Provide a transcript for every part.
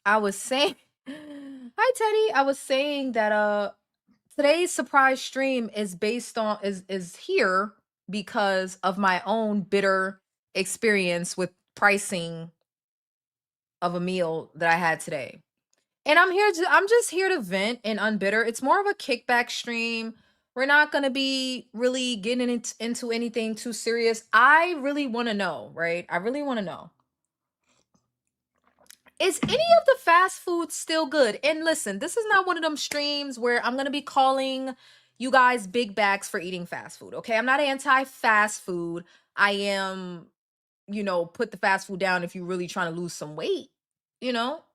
I was saying Hi Teddy. I was saying that today's surprise stream is based on is here because of my own bitter experience with pricing of a meal that I had today. And I'm just here to vent and unbitter. It's more of a kickback stream. We're not going to be really getting into anything too serious. I really want to know, right? I really want to know. Is any of the fast food still good? And listen, this is not one of them streams where I'm going to be calling you guys big bags for eating fast food, okay? I'm not anti fast food. I am, put the fast food down if you're really trying to lose some weight,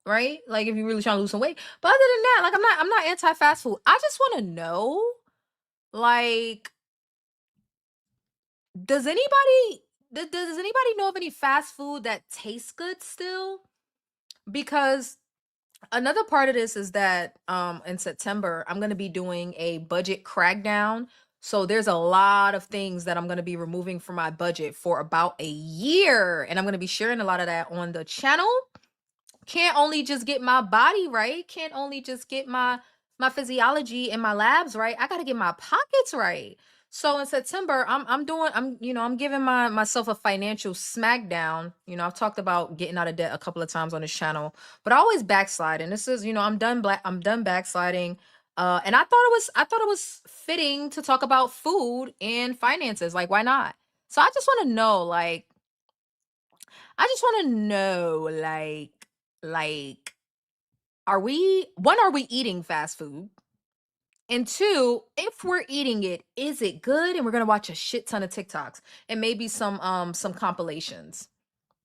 right? Like if you're really trying to lose some weight. But other than that, like I'm not anti fast food. I just want to know, like, does anybody does anybody know of any fast food that tastes good still? Because another part of this is that in September I'm going to be doing a budget crackdown. So there's a lot of things that I'm going to be removing from my budget for about a year, and I'm going to be sharing a lot of that on the channel. Can't only just get my body right, can't only just get my physiology and my labs right. I got to get my pockets right. So in September, I'm giving myself a financial smackdown. I've talked about getting out of debt a couple of times on this channel, but I always backslide. And this is, I'm done backsliding. And I thought it was fitting to talk about food and finances. Like, why not? So I just want to know, like, like, are we eating fast food? And two, if we're eating it, is it good? And we're gonna watch a shit ton of TikToks and maybe some compilations.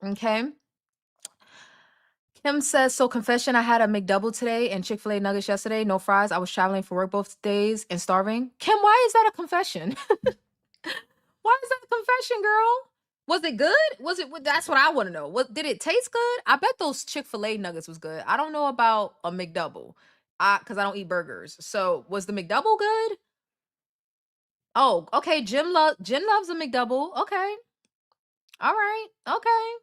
Okay. Kim says, so confession, I had a McDouble today and Chick-fil-A nuggets yesterday, no fries. I was traveling for work both days and starving. Kim, why is that a confession? Why is that a confession, girl? Was it good? That's what I want to know. What did it taste good? I bet those Chick-fil-A nuggets was good. I don't know about a McDouble. Cuz I don't eat burgers. So, was the McDouble good? Oh, okay. Jim loves a McDouble. Okay. All right. Okay.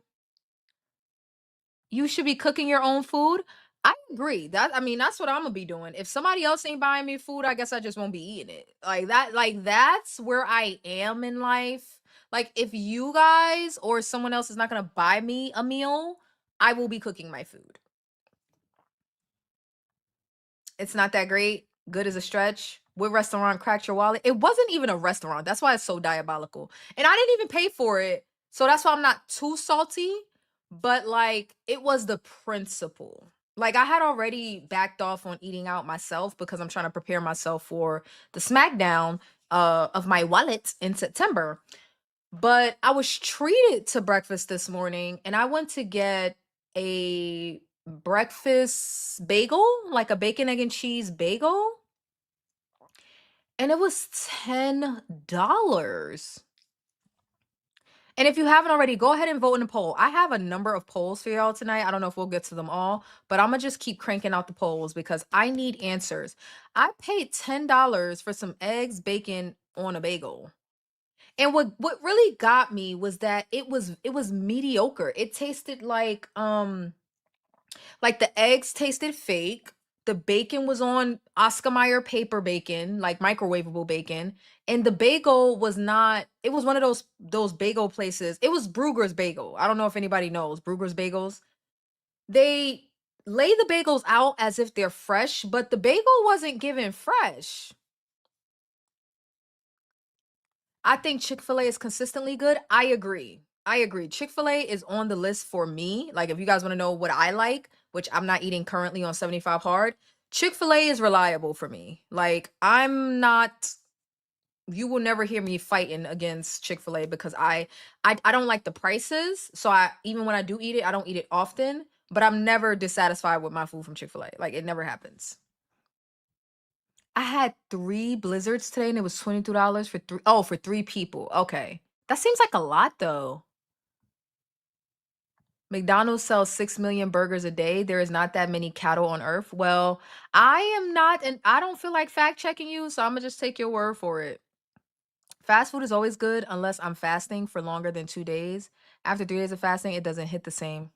You should be cooking your own food. I agree. That's what I'm gonna be doing. If somebody else ain't buying me food, I guess I just won't be eating it. Like that's where I am in life. Like if you guys or someone else is not gonna buy me a meal, I will be cooking my food. It's not that great. Good as a stretch. What restaurant cracked your wallet? It wasn't even a restaurant. That's why it's so diabolical. And I didn't even pay for it. So that's why I'm not too salty. But like, it was the principle. Like, I had already backed off on eating out myself because I'm trying to prepare myself for the smackdown of my wallet in September. But I was treated to breakfast this morning and I went to get a breakfast bagel, like a bacon, egg, and cheese bagel, and it was $10. And if you haven't already, go ahead and vote in the poll. I have a number of polls for y'all tonight. I don't know if we'll get to them all, but I'm gonna just keep cranking out the polls because I need answers. I paid $10 for some eggs, bacon on a bagel. And what really got me was that it was mediocre. It tasted like the eggs tasted fake. The bacon was on Oscar Mayer paper bacon, like microwavable bacon, and the bagel was not. It was one of those bagel places. It was Bruegger's Bagel. I don't know if anybody knows Bruegger's Bagels. They lay the bagels out as if they're fresh, but the bagel wasn't given fresh. I think Chick-fil-A is consistently good. I agree. I agree. Chick-fil-A is on the list for me. Like, if you guys want to know what I like, which I'm not eating currently on 75 hard, Chick-fil-A is reliable for me. Like, I'm not, you will never hear me fighting against Chick-fil-A because I don't like the prices. So even when I do eat it, I don't eat it often, but I'm never dissatisfied with my food from Chick-fil-A. Like, it never happens. I had 3 blizzards today and it was $22 for 3, oh, for 3 people. Okay. That seems like a lot though. McDonald's sells 6 million burgers a day. There is not that many cattle on earth. Well, I am not, and I don't feel like fact checking you, so I'm gonna just take your word for it. Fast food is always good unless I'm fasting for longer than 2 days. After 3 days of fasting, it doesn't hit the same.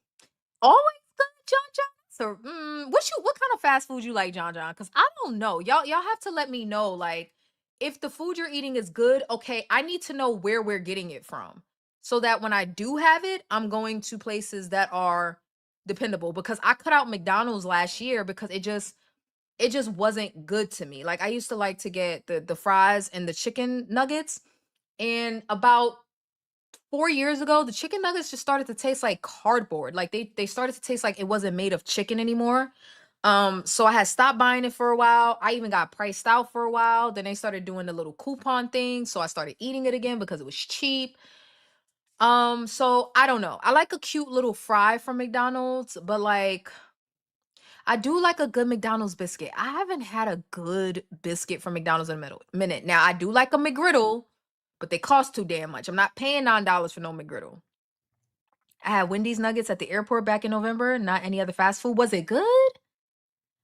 Always good, John John. So, what kind of fast food you like, John John? Because I don't know. Y'all have to let me know. Like, if the food you're eating is good, okay, I need to know where we're getting it from, so that when I do have it, I'm going to places that are dependable. Because I cut out McDonald's last year because it just wasn't good to me. Like I used to like to get the fries and the chicken nuggets, and about 4 years ago, the chicken nuggets just started to taste like cardboard. Like they started to taste like it wasn't made of chicken anymore. So I had stopped buying it for a while. I even got priced out for a while. Then they started doing the little coupon thing, so I started eating it again because it was cheap. So I don't know. I like a cute little fry from McDonald's, but like I do like a good McDonald's biscuit. I haven't had a good biscuit from McDonald's in a minute. Now I do like a McGriddle, but they cost too damn much. I'm not paying $9 for no McGriddle. I had Wendy's nuggets at the airport back in November, not any other fast food. Was it good?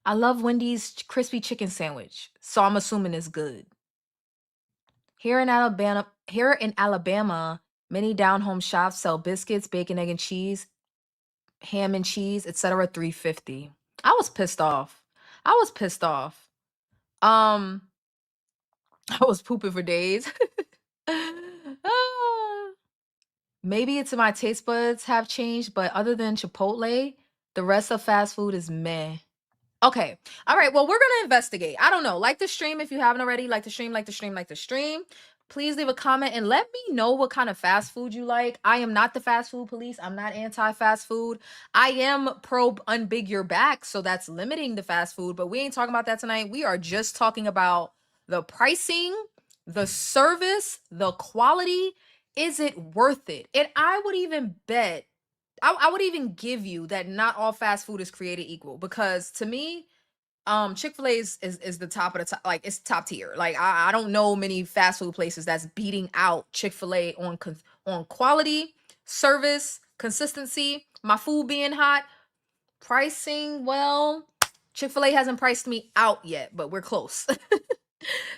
I love Wendy's crispy chicken sandwich, so I'm assuming it's good. Here in Alabama, many down-home shops sell biscuits, bacon, egg, and cheese, ham and cheese, etc. 350. I was pissed off. I was pissed off. Um, I was pooping for days. Ah. Maybe it's my taste buds have changed, but other than Chipotle, the rest of fast food is meh. Okay. All right. Well, we're gonna investigate. I don't know. Like the stream if you haven't already. Like the stream, like the stream, like the stream. Please leave a comment and let me know what kind of fast food you like. I am not the fast food police. I'm not anti-fast food. I am pro unbig your back, so that's limiting the fast food. But we ain't talking about that tonight. We are just talking about the pricing, the service, the quality. Is it worth it? And I would even bet I would even give you that not all fast food is created equal because to me, Chick-fil-A is the top of the top, like it's top tier. Like I don't know many fast food places that's beating out Chick-fil-A on quality, service, consistency, my food being hot, pricing. Well, Chick-fil-A hasn't priced me out yet, but we're close.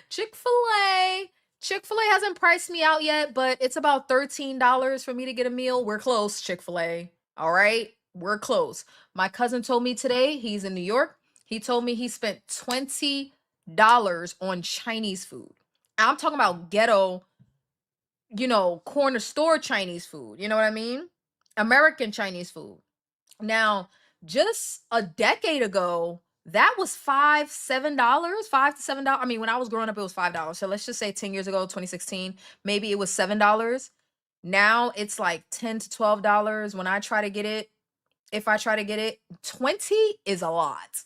Chick-fil-A. Chick-fil-A hasn't priced me out yet, but it's about $13 for me to get a meal. We're close, Chick-fil-A. All right? We're close. My cousin told me today, he's in New York. He told me he spent $20 on Chinese food. I'm talking about ghetto, corner store Chinese food. You know what I mean? American Chinese food. Now, just a decade ago, that was $5, $7, $5 to $7. I mean, when I was growing up, it was $5. So let's just say 10 years ago, 2016, maybe it was $7. Now it's like $10 to $12 when I try to get it. If I try to get it, 20 is a lot.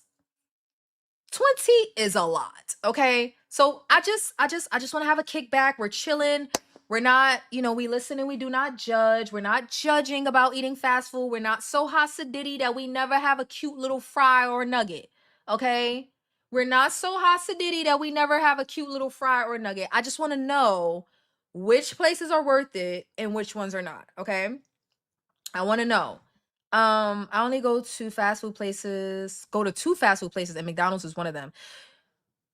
20 is a lot. Okay. So I just want to have a kickback. We're chilling. We're not, we listen and we do not judge. We're not judging about eating fast food. We're not so hossidity that we never have a cute little fry or nugget. Okay. We're not so hossidity that we never have a cute little fry or nugget. I just want to know which places are worth it and which ones are not. Okay. I want to know. I only go to fast food places, go to two fast food places, and McDonald's is one of them.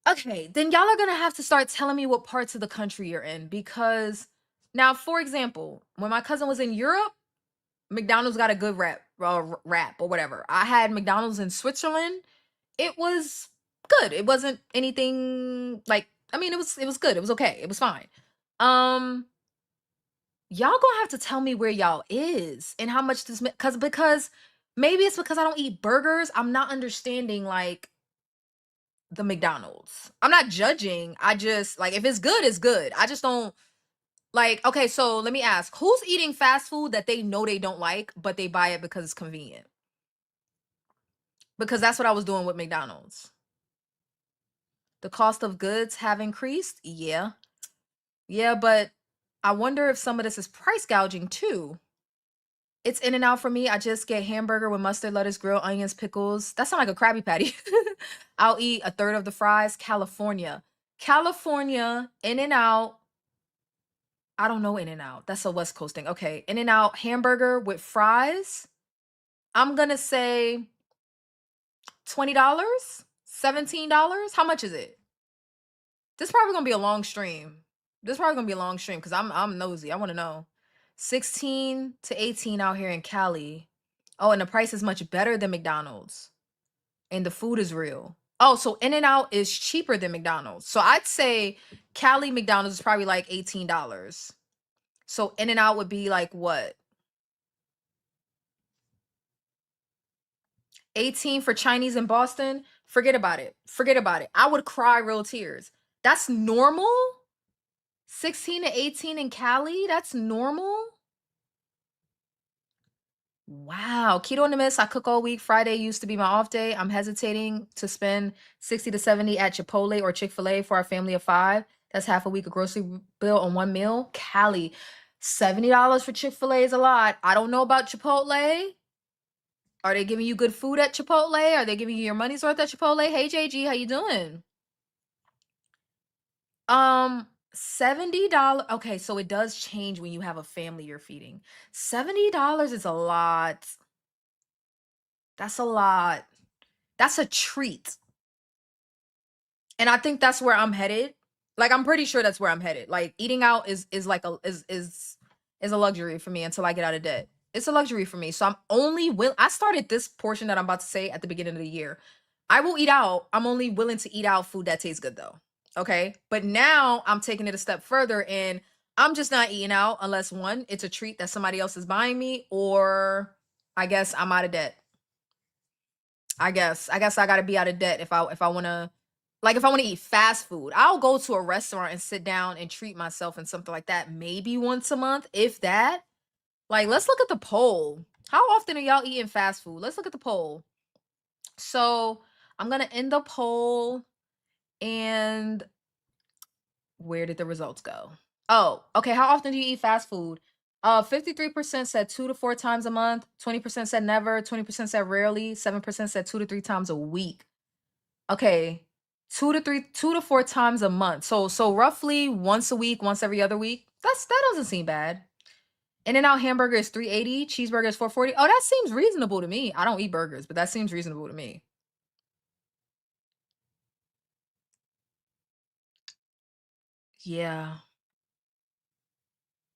Okay, then y'all are gonna have to start telling me what parts of the country you're in because now, for example, when my cousin was in Europe, McDonald's got a good rap or whatever. I had McDonald's in Switzerland. It was good. It wasn't anything like I mean, it was good. It was okay. It was fine. Um, y'all gonna have to tell me where y'all is and how much this because maybe it's because I don't eat burgers. I'm not understanding like the McDonald's. I'm not judging. I just like if it's good, it's good. I just don't like okay, so let me ask, who's eating fast food that they know they don't like, but they buy it because it's convenient? Because that's what I was doing with McDonald's. The cost of goods have increased? Yeah. Yeah, but I wonder if some of this is price gouging too. It's in and out for me. I just get hamburger with mustard, lettuce, grilled onions, pickles. That sounds like a Krabby Patty. I'll eat a third of the fries. California. California, In and Out. I don't know In and Out. That's a West Coast thing. Okay. In and Out hamburger with fries. I'm going to say $20, $17. How much is it? This probably going to be a long stream. This probably going to be a long stream because I'm nosy. I want to know. 16 to 18 out here in Cali. Oh, and the price is much better than McDonald's. and the food is real. Oh, so In-N-Out is cheaper than McDonald's. So I'd say Cali McDonald's is probably like $18. So In-N-Out would be like what? 18 for Chinese in Boston? Forget about it. Forget about it. I would cry real tears. That's normal? 16 to 18 in Cali? That's normal? Wow. Keto in the Mist. I cook all week. Friday used to be my off day. I'm hesitating to spend 60 to 70 at Chipotle or Chick-fil-A for our family of 5. That's half a week of grocery bill on one meal. Cali. $70 for Chick-fil-A is a lot. I don't know about Chipotle. Are they giving you good food at Chipotle? Are they giving you your money's worth at Chipotle? Hey JG, how you doing? Um, $70. Okay, so it does change when you have a family you're feeding. $70 is a lot. That's a lot. That's a treat. And I think that's where I'm headed. Like I'm pretty sure that's where I'm headed. Like eating out is like a is a luxury for me until I get out of debt. It's a luxury for me. So I'm only will I started this portion that I'm about to say at the beginning of the year. I will eat out. I'm only willing to eat out food that tastes good though. Okay? But now I'm taking it a step further and I'm just not eating out unless one, it's a treat that somebody else is buying me or I guess I'm out of debt. I guess I gotta be out of debt if I wanna like if I wanna eat fast food. I'll go to a restaurant and sit down and treat myself and something like that maybe once a month, if that. Like, let's look at the poll. How often are y'all eating fast food? Let's look at the poll. So I'm gonna end the poll and where did the results go? Oh, okay. How often do you eat fast food? 53% said 2 to 4 times a month, 20% said never, 20% said rarely, 7% said 2 to 3 times a week. Okay. 2 to 4 times a month. So roughly once a week, once every other week. That doesn't seem bad. In-N-Out hamburger is 380, cheeseburger is 440. Oh, that seems reasonable to me. I don't eat burgers, but that seems reasonable to me. Yeah.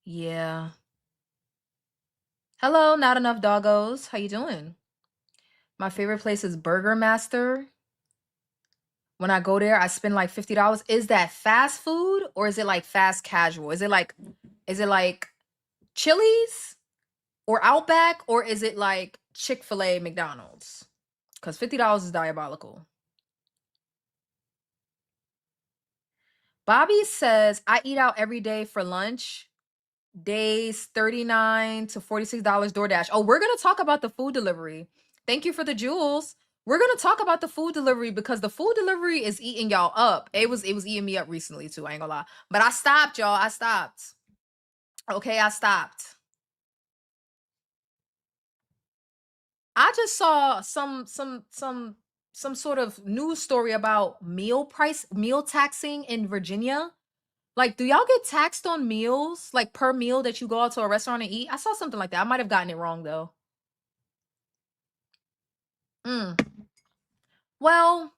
Yeah. Hello, not enough doggos. How you doing? My favorite place is Burger Master. When I go there, I spend like $50. Is that fast food or is it like fast casual? Is it like Chili's or Outback or is it like Chick-fil-A, McDonald's? Cuz $50 is diabolical. Bobby says, I eat out every day for lunch. Days 39 to $46 DoorDash. Oh, we're gonna talk about the food delivery. Thank you for the jewels. We're gonna talk about the food delivery because the food delivery is eating y'all up. It was eating me up recently too. I ain't gonna lie, but I stopped, y'all. I stopped. Okay, I stopped. I just saw some sort of news story about meal taxing in Virginia. Like, do y'all get taxed on meals like per meal that you go out to a restaurant and eat? I saw something like that. I might have gotten it wrong though. Mm. Well,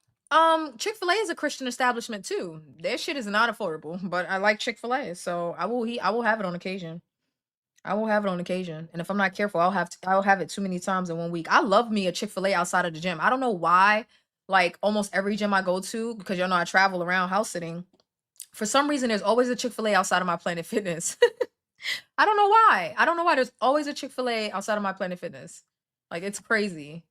Chick-fil-A is a Christian establishment too. Their shit is not affordable, but I like Chick-fil-A, so I will have it on occasion. I will have it on occasion. And if I'm not careful, I'll have it too many times in one week. I love me a Chick-fil-A outside of the gym. I don't know why. Like almost every gym I go to, because y'all know I travel around house sitting. For some reason, there's always a Chick-fil-A outside of my Planet Fitness. I don't know why. I don't know why there's always a Chick-fil-A outside of my Planet Fitness. Like it's crazy.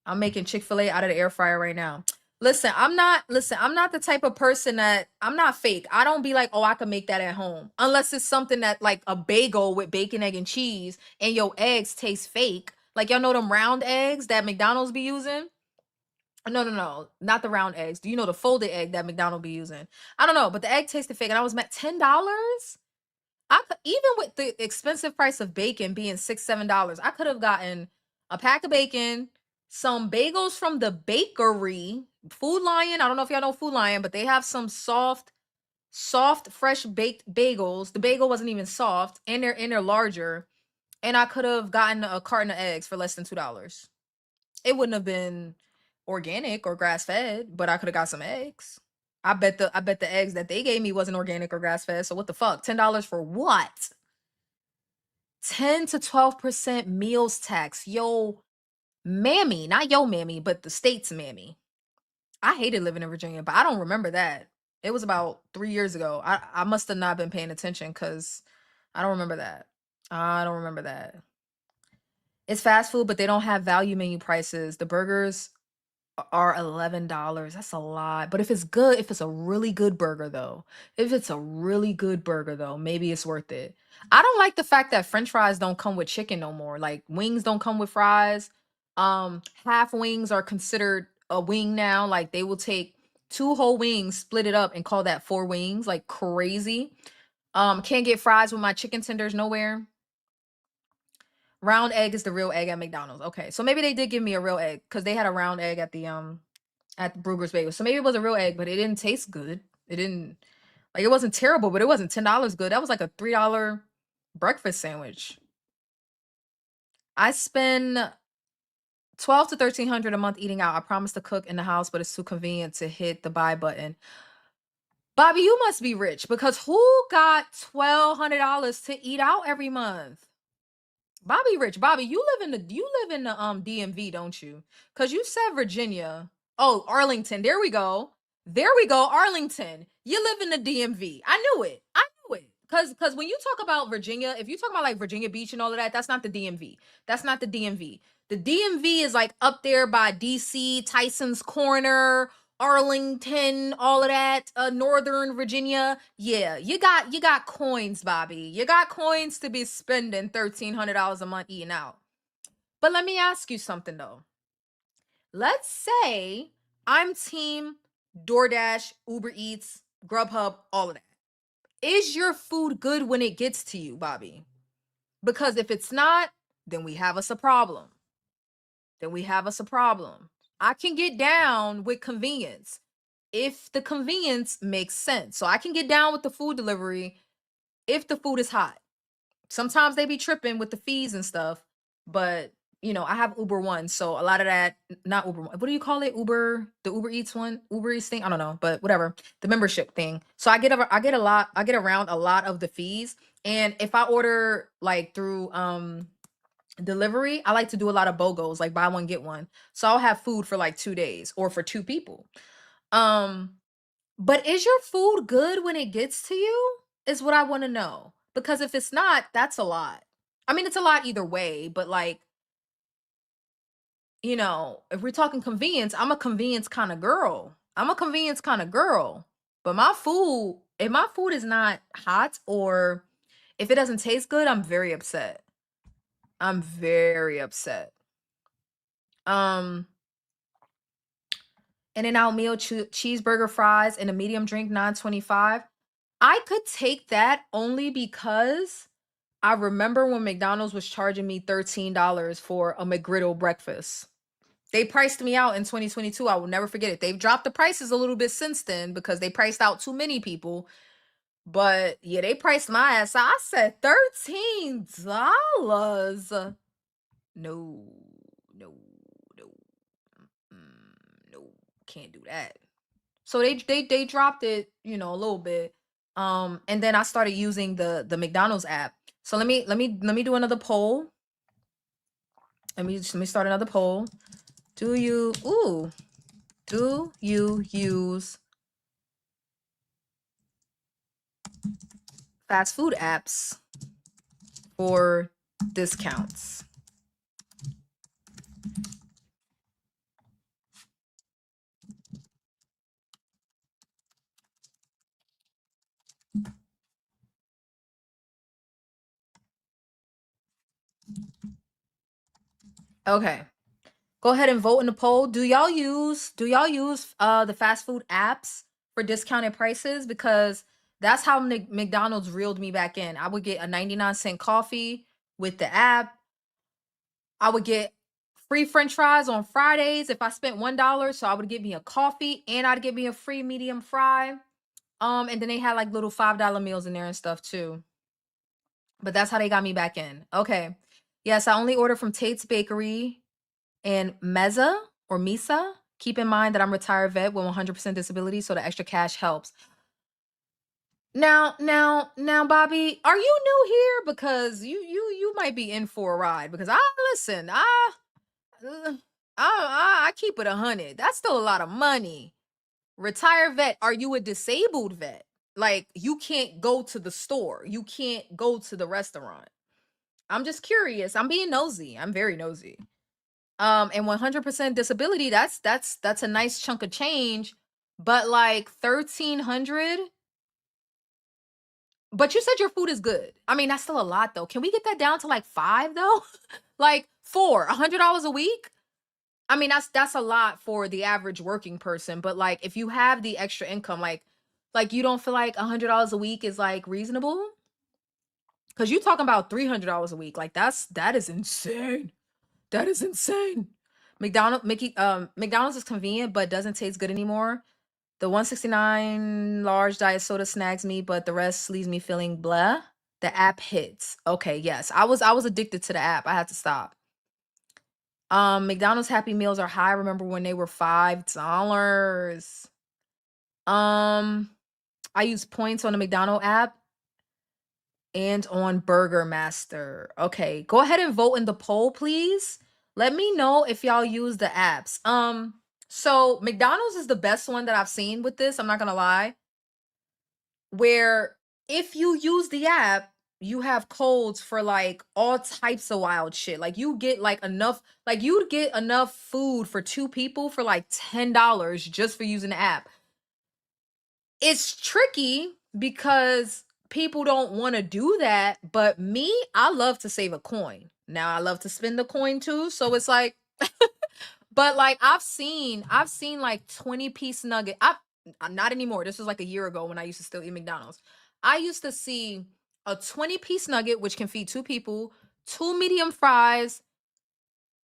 I'm making Chick-fil-A out of the air fryer right now. I'm not the type of person that I'm not fake. I don't be like, "Oh, I can make that at home." Unless it's something that like a bagel with bacon, egg, and cheese and your eggs taste fake. Like y'all know them round eggs that McDonald's be using? No, no, no, not the round eggs. Do you know the folded egg that McDonald's be using? I don't know, but the egg tasted fake and I was mad $10? I could even with the expensive price of bacon being $6, $7, I could have gotten a pack of bacon, some bagels from the bakery, Food Lion. I don't know if y'all know Food Lion, but they have some soft, fresh baked bagels. The bagel wasn't even soft, and they're larger. And I could have gotten a carton of eggs for less than $2. It wouldn't have been organic or grass fed, but I could have got some eggs. I bet the eggs that they gave me wasn't organic or grass fed. So what the fuck? $10 for what? 10 to 12% meals tax. Yo, Mammy, not yo mammy, but the state's mammy. I hated living in Virginia, but I don't remember that. It was about 3 years ago. I must have not been paying attention because I don't remember that. I don't remember that. It's fast food, but they don't have value menu prices. The burgers are $11. That's a lot. But if it's good, if it's a really good burger though, if it's a really good burger though, maybe it's worth it. I don't like the fact that French fries don't come with chicken no more. Like wings don't come with fries. Half wings are considered a wing now. Like they will take two whole wings, split it up, and call that four wings. Like crazy. Can't get fries with my chicken tenders nowhere. Round egg is the real egg at McDonald's. Okay, so maybe they did give me a real egg because they had a round egg at Brugger's Bagel. So maybe it was a real egg, but it didn't taste good. It didn't like it wasn't terrible, but it wasn't $10 good. That was like a $3 breakfast sandwich. I spend 12 to 1300 a month eating out. I promise to cook in the house, but it's too convenient to hit the buy button. Bobby, you must be rich because who got $1,200 to eat out every month? Bobby rich. Bobby, you live in the DMV, don't you? Cause you said Virginia. Oh, Arlington. There we go. There we go. Arlington. You live in the DMV. I knew it. I knew it. Cause when you talk about Virginia, if you talk about like Virginia Beach and all of that, that's not the DMV. That's not the DMV. The DMV is like up there by DC, Tyson's Corner, Arlington, all of that, Northern Virginia. Yeah, you got coins, Bobby. You got coins to be spending $1,300 a month eating out. But let me ask you something though. Let's say I'm team DoorDash, Uber Eats, Grubhub, all of that. Is your food good when it gets to you, Bobby? Because if it's not, then we have us a problem. Then we have us a problem. I can get down with convenience if the convenience makes sense. So I can get down with the food delivery if the food is hot. Sometimes they be tripping with the fees and stuff, but I have Uber One, so a lot of that, not Uber One. What do you call it? Uber, the Uber Eats one, Uber Eats thing. I don't know, but whatever, the membership thing. So I get around a lot of the fees, and if I order like through delivery, I like to do a lot of BOGOs, like buy one get one. So I'll have food for like 2 days or for two people. Um, but is your food good when it gets to you? Is what I want to know. Because if it's not, that's a lot. I mean, it's a lot either way, but like, if we're talking convenience, I'm a convenience kind of girl. I'm a convenience kind of girl. But if my food is not hot or if it doesn't taste good, I'm very upset. I'm very upset. Um, In-N-Out meal, cheeseburger, fries, and a medium drink, 9.25. I could take that only because I remember when McDonald's was charging me $13 for a McGriddle breakfast. They priced me out in 2022. I will never forget it. They've dropped the prices a little bit since then because they priced out too many people. But yeah, they priced my ass out. I said $13. No, no, no, no, can't do that. So they dropped it, a little bit. And then I started using the McDonald's app. So let me do another poll. Let me start another poll. Do you use fast food apps for discounts? Okay. Go ahead and vote in the poll. Do y'all use the fast food apps for discounted prices? Because that's how McDonald's reeled me back in. I would get a 99-cent coffee with the app. I would get free French fries on Fridays if I spent $1. So I would get me a coffee and I'd get me a free medium fry. And then they had like little $5 meals in there and stuff too. But that's how they got me back in. Okay. Yes, I only order from Tate's Bakery and Meza or Misa. Keep in mind that I'm retired vet with 100% disability, so the extra cash helps. Now, Bobby, are you new here? Because you might be in for a ride. Because I listen, I keep it 100. That's still a lot of money. Retired vet, are you a disabled vet? Like you can't go to the store, you can't go to the restaurant. I'm just curious. I'm being nosy. I'm very nosy. And 100% disability, that's a nice chunk of change, but like 1300. But you said your food is good. I mean, that's still a lot though. Can we get that down to like 5 though? Like 4, $100 a week? I mean, that's a lot for the average working person, but like if you have the extra income, like you don't feel like $100 a week is like reasonable? Cuz you talking about $300 a week. Like that is insane. That is insane. McDonald's is convenient but doesn't taste good anymore. The 169 large diet soda snags me, but the rest leaves me feeling blah. The app hits. Okay, yes. I was addicted to the app. I had to stop. McDonald's Happy Meals are high. I remember when they were $5. Um, I use points on the McDonald app and on Burger Master. Okay, go ahead and vote in the poll, please. Let me know if y'all use the apps. So McDonald's is the best one that I've seen with this. I'm not gonna lie. Where if you use the app, you have codes for like all types of wild shit. Like you get like enough, like you'd get enough food for 2 people for like $10 just for using the app. It's tricky because people don't want to do that, but me, I love to save a coin. Now I love to spend the coin too, so it's like but like I've seen like 20-piece nugget. Not anymore. This was like a year ago when I used to still eat McDonald's. I used to see a 20-piece nugget which can feed 2 people, 2 medium fries,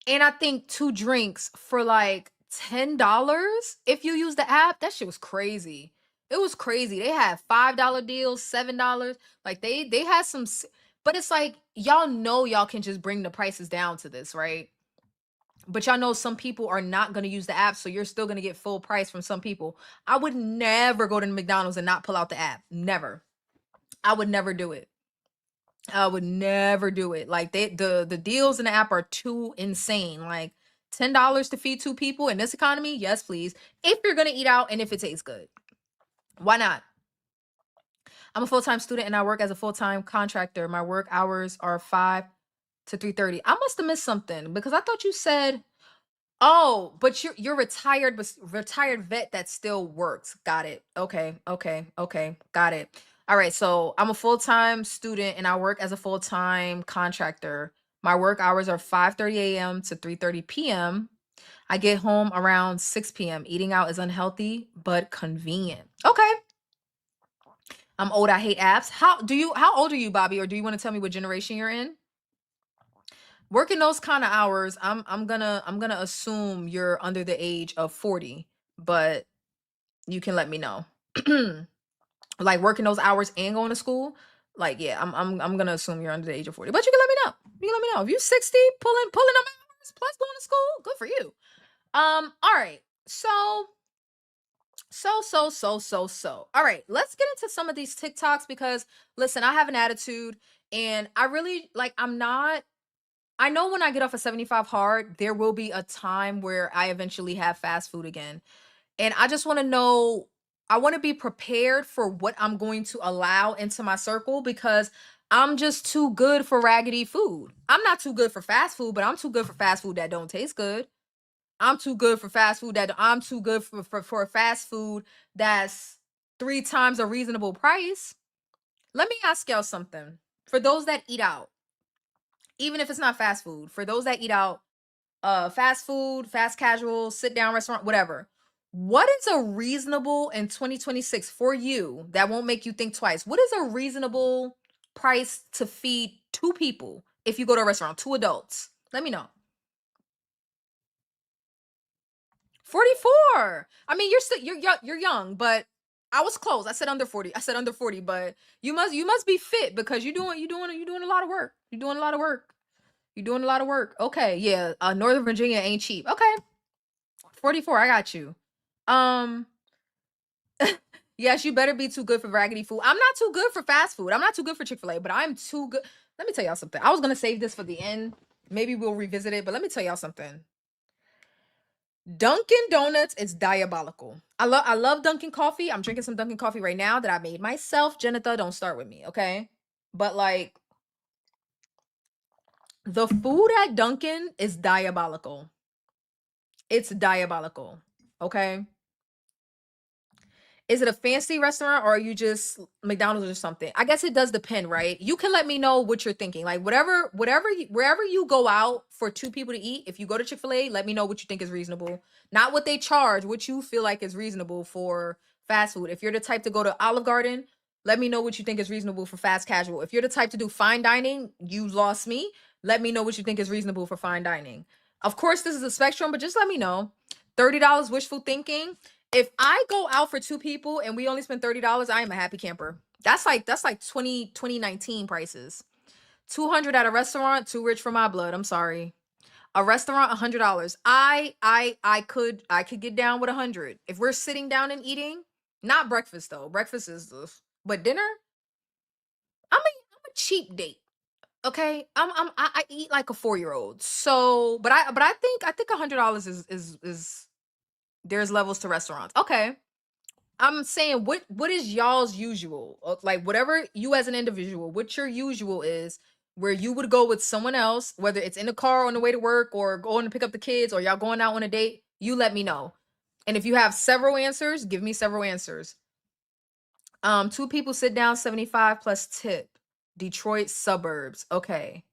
and I think 2 drinks for like $10 if you use the app. That shit was crazy. It was crazy. They had $5 deals, $7. Like they had but it's like y'all know y'all can just bring the prices down to this, right? But y'all know some people are not going to use the app, so you're still going to get full price from some people. I would never go to McDonald's and not pull out the app. Never. I would never do it. I would never do it. Like the deals in the app are too insane. Like $10 to feed 2 people in this economy? Yes, please. If you're gonna eat out and if it tastes good. Why not? I'm a full-time student and I work as a full-time contractor. My work hours are 5 to 3:30. I must have missed something because I thought you said, oh, but you're retired, but retired vet that still works. Got it. Okay, okay, okay. Got it. All right. So I'm a full-time student and I work as a full-time contractor. My work hours are 5:30 a.m. to 3:30 p.m. I get home around 6 p.m. Eating out is unhealthy but convenient. Okay. I'm old. I hate apps. How old are you, Bobby? Or do you want to tell me what generation you're in? Working those kind of hours, I'm gonna assume you're under the age of 40, but you can let me know. Like working those hours and going to school, like yeah, I'm gonna assume you're under the age of 40. But you can let me know. You can let me know. If you're 60, pulling them hours plus going to school, good for you. All right. So, all right, let's get into some of these TikToks because listen, I have an attitude and I really like I'm not I know when I get off a 75 hard, there will be a time where I eventually have fast food again. And I just want to know, I want to be prepared for what I'm going to allow into my circle because I'm just too good for raggedy food. I'm not too good for fast food, but I'm too good for fast food that don't taste good. I'm too good for fast food that's 3 times a reasonable price. Let me ask y'all something. For those that eat out, even if it's not fast food, for those that eat out, fast food, fast casual, sit down restaurant, whatever. What is a reasonable in 2026 for you that won't make you think twice? What is a reasonable price to feed 2 people if you go to a restaurant, 2 adults? Let me know. 44. I mean, you're young, but I was close. I said under 40. I said under 40, but you must be fit because you're doing a lot of work. You're doing a lot of work. You're doing a lot of work. Okay, yeah. Northern Virginia ain't cheap. Okay. 44, I got you. Um, yes, you better be too good for raggedy food. I'm not too good for fast food. I'm not too good for Chick-fil-A, but I'm too good. Let me tell y'all something. I was gonna save this for the end. Maybe we'll revisit it, but let me tell y'all something. Dunkin' Donuts is diabolical. I love Dunkin' coffee. I'm drinking some Dunkin' coffee right now that I made myself. Jennifer, don't start with me, okay? But like the food at Dunkin' is diabolical. It's diabolical. Okay? Is it a fancy restaurant or are you just McDonald's or something? I guess it does depend, right? You can let me know what you're thinking. Like wherever you go out for two people to eat, if you go to Chick-fil-A, let me know what you think is reasonable. Not what they charge, what you feel like is reasonable for fast food. If you're the type to go to Olive Garden, let me know what you think is reasonable for fast casual. If you're the type to do fine dining, you lost me. Let me know what you think is reasonable for fine dining. Of course, this is a spectrum, but just let me know. $30 wishful thinking. If I go out for two people and we only spend $30, I am a happy camper. That's like 2019 prices. 200 at a restaurant, too rich for my blood. I'm sorry. A restaurant, $100. I could get down with 100. If we're sitting down and eating, not breakfast though. Breakfast is but dinner, I'm a cheap date. Okay? I eat like a 4-year-old. So, but I think $100 is there's levels to restaurants. Okay. I'm saying what is y'all's usual? Like whatever you as an individual, what your usual is, where you would go with someone else, whether it's in the car on the way to work or going to pick up the kids or y'all going out on a date, you let me know. And if you have several answers, give me several answers. Two people sit down, 75 plus tip. Detroit suburbs. Okay.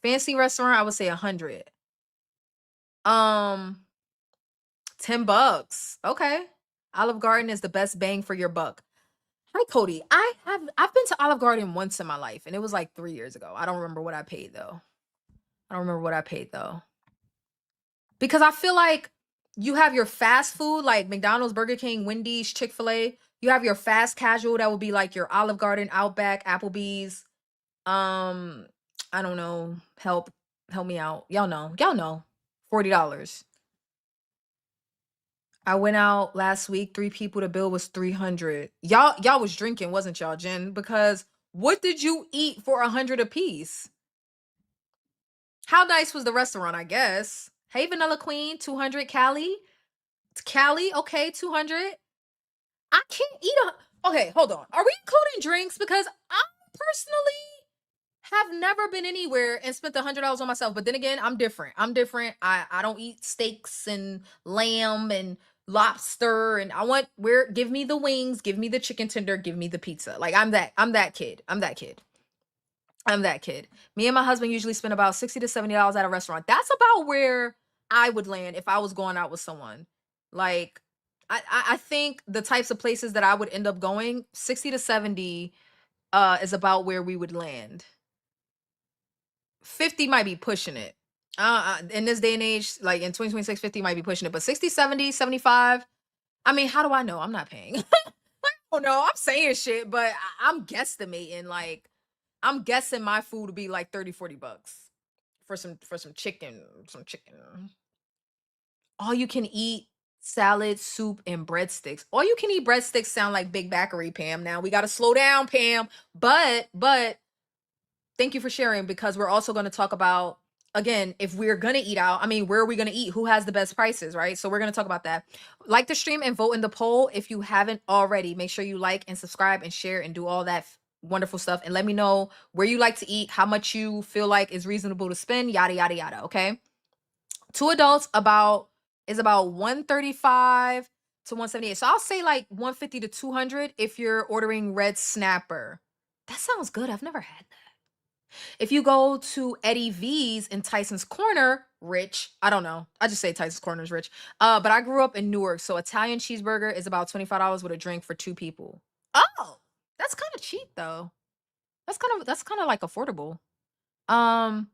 Fancy restaurant, I would say 100. Um, $10. Okay. Olive Garden is the best bang for your buck. Hi, Cody. I've been to Olive Garden once in my life, and it was like 3 years ago. I don't remember what I paid though. I don't remember what I paid though. Because I feel like you have your fast food like McDonald's, Burger King, Wendy's, Chick-fil-A. You have your fast casual that would be like your Olive Garden, Outback, Applebee's. Um, I don't know. Help me out. Y'all know. Y'all know. $40. I went out last week, three people, the bill was 300. Y'all was drinking, wasn't y'all, Jen? Because what did you eat for 100 apiece? How nice was the restaurant, I guess? Hey, Vanilla Queen, 200. Cali, okay, 200. I can't eat a. Okay, hold on. Are we including drinks? Because I personally have never been anywhere and spent $100 on myself. But then again, I'm different. I don't eat steaks and lamb and lobster. And I want where give me the wings, give me the chicken tender, give me the pizza. Like I'm that kid. I'm that kid. Me and my husband usually spend about $60 to $70 at a restaurant. That's about where I would land if I was going out with someone. Like I think the types of places that I would end up going, 60 to 70 is about where we would land. 50 might be pushing it. In this day and age, like in 2026, 50 might be pushing it, but 60, 70, 75. I mean, how do I know? I'm not paying. Oh no, I'm saying shit, but I'm guesstimating. Like, I'm guessing my food would be like 30, $40 for some chicken, some chicken. All you can eat salad, soup, and breadsticks. All you can eat breadsticks sound like Big Backery, Pam. Now we gotta slow down, Pam. But thank you for sharing because we're also going to talk about again if we're going to eat out. I mean, where are we going to eat? Who has the best prices, right? So we're going to talk about that. Like the stream and vote in the poll if you haven't already. Make sure you like and subscribe and share and do all that wonderful stuff and let me know where you like to eat, how much you feel like is reasonable to spend, yada yada yada, okay? Two adults about 135 to 178. So I'll say like 150 to 200 if you're ordering red snapper. That sounds good. I've never had that. If you go to Eddie V's in Tyson's Corner, rich. I don't know. I just say Tyson's Corner is rich. But I grew up in Newark, so Italian cheeseburger is about $25 with a drink for two people. Oh, that's kind of cheap though. That's kind of like affordable. Um,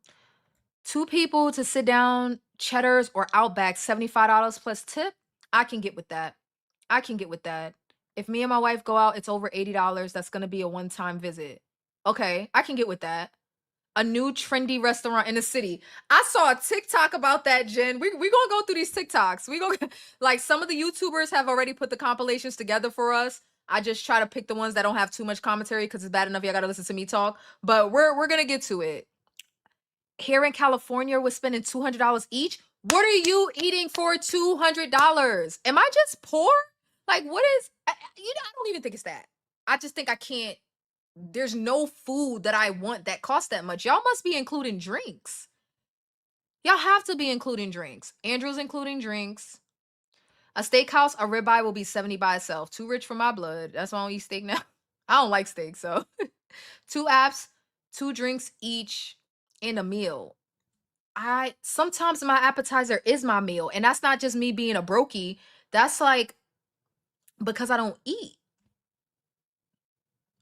two people to sit down, Cheddar's or Outback, $75 plus tip. I can get with that. I can get with that. If me and my wife go out, it's over $80. That's gonna be a one-time visit. Okay, I can get with that. A new trendy restaurant in the city. I saw a TikTok about that, Jen. We gonna go through these TikToks. We gonna like some of the YouTubers have already put the compilations together for us. I just try to pick the ones that don't have too much commentary because it's bad enough y'all gotta listen to me talk. But we're gonna get to it. Here in California, we're spending $200 each. What are you eating for $200? Am I just poor? Like, what is, I don't even think it's that. I just think I can't, there's no food that I want that costs that much. Y'all must be including drinks. Y'all have to be including drinks. Andrew's including drinks. A steakhouse, a ribeye will be 70 by itself. Too rich for my blood. That's why I don't eat steak now. I don't like steak, so two apps, two drinks each, and a meal. I sometimes my appetizer is my meal, and that's not just me being a brokey. That's like because I don't eat.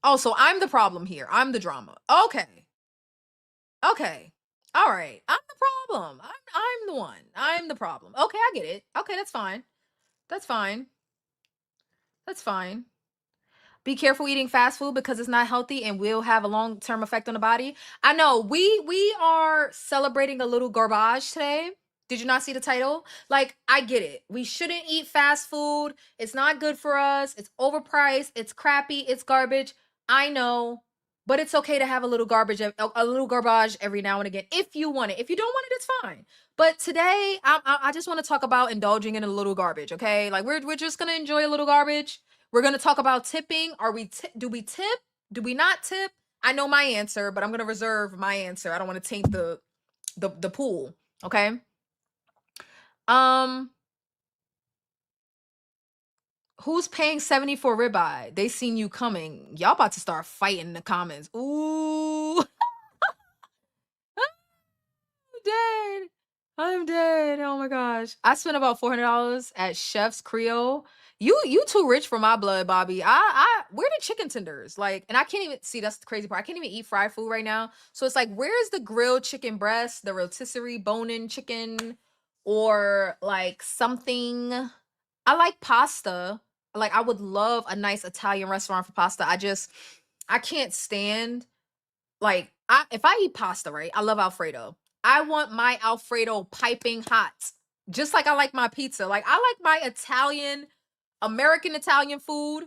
Oh, so I'm the problem here. I'm the drama. Okay. Okay. All right. I'm the problem. I'm the one. I'm the problem. Okay, I get it. Okay, that's fine. That's fine. That's fine. Be careful eating fast food because it's not healthy and will have a long-term effect on the body. I know we are celebrating a little garbage today. Did you not see the title? Like, I get it. We shouldn't eat fast food. It's not good for us. It's overpriced. It's crappy. It's garbage. I know, but it's okay to have a little garbage, a little garbage every now and again if you want it. If you don't want it, it's fine. But today, I just want to talk about indulging in a little garbage. Okay, like we're just gonna enjoy a little garbage. We're going to talk about tipping. Do we tip? Do we not tip? I know my answer, but I'm going to reserve my answer. I don't want to taint the pool, okay? Um who's paying 70 for ribeye? They seen you coming. Y'all about to start fighting in the comments. Ooh, dead. I'm dead. Oh my gosh. I spent about $400 at Chef's Creole. You too rich for my blood, Bobby. Where the chicken tenders? Like, and I can't even see, that's the crazy part. I can't even eat fried food right now. So it's like, where's the grilled chicken breast, the rotisserie bone-in chicken, or like something? I like pasta. Like, I would love a nice Italian restaurant for pasta. I can't stand like, if I eat pasta, right? I love Alfredo. I want my Alfredo piping hot, just like I like my pizza. Like, I like my American Italian food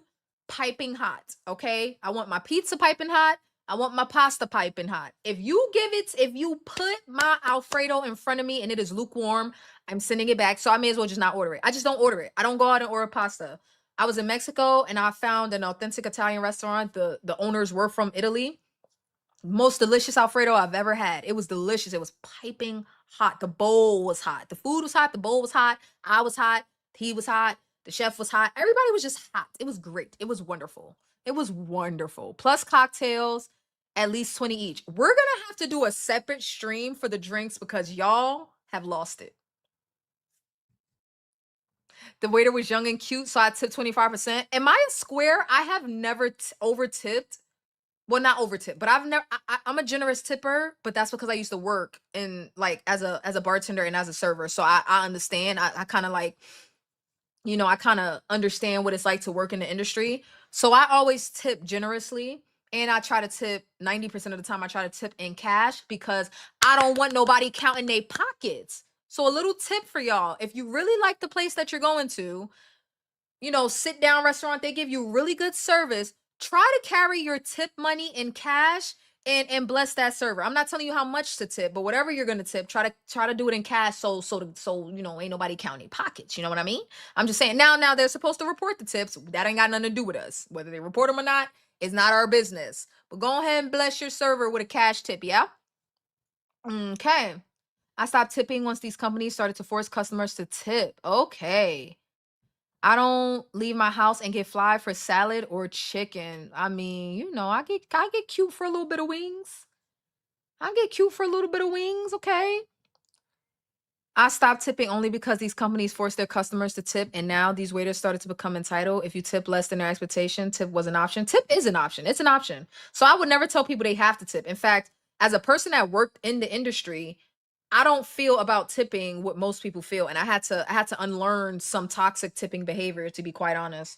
piping hot. Okay, I want my pizza piping hot. I want my pasta piping hot. If you put my Alfredo in front of me and it is lukewarm, I'm sending it back. So I may as well just not order it. I just don't order it. I don't go out and order pasta. I was in Mexico and I found an authentic Italian restaurant. The owners were from Italy. Most delicious Alfredo I've ever had. It was delicious. It was piping hot. The bowl was hot. The food was hot. The bowl was hot. I was hot. He was hot. The chef was hot. Everybody was just hot. It was great. It was wonderful. It was wonderful. Plus cocktails, at least 20 each. We're going to have to do a separate stream for the drinks because y'all have lost it. The waiter was young and cute, so I tipped 25%. Am I a square? I have never over tipped. Well, not over tip, but I've never. I'm a generous tipper, but that's because I used to work in like as a bartender and as a server, so I understand. I kind of like, I kind of understand what it's like to work in the industry. So I always tip generously, and I try to tip 90% of the time. I try to tip in cash because I don't want nobody counting their pockets. So a little tip for y'all: if you really like the place that you're going to, sit down restaurant, they give you really good service. Try to carry your tip money in cash and bless that server. I'm not telling you how much to tip, but whatever you're gonna tip, try to do it in cash so ain't nobody counting pockets. You know what I mean? I'm just saying now they're supposed to report the tips. That ain't got nothing to do with us. Whether they report them or not is not our business. But go ahead and bless your server with a cash tip, yeah? Okay. I stopped tipping once these companies started to force customers to tip. Okay. I don't leave my house and get fly for salad or chicken. I mean, I get cute for a little bit of wings. I get cute for a little bit of wings, okay? I stopped tipping only because these companies forced their customers to tip, and now these waiters started to become entitled. If you tip less than their expectation, tip was an option. Tip is an option. It's an option. So I would never tell people they have to tip. In fact, as a person that worked in the industry, I don't feel about tipping what most people feel, and I had to unlearn some toxic tipping behavior to be quite honest.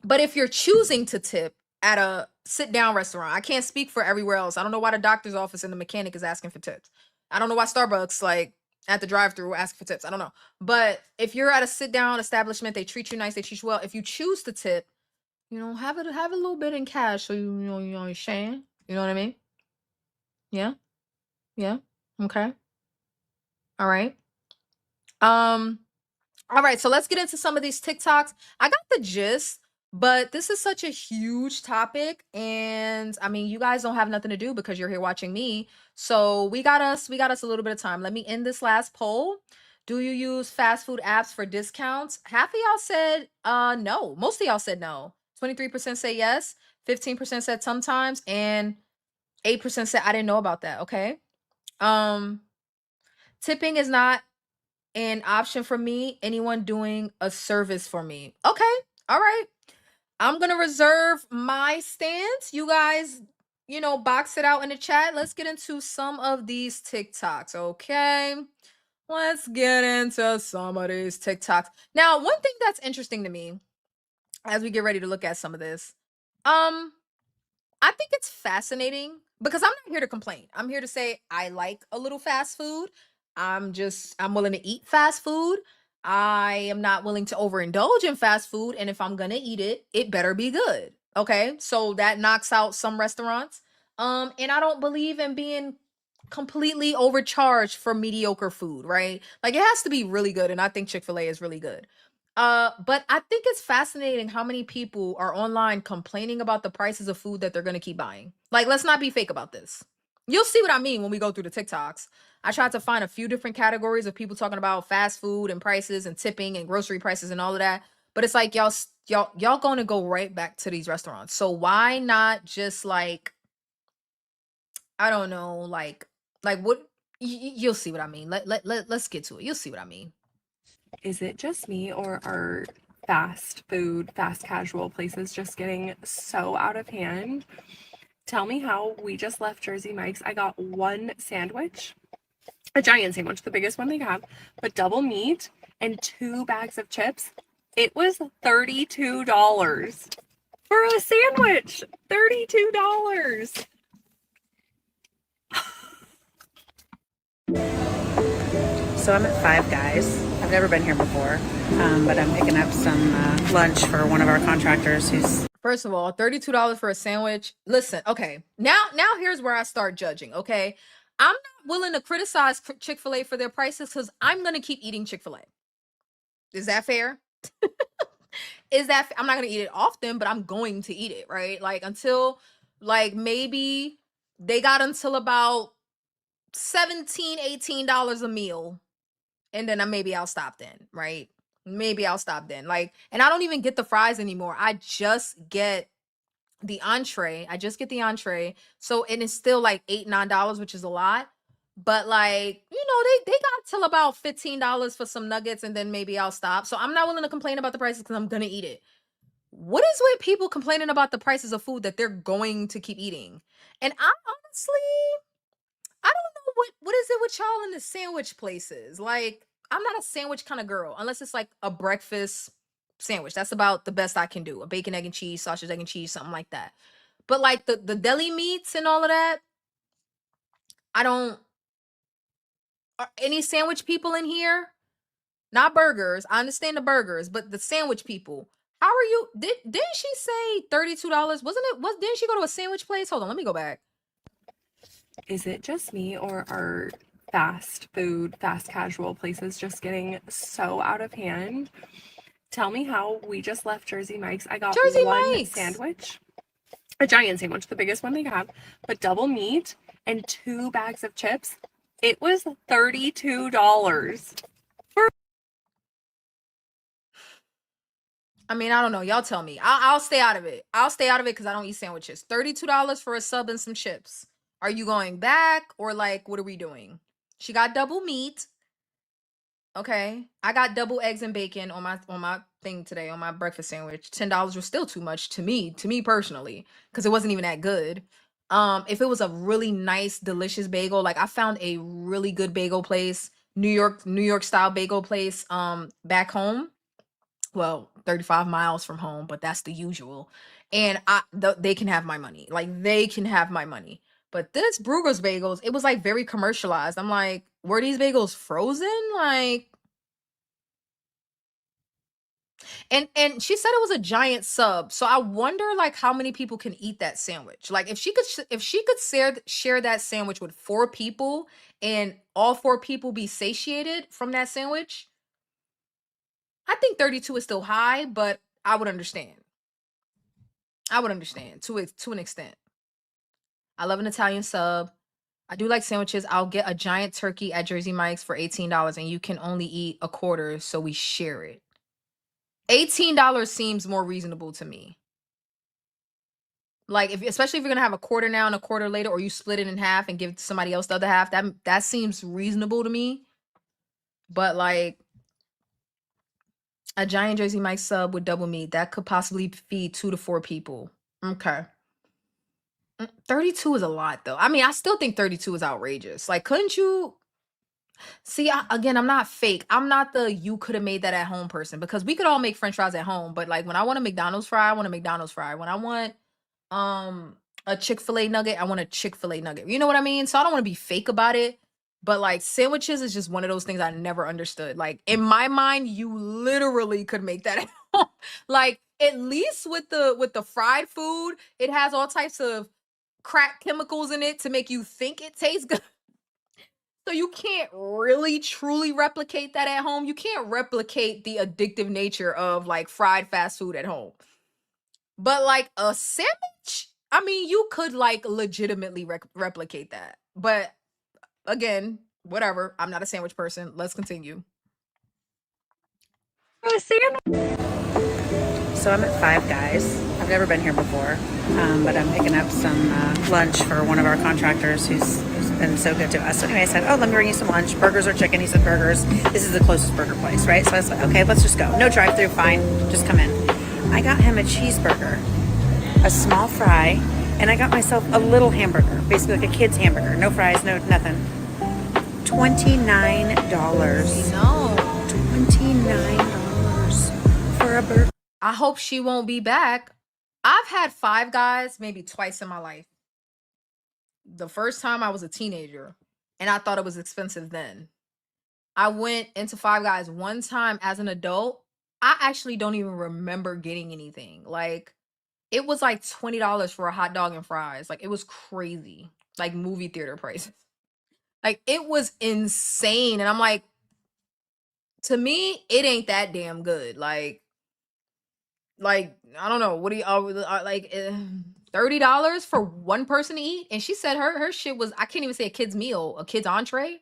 But if you're choosing to tip at a sit down restaurant, I can't speak for everywhere else. I don't know why the doctor's office and the mechanic is asking for tips. I don't know why Starbucks, like at the drive through, ask for tips. I don't know. But if you're at a sit down establishment, they treat you nice, they treat you well. If you choose to tip, have a little bit in cash so you're sharing. You know what I mean? Yeah. Yeah. Okay. All right. Um, all right, so let's get into some of these TikToks. I got the gist, but this is such a huge topic, and I mean, you guys don't have nothing to do because you're here watching me. So we got us a little bit of time. Let me end this last poll. Do you use fast food apps for discounts? Half of y'all said no. Most of y'all said no. 23% say yes, 15% said sometimes, and 8% said I didn't know about that. Okay. Um, tipping is not an option for me. Anyone doing a service for me. Okay. All right. I'm going to reserve my stance. You guys, box it out in the chat. Let's get into some of these TikToks. Okay. Let's get into some of these TikToks. Now, one thing that's interesting to me as we get ready to look at some of this, um, I think it's fascinating because I'm not here to complain. I'm here to say I like a little fast food. I'm willing to eat fast food. I am not willing to overindulge in fast food. And if I'm gonna eat it, it better be good. Okay. So that knocks out some restaurants. And I don't believe in being completely overcharged for mediocre food, right? Like it has to be really good. And I think Chick-fil-A is really good. But I think it's fascinating how many people are online complaining about the prices of food that they're gonna keep buying. Like, let's not be fake about this. You'll see what I mean when we go through the TikToks. I tried to find a few different categories of people talking about fast food and prices and tipping and grocery prices and all of that. But it's like y'all gonna go right back to these restaurants. So why not just like, I don't know, like what you'll see what I mean. Let's get to it. You'll see what I mean. Is it just me, or are fast food, fast casual places just getting so out of hand? Tell me how we just left Jersey Mike's. I got one sandwich, a giant sandwich, the biggest one they have, but double meat and 2 bags of chips. It was $32 for a sandwich. $32. So I'm at Five Guys. I've never been here before, but I'm picking up some lunch for one of our contractors who's. First of all, $32 for a sandwich. Listen, okay. Now here's where I start judging, okay? I'm not willing to criticize Chick-fil-A for their prices cuz I'm going to keep eating Chick-fil-A. Is that fair? I'm not going to eat it often, but I'm going to eat it, right? Like until like maybe they got until about 17, $18 a meal, and then maybe I'll stop then, right? Maybe I'll stop then. Like, and I don't even get the fries anymore. I just get the entree. I just get the entree. So and it's still like $8, $9, which is a lot. But like, they got till about $15 for some nuggets, and then maybe I'll stop. So I'm not willing to complain about the prices because I'm gonna eat it. What is with people complaining about the prices of food that they're going to keep eating? And I honestly, I don't know what is it with y'all in the sandwich places. Like, I'm not a sandwich kind of girl unless it's like a breakfast sandwich. That's about the best I can do. A bacon, egg, and cheese, sausage, egg, and cheese, something like that. But like the deli meats and all of that, I don't. Are any sandwich people in here? Not burgers. I understand the burgers, but the sandwich people. How are you? Didn't she say $32? Wasn't it? Didn't she go to a sandwich place? Hold on, let me go back. Is it just me, or are fast food, fast casual places just getting so out of hand? Tell me how we just left Jersey Mike's. I got Jersey one Mike's. sandwich, a giant sandwich, the biggest one they have, but double meat and 2 bags of chips. It was $32 for. I mean, I don't know. Y'all tell me. I'll stay out of it. I'll stay out of it because I don't eat sandwiches. $32 for a sub and some chips. Are you going back or like what are we doing? She got double meat. Okay. I got double eggs and bacon on my thing today on my breakfast sandwich. $10 was still too much to me personally, because it wasn't even that good. If it was a really nice, delicious bagel, like I found a really good bagel place, New York style bagel place, back home. Well, 35 miles from home, but that's the usual. And they can have my money. Like they can have my money. But this Bruegger's bagels, it was like very commercialized. I'm like, were these bagels frozen? Like, And she said it was a giant sub. So I wonder like how many people can eat that sandwich. Like if she could share that sandwich with 4 people and all 4 people be satiated from that sandwich, I think 32 is still high, but I would understand. I would understand to an extent. I love an Italian sub. I do like sandwiches. I'll get a giant turkey at Jersey Mike's for $18 and you can only eat a quarter, so we share it. $18 seems more reasonable to me. Like especially if you're gonna have a quarter now and a quarter later, or you split it in half and give somebody else the other half, that seems reasonable to me. But like a giant Jersey Mike's sub with double meat, that could possibly feed 2 to 4 people. Okay. 32 is a lot though. I mean, I still think 32 is outrageous. Like, couldn't you see? Again, I'm not fake. I'm not the you could have made that at home person, because we could all make French fries at home. But like when I want a McDonald's fry, I want a McDonald's fry. When I want a Chick-fil-A nugget, I want a Chick-fil-A nugget. You know what I mean? So I don't want to be fake about it. But like sandwiches is just one of those things I never understood. Like in my mind, you literally could make that at home. Like at least with the fried food, it has all types of crack chemicals in it to make you think it tastes good. So you can't really truly replicate that at home. You can't replicate the addictive nature of like fried fast food at home. But like a sandwich, I mean, you could like legitimately replicate that. But again, whatever. I'm not a sandwich person. Let's continue. A sandwich. So I'm at Five Guys. I've never been here before, but I'm picking up some lunch for one of our contractors who's been so good to us. So anyway, I said, oh, let me bring you some lunch. Burgers or chicken? He said burgers. This is the closest burger place, right? So I was like, okay, let's just go. No drive-through, fine. Just come in. I got him a cheeseburger, a small fry, and I got myself a little hamburger, basically like a kid's hamburger. No fries, no nothing. $29. No. $29 for a burger. I hope she won't be back. I've had Five Guys maybe twice in my life. The first time I was a teenager and I thought it was expensive then. I went into Five Guys one time as an adult. I actually don't even remember getting anything. Like it was like $20 for a hot dog and fries. Like it was crazy. Like movie theater prices. Like it was insane. And I'm like, to me, it ain't that damn good. Like I don't know. What do you like? $30 for one person to eat? And she said her shit was, I can't even say a kid's meal, a kid's entree.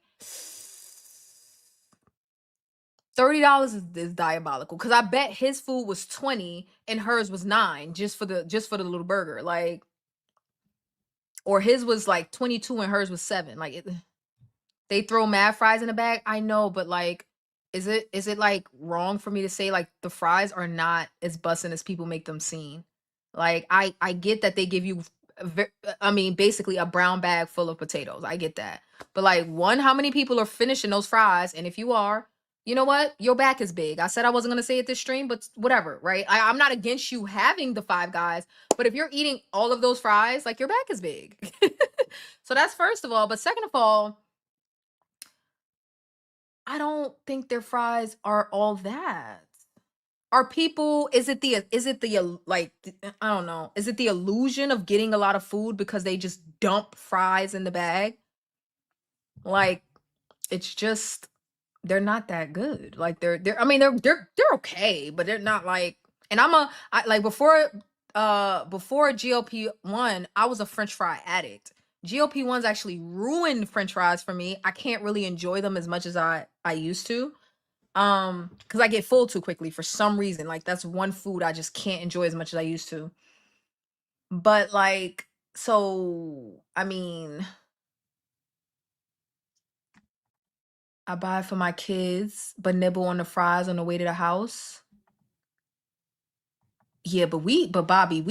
$30 is diabolical, because I bet his food was 20 and hers was 9 just for the little burger. Like, or his was like 22 and hers was 7. Like they throw mad fries in the bag. I know, but like, is it like wrong for me to say like the fries are not as bussin' as people make them seem? Like I get that they give you I mean basically a brown bag full of potatoes. I get that. But like, one, how many people are finishing those fries? And if you are, you know what? Your back is big. I said I wasn't going to say it this stream, but whatever, right? I'm not against you having the Five Guys, but if you're eating all of those fries, like your back is big. So that's first of all. But second of all, I don't think their fries are all that. Are people, is it the like, I don't know. Is it the illusion of getting a lot of food because they just dump fries in the bag? Like, it's just, they're not that good. Like they're I mean they're okay, but they're not like, and like before GLP-1, I was a French fry addict. GLP-1s actually ruined French fries for me. I can't really enjoy them as much as I used to. Because I get full too quickly for some reason. Like that's one food I just can't enjoy as much as I used to. But like, so I mean, I buy it for my kids, but nibble on the fries on the way to the house. Yeah, but Bobby,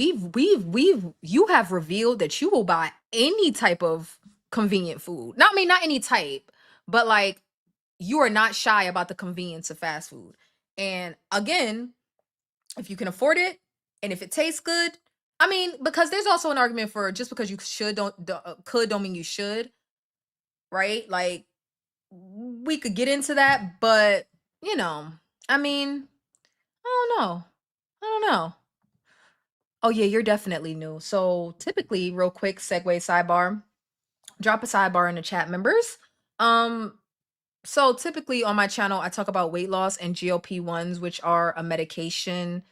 you have revealed that you will buy any type of convenient food. Not, I mean, not any type, but like, you are not shy about the convenience of fast food. And again, if you can afford it and if it tastes good, I mean, because there's also an argument for just because you could don't mean you should, right? Like, we could get into that, but you know, I mean, I don't know. I don't know. Oh yeah, you're definitely new. So typically, real quick segue sidebar. Drop a sidebar in the chat, members. Um, so typically on my channel, I talk about weight loss and GLP-1s, which are a medication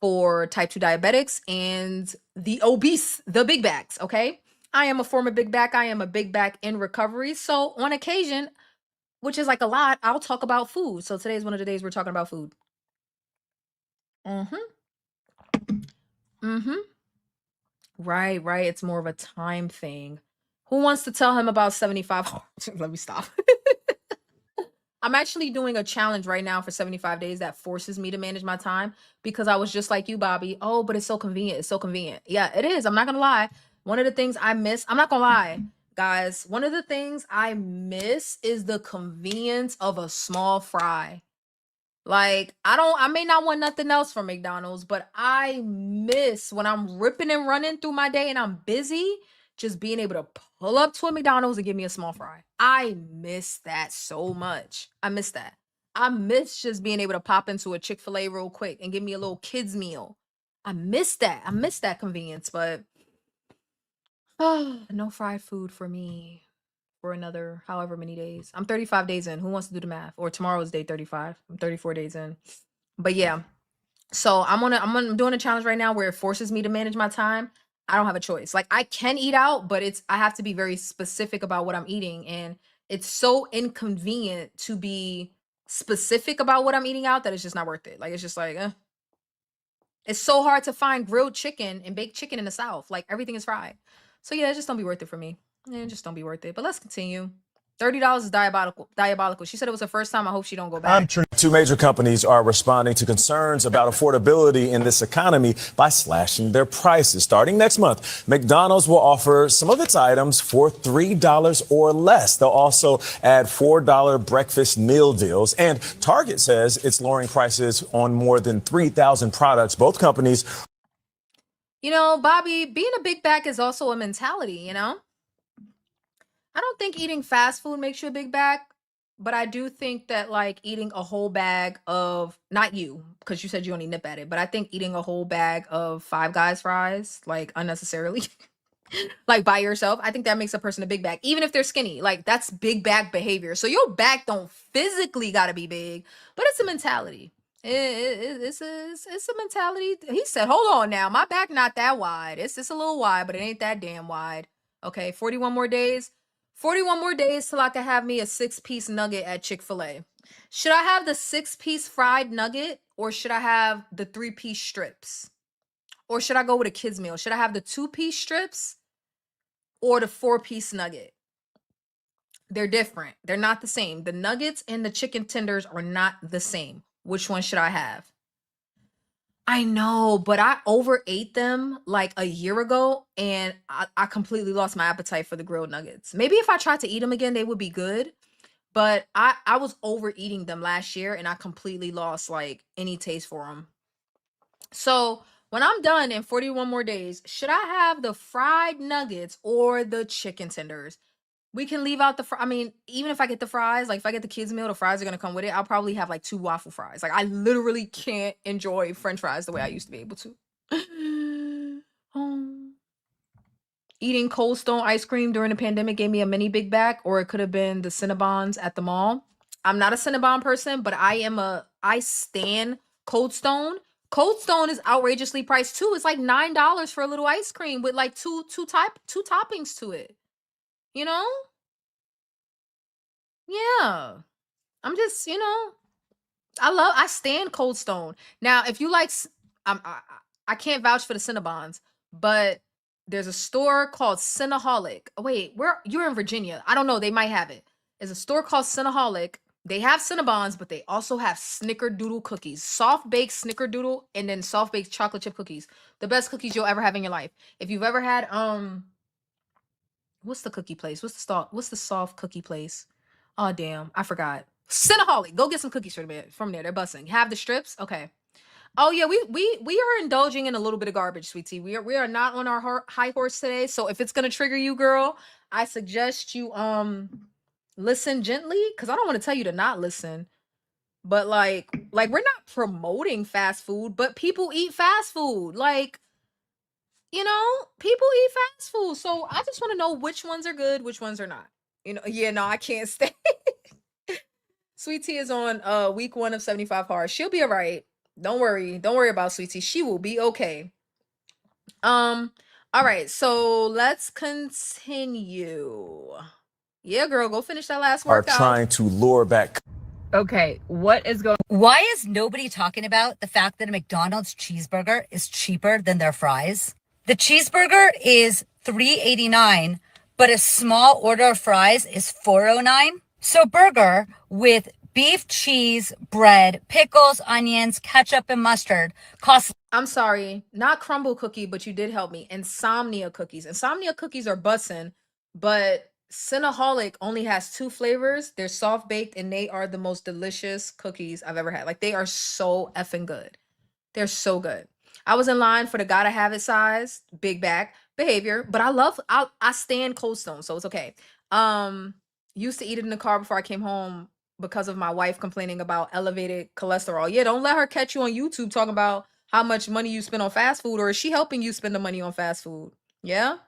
for type 2 diabetics and the obese, the big bags. Okay. I am a former big back. I am a big back in recovery. So on occasion, which is like a lot, I'll talk about food. So today is one of the days we're talking about food. Mm-hmm. Mm-hmm. Right, right. It's more of a time thing. Who wants to tell him about 75? Let me stop. I'm actually doing a challenge right now for 75 days that forces me to manage my time because I was just like you, Bobby. Oh, but it's so convenient. It's so convenient. Yeah, it is. I'm not going to lie. One of the things I miss, I'm not going to lie, guys. One of the things I miss is the convenience of a small fry. Like, I may not want nothing else from McDonald's, but I miss when I'm ripping and running through my day and I'm busy, just being able to pull up to a McDonald's and give me a small fry. I miss that so much. I miss that. I miss just being able to pop into a Chick-fil-A real quick and give me a little kids meal. I miss that. I miss that convenience, but no fried food for me for another however many days. I'm 35 days in. Who wants to do the math? Or tomorrow is day 35. I'm 34 days in. But yeah. So I'm doing a challenge right now where it forces me to manage my time. I don't have a choice. Like I can eat out, but I have to be very specific about what I'm eating. And it's so inconvenient to be specific about what I'm eating out that it's just not worth it. Like it's just like it's so hard to find grilled chicken and baked chicken in the South. Like everything is fried. So yeah, it just don't be worth it for me. Yeah, it just don't be worth it. But let's continue. $30 is diabolical. Diabolical. She said it was her first time. I hope she don't go back. Two major companies are responding to concerns about affordability in this economy by slashing their prices. Starting next month, McDonald's will offer some of its items for $3 or less. They'll also add $4 breakfast meal deals. And Target says it's lowering prices on more than 3,000 products. Both companies. You know, Bobby, being a big back is also a mentality, you know? I don't think eating fast food makes you a big back, but I do think that like eating a whole bag of, not you, because you said you only nip at it, but I think eating a whole bag of Five Guys fries, like unnecessarily, like by yourself, I think that makes a person a big back, even if they're skinny. Like that's big back behavior. So your back don't physically got to be big, but it's a mentality. It's a mentality. He said, hold on now, my back not that wide. It's just a little wide, but it ain't that damn wide. Okay, 41 more days. 41 more days till I can have me a 6-piece nugget at Chick-fil-A. Should I have the 6-piece fried nugget or should I have the 3-piece strips? Or should I go with a kids meal? Should I have the 2-piece strips or the 4-piece nugget? They're different. They're not the same. The nuggets and the chicken tenders are not the same. Which one should I have? I know, but I overate them like a year ago and I completely lost my appetite for the grilled nuggets. Maybe if I tried to eat them again, they would be good. But I was overeating them last year and I completely lost like any taste for them. So when I'm done in 41 more days, should I have the fried nuggets or the chicken tenders? We can leave out I mean, even if I get the fries, like if I get the kids meal, the fries are gonna come with it. I'll probably have like 2 waffle fries. Like I literally can't enjoy French fries the way I used to be able to. Eating Cold Stone ice cream during the pandemic gave me a mini big back, or it could have been the Cinnabons at the mall. I'm not a Cinnabon person, but I stan Cold Stone. Cold Stone is outrageously priced too. It's like $9 for a little ice cream with like two toppings to it. You know? Yeah. I'm just, I stand Cold Stone. Now, if you like, I can't vouch for the Cinnabons, but there's a store called Cinnaholic. Oh, wait, you're in Virginia. I don't know. They might have it. There's a store called Cinnaholic. They have Cinnabons, but they also have Snickerdoodle cookies, soft baked Snickerdoodle, and then soft baked chocolate chip cookies. The best cookies you'll ever have in your life. If you've ever had, what's the cookie place? What's the soft cookie place? Oh damn, I forgot. Cinnaholic. Go get some cookies from there. They're busting. Have the strips. Okay. Oh yeah, we are indulging in a little bit of garbage, sweet tea. We are not on our high horse today. So if it's gonna trigger you, girl, I suggest you listen gently because I don't want to tell you to not listen. But like we're not promoting fast food, but people eat fast food. Like, people eat fast food. So I just want to know which ones are good, which ones are not. Yeah, no, I can't stay. Sweet Tea is on week 1 of 75 hard. She'll be all right. Don't worry. Don't worry about Sweet Tea. She will be okay. All right, so let's continue. Yeah, girl, go finish that last Are workout. trying to lure back Okay, what is going Why is nobody talking about the fact that a McDonald's cheeseburger is cheaper than their fries? The cheeseburger is $3.89, but a small order of fries is $4.09. So burger with beef, cheese, bread, pickles, onions, ketchup, and mustard costs I'm sorry, not crumble cookie, but you did help me. Insomnia cookies. Insomnia cookies are bussin', but Cinnaholic only has 2 flavors. They're soft baked and they are the most delicious cookies I've ever had. Like, they are so effing good. They're so good. I was in line for the gotta have it size, big back behavior, but I stand Cold Stone, so it's okay. Used to eat it in the car before I came home because of my wife complaining about elevated cholesterol. Yeah, don't let her catch you on YouTube talking about how much money you spend on fast food, or is she helping you spend the money on fast food? Yeah.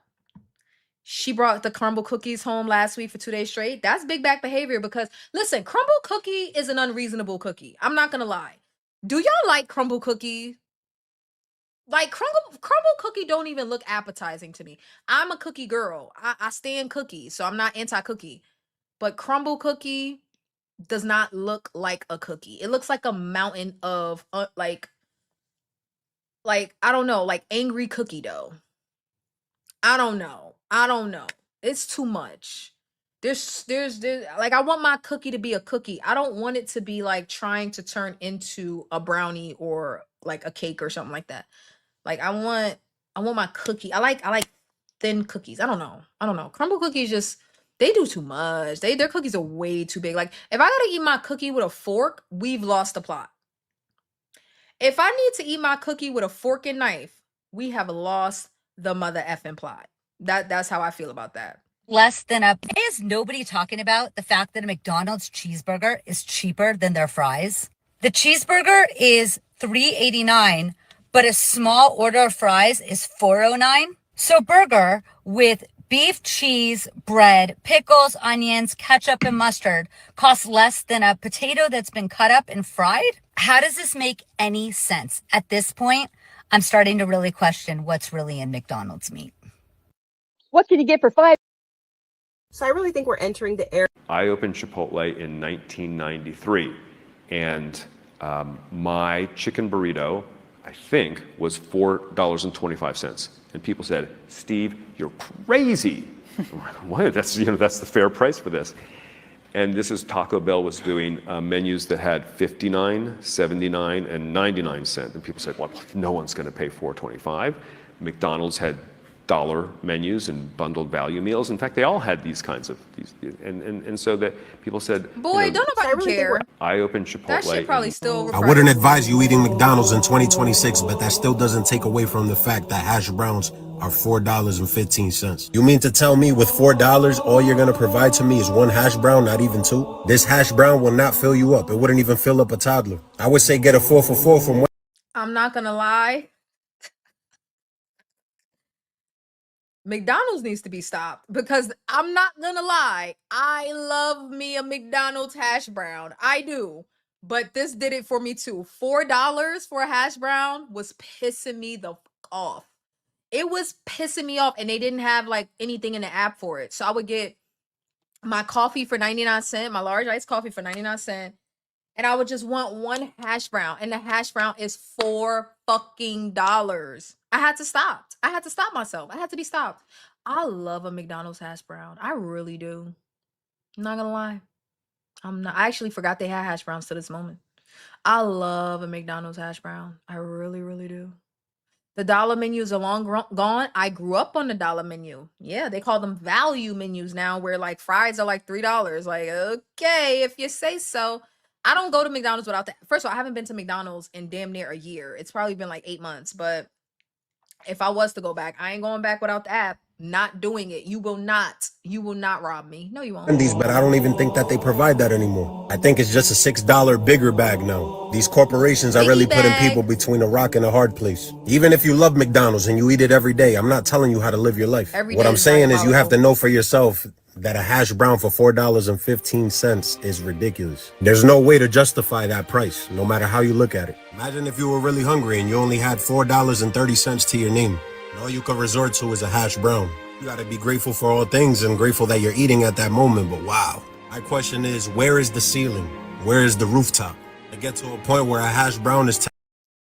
She brought the crumble cookies home last week for 2 days straight. That's big back behavior because listen, crumble cookie is an unreasonable cookie. I'm not gonna lie. Do y'all like crumble cookie? Like crumble cookie don't even look appetizing to me. I'm a cookie girl. I stand cookies, so I'm not anti-cookie. But crumble cookie does not look like a cookie. It looks like a mountain of like I don't know, like angry cookie dough. I don't know. It's too much. There's like, I want my cookie to be a cookie. I don't want it to be like trying to turn into a brownie or like a cake or something like that. Like, I want my cookie. I like thin cookies. I don't know. Crumble cookies just, they do too much. Their cookies are way too big. Like, if I gotta eat my cookie with a fork, we've lost the plot. If I need to eat my cookie with a fork and knife, we have lost the mother effing plot. That's how I feel about that. less than a. Why is nobody talking about the fact that a McDonald's cheeseburger is cheaper than their fries? The cheeseburger is $3.89, but a small order of fries is $4.09. So burger with beef, cheese, bread, pickles, onions, ketchup, and mustard costs less than a potato that's been cut up and fried? How does this make any sense? At this point, I'm starting to really question what's really in McDonald's meat. What can you get for $5? So I really think we're entering the era. I opened Chipotle in 1993, and my chicken burrito, I think, was $4.25. And people said, "Steve, you're crazy." What? That's the fair price for this. And this is Taco Bell was doing menus that had 59, 79, and 99 cents. And people said, well, no one's going to pay $4.25. McDonald's had dollar menus and bundled value meals. In fact, they all had these kinds of these, and so that people said, Boy, don't nobody care. I opened Chipotle. That shit probably still I wouldn't advise you eating McDonald's in 2026, but that still doesn't take away from the fact that hash browns are $4.15. You mean to tell me with $4, all you're gonna provide to me is 1 hash brown, not even 2? This hash brown will not fill you up. It wouldn't even fill up a toddler. I would say get a 4 for $4 from. I'm not gonna lie. McDonald's needs to be stopped because I'm not gonna lie. I love me a McDonald's hash brown. I do. But this did it for me too. $4 for a hash brown was pissing me the fuck off. It was pissing me off, and they didn't have like anything in the app for it. So I would get my coffee for 99 cents, my large iced coffee for 99 cents. And I would just want 1 hash brown, and the hash brown is $4 fucking dollars. I had to stop. I had to stop myself. I had to be stopped. I love a McDonald's hash brown. I really do. I'm not gonna lie. I actually forgot they had hash browns to this moment. I love a McDonald's hash brown. I really, really do. The dollar menus are long gone. I grew up on the dollar menu. Yeah, they call them value menus now, where like fries are like $3. Like, okay, if you say so. I don't go to McDonald's without that. First of all, I haven't been to McDonald's in damn near a year. It's probably been like 8 months. But if I was to go back, I ain't going back without the app. not doing it. You will not rob me. No, you won't. Wendy's, but I don't even think that they provide that anymore. I think it's just a $6 bigger bag now. These corporations are really Biggie putting bag. people between a rock and a hard place. Even if you love McDonald's and you eat it every day, I'm not telling you how to live your life. Every What day I'm is saying is you have to diabolical. know for yourself that a hash brown for $4.15 is ridiculous. There's no way to justify that price, no matter how you look at it. Imagine if you were really hungry and you only had $4.30 to your name, and all you could resort to is a hash brown. You gotta be grateful for all things and grateful that you're eating at that moment, but wow. My question is, where is the ceiling? Where is the rooftop? I get to a point where a hash brown is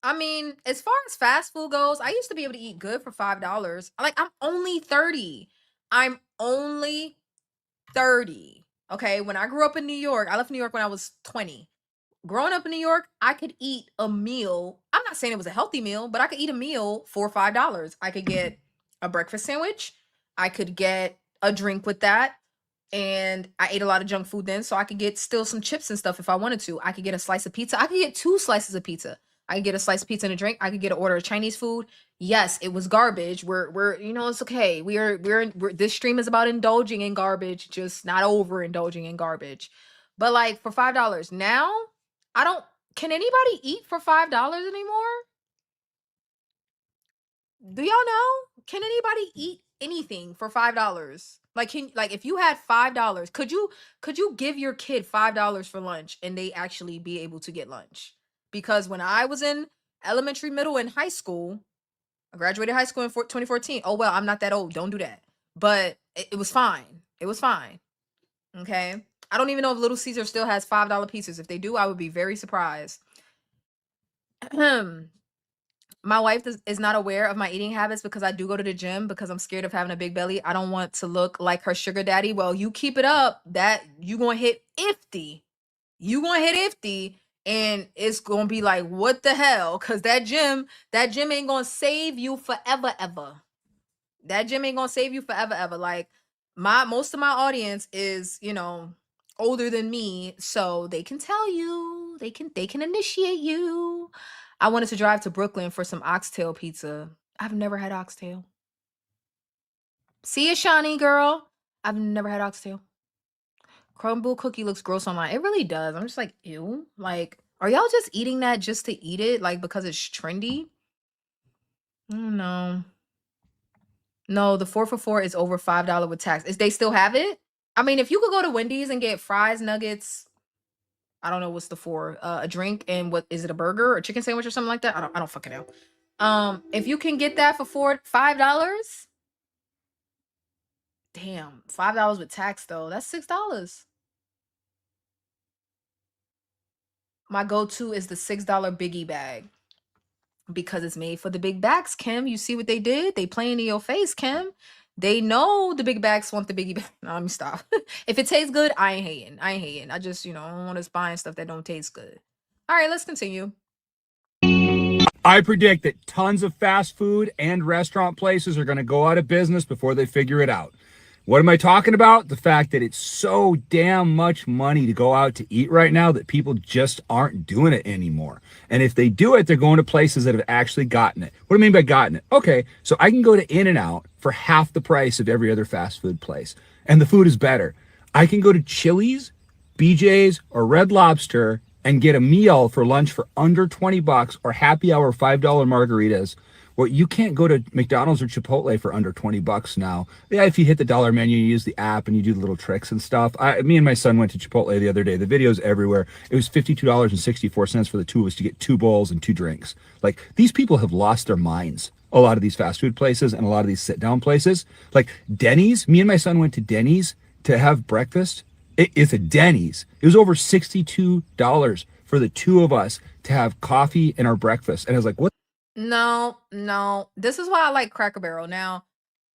I mean, as far as fast food goes, I used to be able to eat good for $5. Like, I'm only 30. I'm only 30. Okay. When I grew up in New York, I left New York when I was 20. Growing up in New York, I could eat a meal. I'm not saying it was a healthy meal, but I could eat a meal for $5. I could get a breakfast sandwich. I could get a drink with that. And I ate a lot of junk food then, so I could get still some chips and stuff if I wanted to. I could get a slice of pizza. I could get 2 slices of pizza. I could get a slice of pizza and a drink. I could get an order of Chinese food. Yes, it was garbage. We're it's okay. We're this stream is about indulging in garbage, just not overindulging in garbage. But like for $5 now, I don't. Can anybody eat for $5 anymore? Do y'all know? Can anybody eat anything for $5? Like if you had $5, could you give your kid $5 for lunch and they actually be able to get lunch? Because when I was in elementary, middle, and high school, I graduated high school in 2014. Oh well, I'm not that old. Don't do that. But it was fine. It was fine. Okay. I don't even know if Little Caesar still has $5 pizzas. If they do, I would be very surprised. My wife is not aware of my eating habits because I do go to the gym because I'm scared of having a big belly. I don't want to look like her sugar daddy. Well, you keep it up, that you gonna hit 50. You gonna hit 50 and it's gonna be like, what the hell? Cause that gym ain't gonna save you forever, ever. That gym ain't gonna save you forever, ever. Like most of my audience is, older than me, so they can tell you, they can initiate you. I wanted to drive to Brooklyn for some oxtail pizza. I've never had oxtail. See ya, Shawnee girl. I've never had oxtail. Crumble cookie looks gross online. It really does. I'm just like, ew. Like, are y'all just eating that just to eat it? Like, because it's trendy? I don't know. No, the 4 for $4 is over $5 with tax. Is they still have it? I mean, if you could go to Wendy's and get fries, nuggets, I don't know what's the 4, a drink, and what is it, a burger or chicken sandwich or something like that? I don't fucking know. If you can get that for $5, damn, $5 with tax though, that's $6. My go-to is the $6 biggie bag because it's made for the big bags, Kim. You see what they did? They playing in your face, Kim. They know the big bags want the biggie bag. No, let me stop. If it tastes good, I ain't hating. I ain't hating. I just, I don't want us buying stuff that don't taste good. All right, let's continue. I predict that tons of fast food and restaurant places are going to go out of business before they figure it out. What am I talking about? The fact that it's so damn much money to go out to eat right now that people just aren't doing it anymore. And if they do it, they're going to places that have actually gotten it. What do I mean by gotten it? Okay, so I can go to In-N-Out for half the price of every other fast food place, and the food is better. I can go to Chili's, BJ's, or Red Lobster and get a meal for lunch for under $20 or happy hour $5 margaritas. Well, you can't go to McDonald's or Chipotle for under $20 now. Yeah, if you hit the dollar menu, you use the app and you do the little tricks and stuff. Me and my son went to Chipotle the other day. The video's everywhere. It was $52.64 for the two of us to get 2 bowls and 2 drinks. Like, these people have lost their minds. A lot of these fast food places and a lot of these sit-down places. Like Denny's, me and my son went to Denny's to have breakfast. It's a Denny's. It was over $62 for the 2 of us to have coffee and our breakfast. And I was like, what? No. This is why I like Cracker Barrel. Now,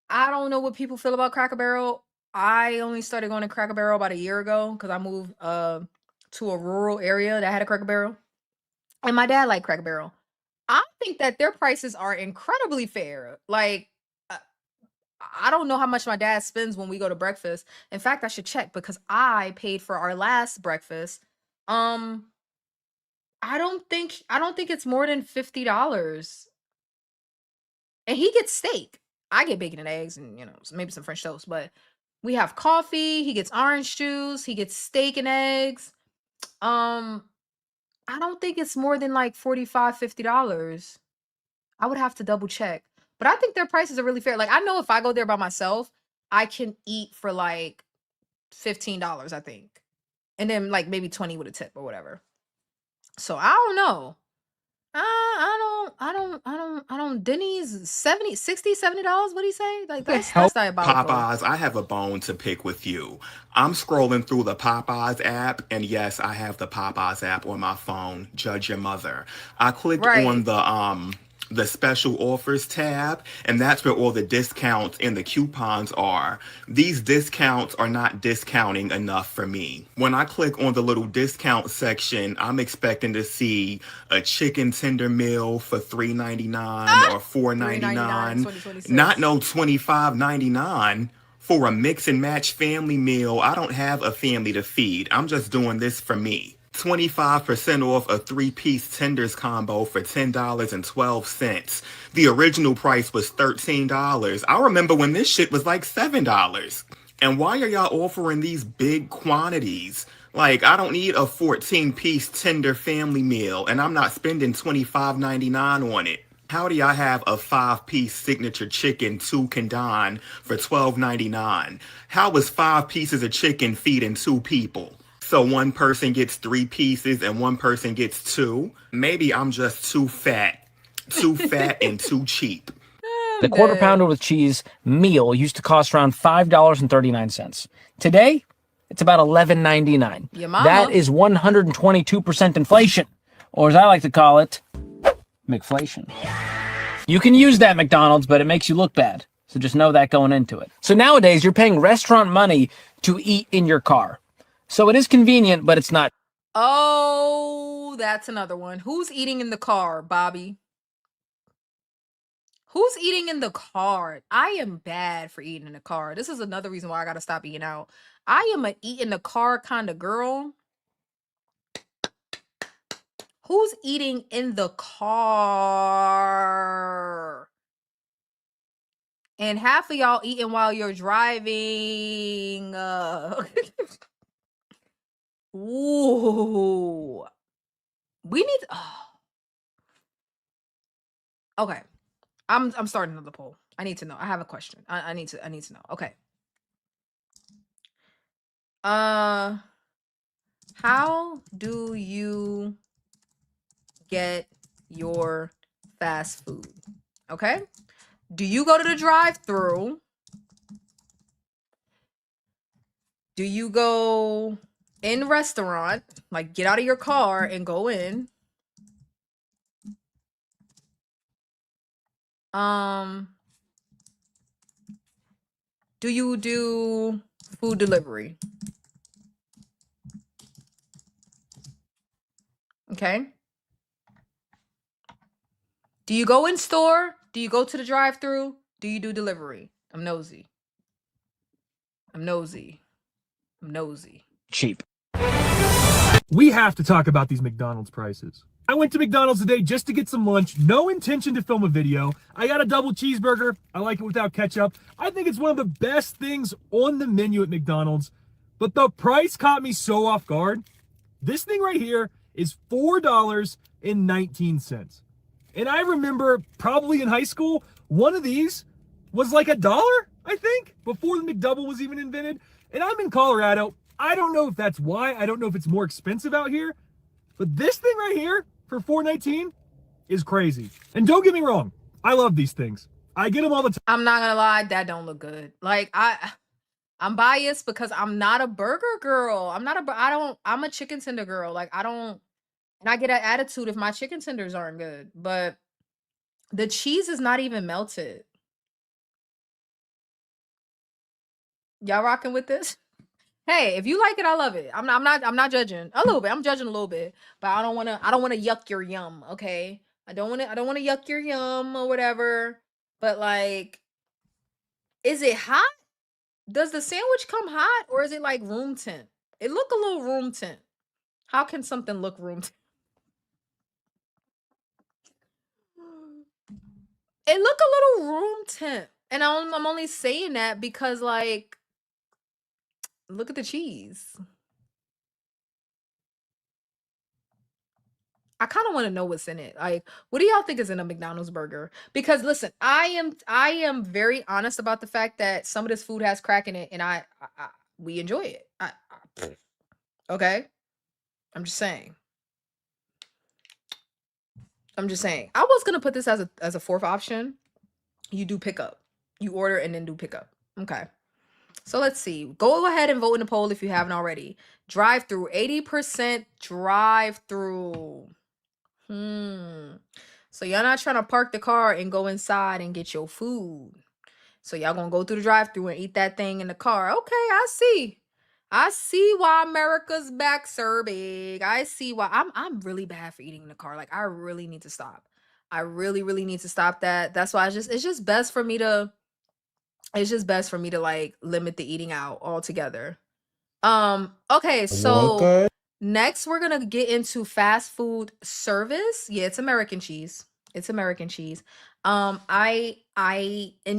I don't know what people feel about Cracker Barrel. I only started going to Cracker Barrel about a year ago because I moved to a rural area that had a Cracker Barrel. And my dad liked Cracker Barrel. I think that their prices are incredibly fair. Like, I don't know how much my dad spends when we go to breakfast. In fact, I should check because I paid for our last breakfast. Um, I don't think it's more than $50. And he gets steak. I get bacon and eggs and, maybe some French toast, but we have coffee. He gets orange juice. He gets steak and eggs. Um, I don't think it's more than like $45, $50. I would have to double check. But I think their prices are really fair. Like, I know if I go there by myself, I can eat for like $15, I think. And then like maybe 20 with a tip or whatever. So I don't know. I don't. Denny's 70, 60, $70. What'd he say? Like that's diabolical. Popeyes, I have a bone to pick with you. I'm scrolling through the Popeyes app, and yes, I have the Popeyes app on my phone. Judge your mother. I clicked on the special offers tab, and that's where all the discounts and the coupons are. These discounts are not discounting enough for me. When I click on the little discount section, I'm expecting to see a chicken tender meal for $3.99 or $4.99, not no $25.99 for a mix and match family meal. I don't have a family to feed. I'm just doing this for me. 25% off a 3-piece tenders combo for $10.12. The original price was $13. I remember when this shit was like $7. And why are y'all offering these big quantities? Like, I don't need a 14-piece tender family meal, and I'm not spending $25.99 on it. How do y'all have a 5-piece signature chicken toucan don for $12.99? How is 5 pieces of chicken feeding 2 people? So one person gets 3 pieces and one person gets 2. Maybe I'm just too fat and too cheap. The quarter pounder with cheese meal used to cost around $5.39. Today, it's about $11.99. Your mama. That is 122% inflation, or as I like to call it, McFlation. You can use that, McDonald's, but it makes you look bad. So just know that going into it. So nowadays, you're paying restaurant money to eat in your car. So it is convenient, but it's not. Oh, that's another one. Who's eating in the car, Bobby? Who's eating in the car? I am bad for eating in the car. This is another reason why I gotta stop eating out. I am a eat in the car kind of girl. Who's eating in the car? And half of y'all eating while you're driving. Ooh. We need okay. I'm starting another poll. I need to know. I have a question. I need to know. Okay. How do you get your fast food? Okay? Do you go to the drive-thru? Do you go in restaurant, like get out of your car and go in? Do you do food delivery? Okay. Do you go in store? Do you go to the drive-thru? Do you do delivery? I'm nosy. Cheap. We have to talk about these McDonald's prices. I went to McDonald's today just to get some lunch. No intention to film a video. I got a double cheeseburger. I like it without ketchup. I think it's one of the best things on the menu at McDonald's. But the price caught me so off guard. This thing right here is $4.19. And I remember probably in high school, one of these was like $1, I think, before the McDouble was even invented. And I'm in Colorado. I don't know if that's why. I don't know if it's more expensive out here. But this thing right here for $4.19 is crazy. And don't get me wrong, I love these things. I get them all the time. I'm not gonna lie, that don't look good. Like I'm biased because I'm not a burger girl. I'm a chicken tender girl. Like and I get an attitude if my chicken tenders aren't good. But the cheese is not even melted. Y'all rocking with this? Hey, if you like it, I love it. I'm not judging. A little bit. I'm judging a little bit, but I don't want to yuck your yum, okay? I don't want to yuck your yum or whatever. But like, is it hot? Does the sandwich come hot or is it like room temp? It look a little room temp. How can something look room temp? It look a little room temp. And I'm only saying that because, like, look at the cheese. I kind of want to know what's in it. Like, what do y'all think is in a McDonald's burger? Because listen, I am very honest about the fact that some of this food has crack in it, and we enjoy it. Okay, I'm just saying. I'm just saying. I was gonna put this as a fourth option. You do pickup. You order and then do pickup. Okay. So let's see. Go ahead and vote in the poll if you haven't already. Drive through. 80% drive through. So y'all not trying to park the car and go inside and get your food. So y'all gonna go through the drive-through and eat that thing in the car. Okay, I see. I see why America's backs are big. I see why I'm really bad for eating in the car. Like, I really need to stop. I really, really need to stop that. That's why it's just best for me to like limit the eating out altogether. Okay, so next we're gonna get into fast food service. Yeah, it's American cheese. It's American cheese. I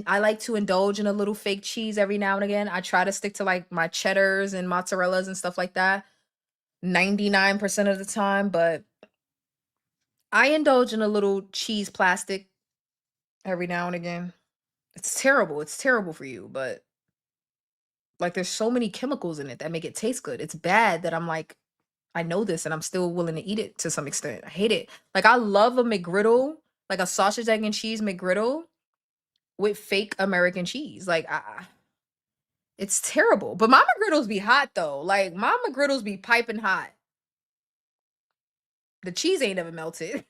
like to indulge in a little fake cheese every now and again. I try to stick to like my cheddars and mozzarellas and stuff like that 99% of the time, but I indulge in a little cheese plastic every now and again. It's terrible. It's terrible for you, but like there's so many chemicals in it that make it taste good. It's bad that I'm like, I know this and I'm still willing to eat it to some extent. I hate it. Like, I love a McGriddle, like a sausage, egg, and cheese McGriddle with fake American cheese. Like, it's terrible. But my McGriddles be hot though. Like, my McGriddles be piping hot. The cheese ain't ever melted.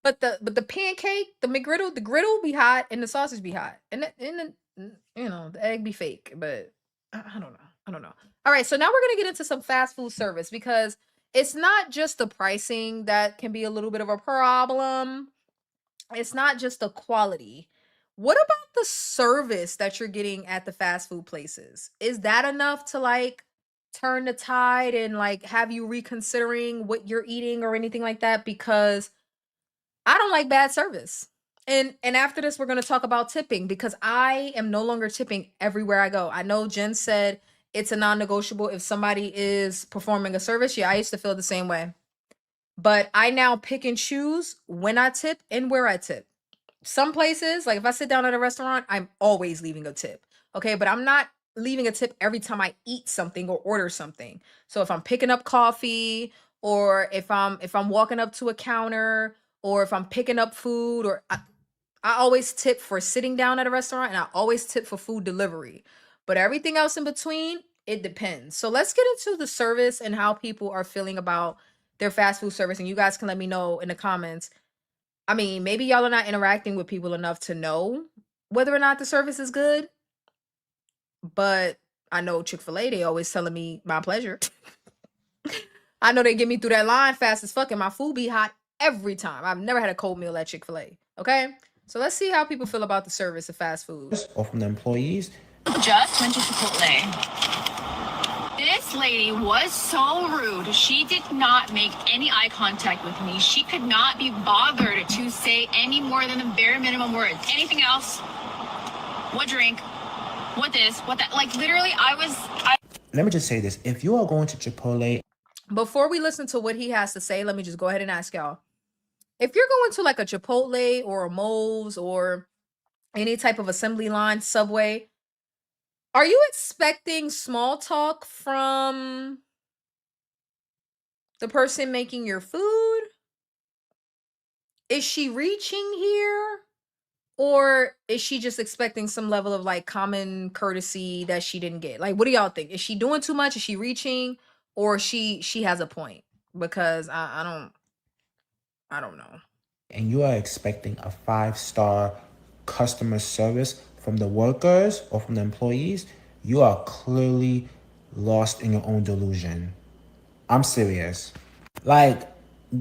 But the pancake, the McGriddle, the griddle be hot and the sausage be hot. And the you know, the egg be fake, but I don't know. I don't know. All right, so now we're going to get into some fast food service because it's not just the pricing that can be a little bit of a problem. It's not just the quality. What about the service that you're getting at the fast food places? Is that enough to like turn the tide and like have you reconsidering what you're eating or anything like that? Because I don't like bad service. And after this, we're going to talk about tipping because I am no longer tipping everywhere I go. I know Jen said it's a non-negotiable if somebody is performing a service. Yeah, I used to feel the same way. But I now pick and choose when I tip and where I tip. Some places, like if I sit down at a restaurant, I'm always leaving a tip. Okay, but I'm not leaving a tip every time I eat something or order something. So if I'm picking up coffee or if I'm walking up to a counter or if I'm picking up food or I always tip for sitting down at a restaurant and I always tip for food delivery. But everything else in between, it depends. So let's get into the service and how people are feeling about their fast food service. And you guys can let me know in the comments. I mean, maybe y'all are not interacting with people enough to know whether or not the service is good. But I know Chick-fil-A, they always telling me my pleasure. I know they get me through that line fast as fuck and my food be hot every time. I've never had a cold meal at Chick-fil-A. Okay? So let's see how people feel about the service of fast food. Or from the employees. Just went to Chipotle. This lady was so rude. She did not make any eye contact with me. She could not be bothered to say any more than the bare minimum words. Anything else? What drink? What this? What that? Like, literally, Let me just say this. If you are going to Chipotle. Before we listen to what he has to say, let me just go ahead and ask y'all. If you're going to like a Chipotle or a Moe's or any type of assembly line, Subway, are you expecting small talk from the person making your food? Is she reaching here? Or is she just expecting some level of like common courtesy that she didn't get? Like, what do y'all think? Is she doing too much? Is she reaching? Or she has a point? Because I don't know. And you are expecting a 5-star customer service from the workers or from the employees, you are clearly lost in your own delusion. I'm serious. Like,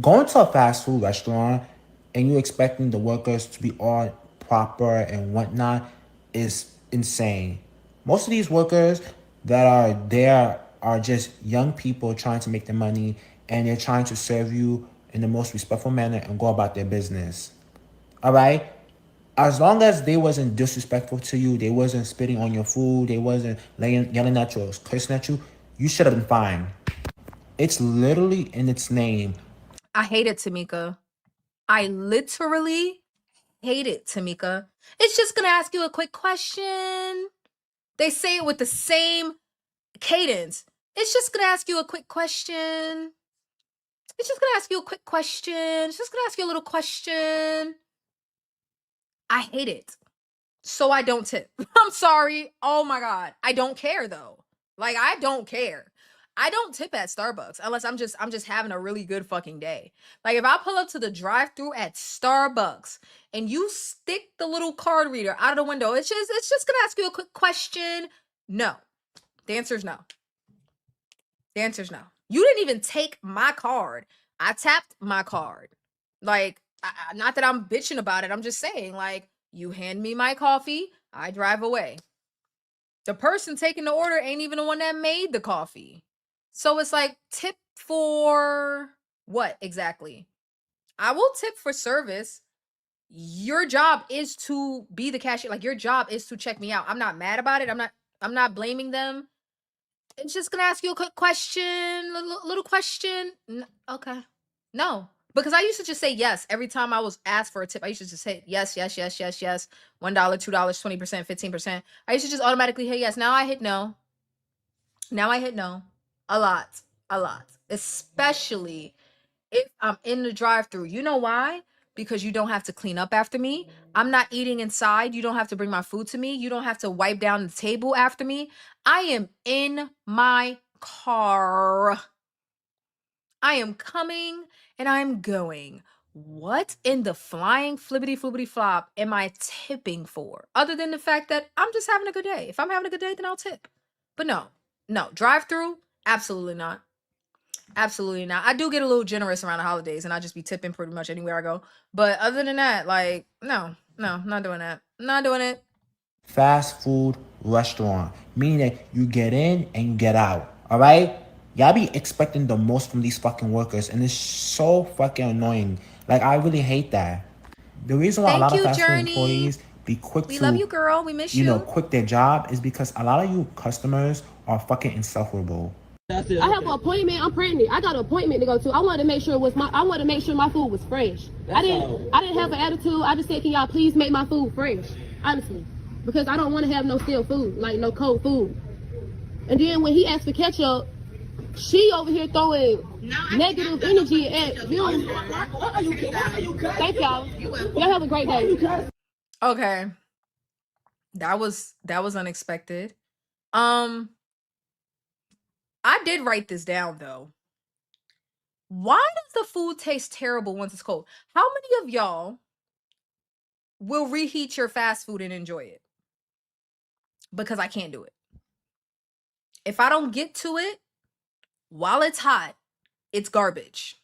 going to a fast food restaurant and you expecting the workers to be all proper and whatnot is insane. Most of these workers that are there are just young people trying to make their money and they're trying to serve you in the most respectful manner and go about their business. All right? As long as they wasn't disrespectful to you, they wasn't spitting on your food, they wasn't yelling at you or cursing at you, you should have been fine. It's literally in its name. I hate it, Tamika. I literally hate it, Tamika. It's just gonna ask you a quick question. They say it with the same cadence. It's just gonna ask you a quick question. It's just gonna ask you a quick question. It's just gonna ask you a little question. I hate it. So I don't tip. I'm sorry. Oh my God. I don't care though. Like, I don't care. I don't tip at Starbucks unless I'm just having a really good fucking day. Like, if I pull up to the drive-thru at Starbucks and you stick the little card reader out of the window, it's just gonna ask you a quick question. No. The answer is no. The answer is no. You didn't even take my card. I tapped my card. Like, not that I'm bitching about it. I'm just saying, like, you hand me my coffee, I drive away. The person taking the order ain't even the one that made the coffee. So it's like, tip for what exactly? I will tip for service. Your job is to be the cashier. Like, your job is to check me out. I'm not mad about it. I'm not blaming them. It's just gonna ask you a quick question, little question. Okay. No. Because I used to just say yes every time I was asked for a tip. I used to just say yes, yes, yes, yes, yes. $1, $2, 20%, 15%. I used to just automatically hit yes. Now I hit no. Now I hit no. A lot. A lot. Especially if I'm in the drive-thru. You know why? Because you don't have to clean up after me. I'm not eating inside. You don't have to bring my food to me. You don't have to wipe down the table after me. I am in my car. I am coming and I'm going. What in the flying flippity floopity flop am I tipping for? Other than the fact that I'm just having a good day. If I'm having a good day, then I'll tip. But no, drive-thru, absolutely not. Absolutely not. I do get a little generous around the holidays and I just be tipping pretty much anywhere I go. But other than that, like, no, not doing that. Not doing it. Fast food restaurant, meaning that you get in and you get out. All right, y'all be expecting the most from these fucking workers, and it's so fucking annoying. Like, I really hate that. The reason why a lot of fast food employees be quick We to, love you, girl. We miss you. quit their job is because a lot of you customers are fucking insufferable. I have an appointment. I'm pregnant. I got an appointment to go to. I wanted to make sure my food was fresh. I didn't have an attitude. I just said, can y'all please make my food fresh? Honestly. Because I don't want to have no stale food, like no cold food. And then when he asked for ketchup, she over here throwing negative energy at him. Thank y'all. Y'all have a great day. Okay. That was unexpected. I did write this down though. Why does the food taste terrible once it's cold? How many of y'all will reheat your fast food and enjoy it? Because I can't do it. If I don't get to it while it's hot, it's garbage.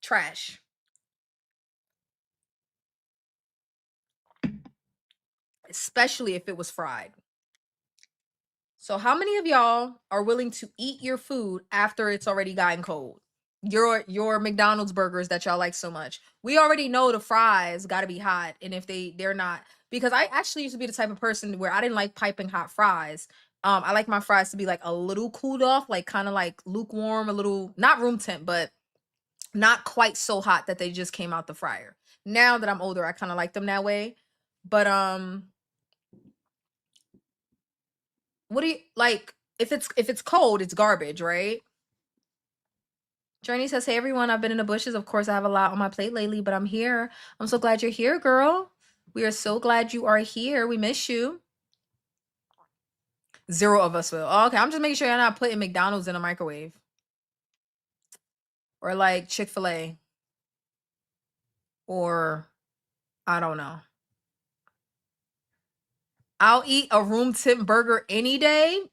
Trash. Especially if it was fried. So how many of y'all are willing to eat your food after it's already gotten cold? Your McDonald's burgers that y'all like so much. We already know the fries got to be hot, and if they're not, because I actually used to be the type of person where I didn't like piping hot fries. I like my fries to be like a little cooled off, like kind of like lukewarm, a little not room temp, but not quite so hot that they just came out the fryer. Now that I'm older, I kind of like them that way. But what do you like? If it's cold, it's garbage, right? Journey says, hey everyone, I've been in the bushes. Of course, I have a lot on my plate lately, but I'm here. I'm so glad you're here, girl. We are so glad you are here. We miss you. 0 of us will. Oh, okay, I'm just making sure you're not putting McDonald's in a microwave. Or like Chick-fil-A. Or I don't know. I'll eat a room temp burger any day.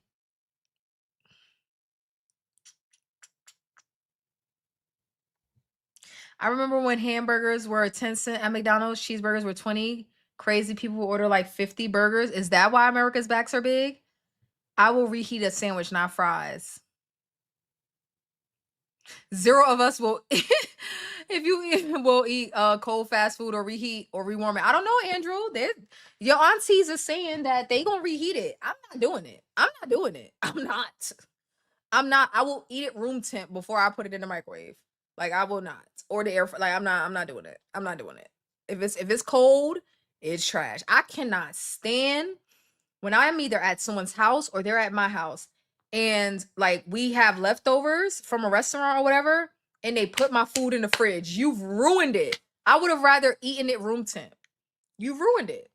I remember when hamburgers were 10 cents at McDonald's, cheeseburgers were 20. Crazy people order like 50 burgers. Is that why America's backs are big? I will reheat a sandwich, not fries. Zero of us will if you will eat cold fast food or reheat or rewarm it. I don't know, Andrew. Your aunties are saying that they gonna reheat it. I'm not doing it. I'm not doing it. I'm not. I'm not. I will eat it room temp before I put it in the microwave. Like I will not. Or the air like I'm not doing it. I'm not doing it. If it's cold, it's trash. I cannot stand when I'm either at someone's house or they're at my house and like we have leftovers from a restaurant or whatever and they put my food in the fridge. You've ruined it. I would have rather eaten it room temp. You ruined it.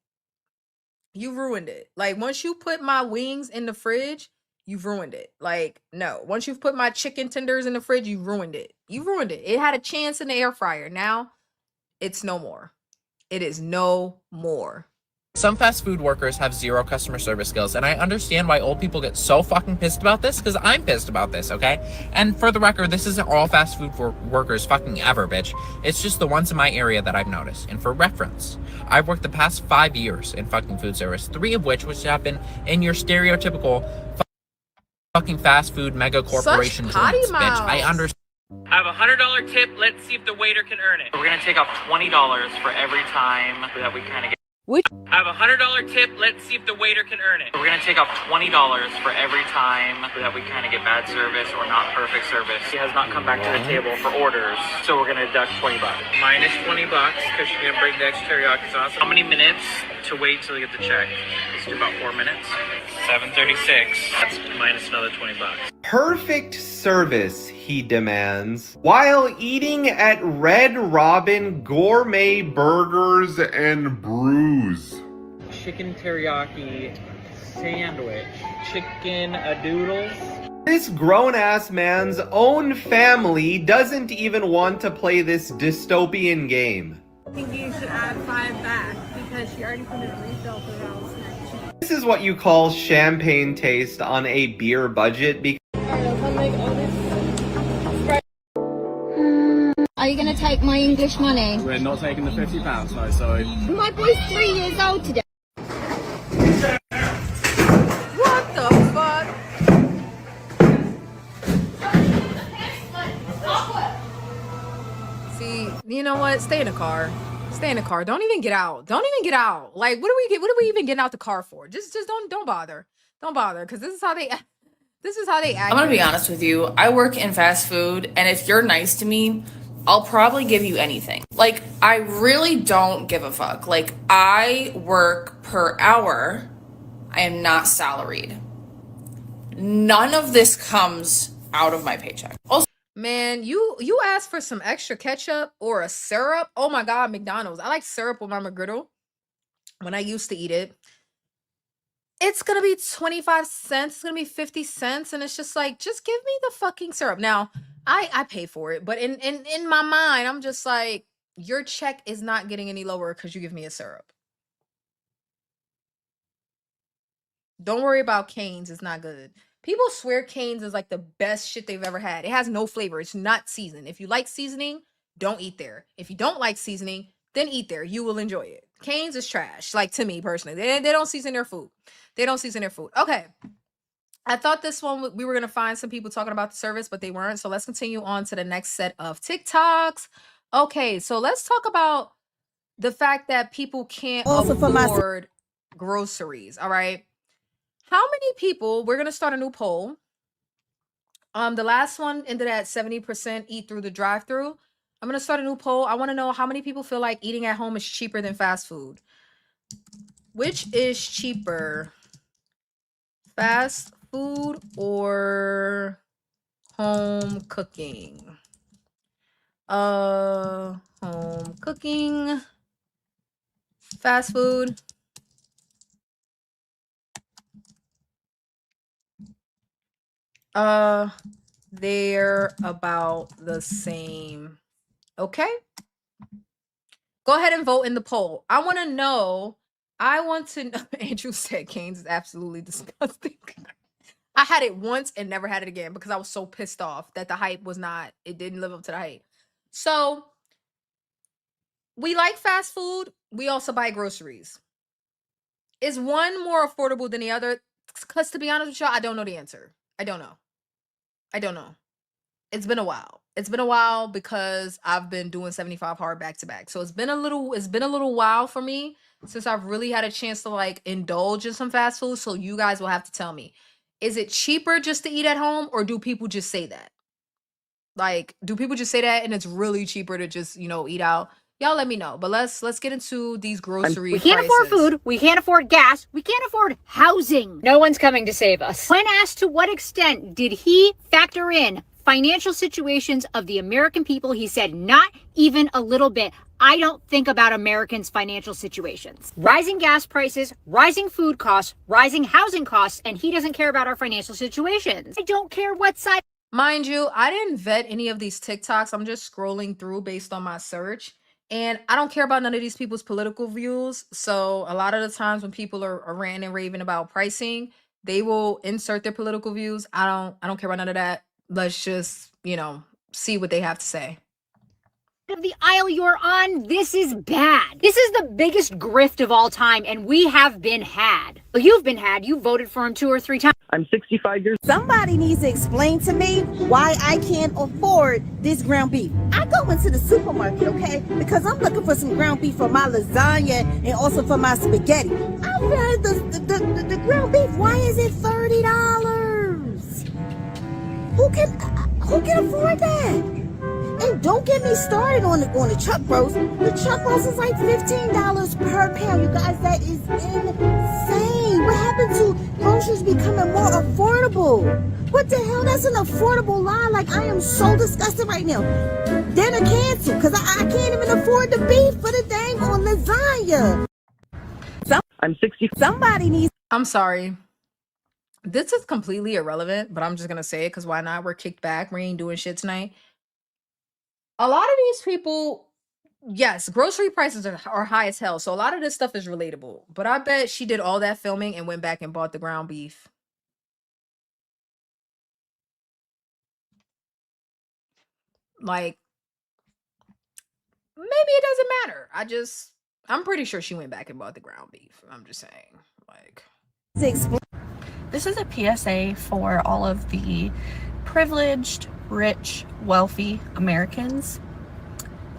You ruined it. Like once you put my wings in the fridge, you've ruined it. Like no, once you've put my chicken tenders in the fridge, you ruined it. You ruined it. It had a chance in the air fryer. Now it's no more. It is no more. Some fast food workers have zero customer service skills, and I understand why old people get so fucking pissed about this, because I'm pissed about this, okay? And for the record, this isn't all fast food workers fucking ever, bitch. It's just the ones in my area that I've noticed. And for reference, I've worked the past 5 years in fucking food service, 3 of which have been in your stereotypical fucking fast food mega corporation joints, bitch. I understand. I have a $100 tip. Let's see if the waiter can earn it. We're gonna take off $20 for every time that we kind of get. Which? I have a $100 tip. Let's see if the waiter can earn it. We're gonna take off $20 for every time that we kind of get bad service or not perfect service. She has not come back to the table for orders, so we're gonna deduct $20. Minus $20 because she didn't bring the extra teriyaki sauce. How many minutes to wait till you get the check? Let's do about 4 minutes. 7:36. That's minus another $20. Perfect service, he demands, while eating at Red Robin Gourmet Burgers and Brews. Chicken teriyaki sandwich. Chicken doodles. This grown-ass man's own family doesn't even want to play this dystopian game. I think you should add 5 back because she already put in a refill for round snack. This is what you call champagne taste on a beer budget because Are you gonna take my English money? We're not taking the £50, no, sorry. My boy's 3 years old today. What the fuck? See, you know what? Stay in the car. Stay in the car. Don't even get out. Don't even get out. Like, what are we even getting out the car for? Just don't bother. Don't bother, because this is how they act. I'm gonna be honest with you. I work in fast food, and if you're nice to me, I'll probably give you anything. Like, I really don't give a fuck. Like, I work per hour. I am not salaried. None of this comes out of my paycheck. Also, Man, you asked for some extra ketchup or a syrup. Oh my God, McDonald's. I like syrup with my McGriddle when I used to eat it. It's gonna be 25 cents, it's gonna be 50 cents, and it's just like, just give me the fucking syrup. Now, I pay for it, but in my mind, I'm just like, your check is not getting any lower because you give me a syrup. Don't worry about Cane's, it's not good. People swear Cane's is like the best shit they've ever had. It has no flavor, it's not seasoned. If you like seasoning, don't eat there. If you don't like seasoning, then eat there. You will enjoy it. Cane's is trash, like to me personally. They don't season their food. They don't season their food. Okay. I thought this one we were going to find some people talking about the service, but they weren't. So let's continue on to the next set of TikToks. Okay, so let's talk about the fact that people can't afford groceries. All right. How many people, we're going to start a new poll. The last one ended at 70% eat through the drive-through. I'm going to start a new poll. I want to know how many people feel like eating at home is cheaper than fast food. Which is cheaper? Fast food or home cooking? Home cooking. Fast food. They're about the same. Okay. Go ahead and vote in the poll. I want to know. Andrew said Cane's is absolutely disgusting. I had it once and never had it again because I was so pissed off that the hype it didn't live up to the hype. So we like fast food. We also buy groceries. Is one more affordable than the other? Because to be honest with y'all, I don't know the answer. I don't know. it's been a while. It's been a while because I've been doing 75 hard back to back. So it's been a little while for me since I've really had a chance to like indulge in some fast food. So you guys will have to tell me, is it cheaper just to eat at home, or do people just say that? Like, do people just say that and it's really cheaper to just, eat out? Y'all let me know. But let's get into these grocery We can't afford prices. food. We can't afford gas. We can't afford housing. No one's coming to save us. When asked to what extent did he factor in financial situations of the American people, he said, not even a little bit. I don't think about Americans' financial situations. Rising gas prices, rising food costs, rising housing costs, and he doesn't care about our financial situations. I don't care what side. Mind you, I didn't vet any of these TikToks. I'm just scrolling through based on my search. And I don't care about none of these people's political views. So a lot of the times when people are ranting and raving about pricing, they will insert their political views. I don't care about none of that. Let's just, see what they have to say. Of the aisle you're on, this is bad. This is the biggest grift of all time, and we have been had. Well, you've been had. You voted for him 2 or 3 times. I'm 65 years. Somebody needs to explain to me why I can't afford this ground beef. I go into the supermarket, okay, because I'm looking for some ground beef for my lasagna and also for my spaghetti. I read the ground beef. Why is it $30? Who can afford that? And don't get me started on the chuck roast. The chuck roast is like $15 per pound. You guys, that is insane. What happened to groceries becoming more affordable? What the hell? That's an affordable line. Like, I am so disgusted right now. Dinner canceled because I can't even afford the beef for the dang on lasagna. I'm 60. Somebody needs. I'm sorry. This is completely irrelevant, but I'm just going to say it because why not? We're kicked back. We ain't doing shit tonight. A lot of these people, yes, grocery prices are high as hell. So a lot of this stuff is relatable. But I bet she did all that filming and went back and bought the ground beef. Like, maybe it doesn't matter. I'm pretty sure she went back and bought the ground beef. I'm just saying. Like, This is a PSA for all of the privileged, rich, wealthy Americans.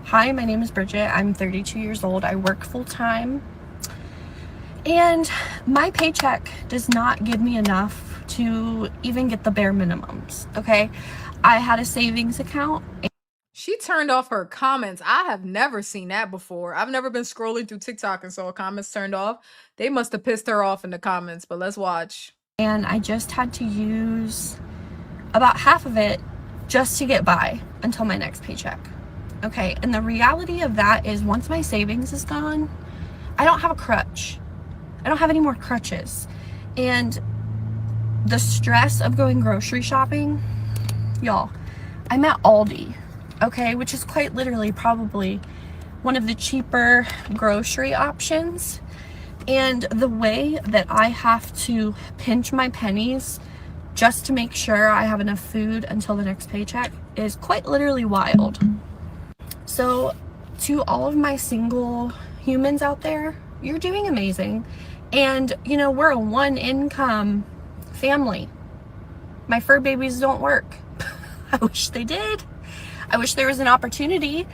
Hi, my name is Bridget. I'm 32 years old. I work full time. And my paycheck does not give me enough to even get the bare minimums, okay? I had a savings account. she turned off her comments. I have never seen that before. I've never been scrolling through TikTok and saw comments turned off. They must have pissed her off in the comments, but let's watch. And I just had to use about half of it just to get by until my next paycheck. Okay, and the reality of that is once my savings is gone, I don't have a crutch. I don't have any more crutches. And the stress of going grocery shopping, y'all, I'm at Aldi, okay, which is quite literally probably one of the cheaper grocery options. And the way that I have to pinch my pennies just to make sure I have enough food until the next paycheck is quite literally wild. So to all of my single humans out there, you're doing amazing. And we're a 1-income family. My fur babies don't work. I wish they did. I wish there was an opportunity.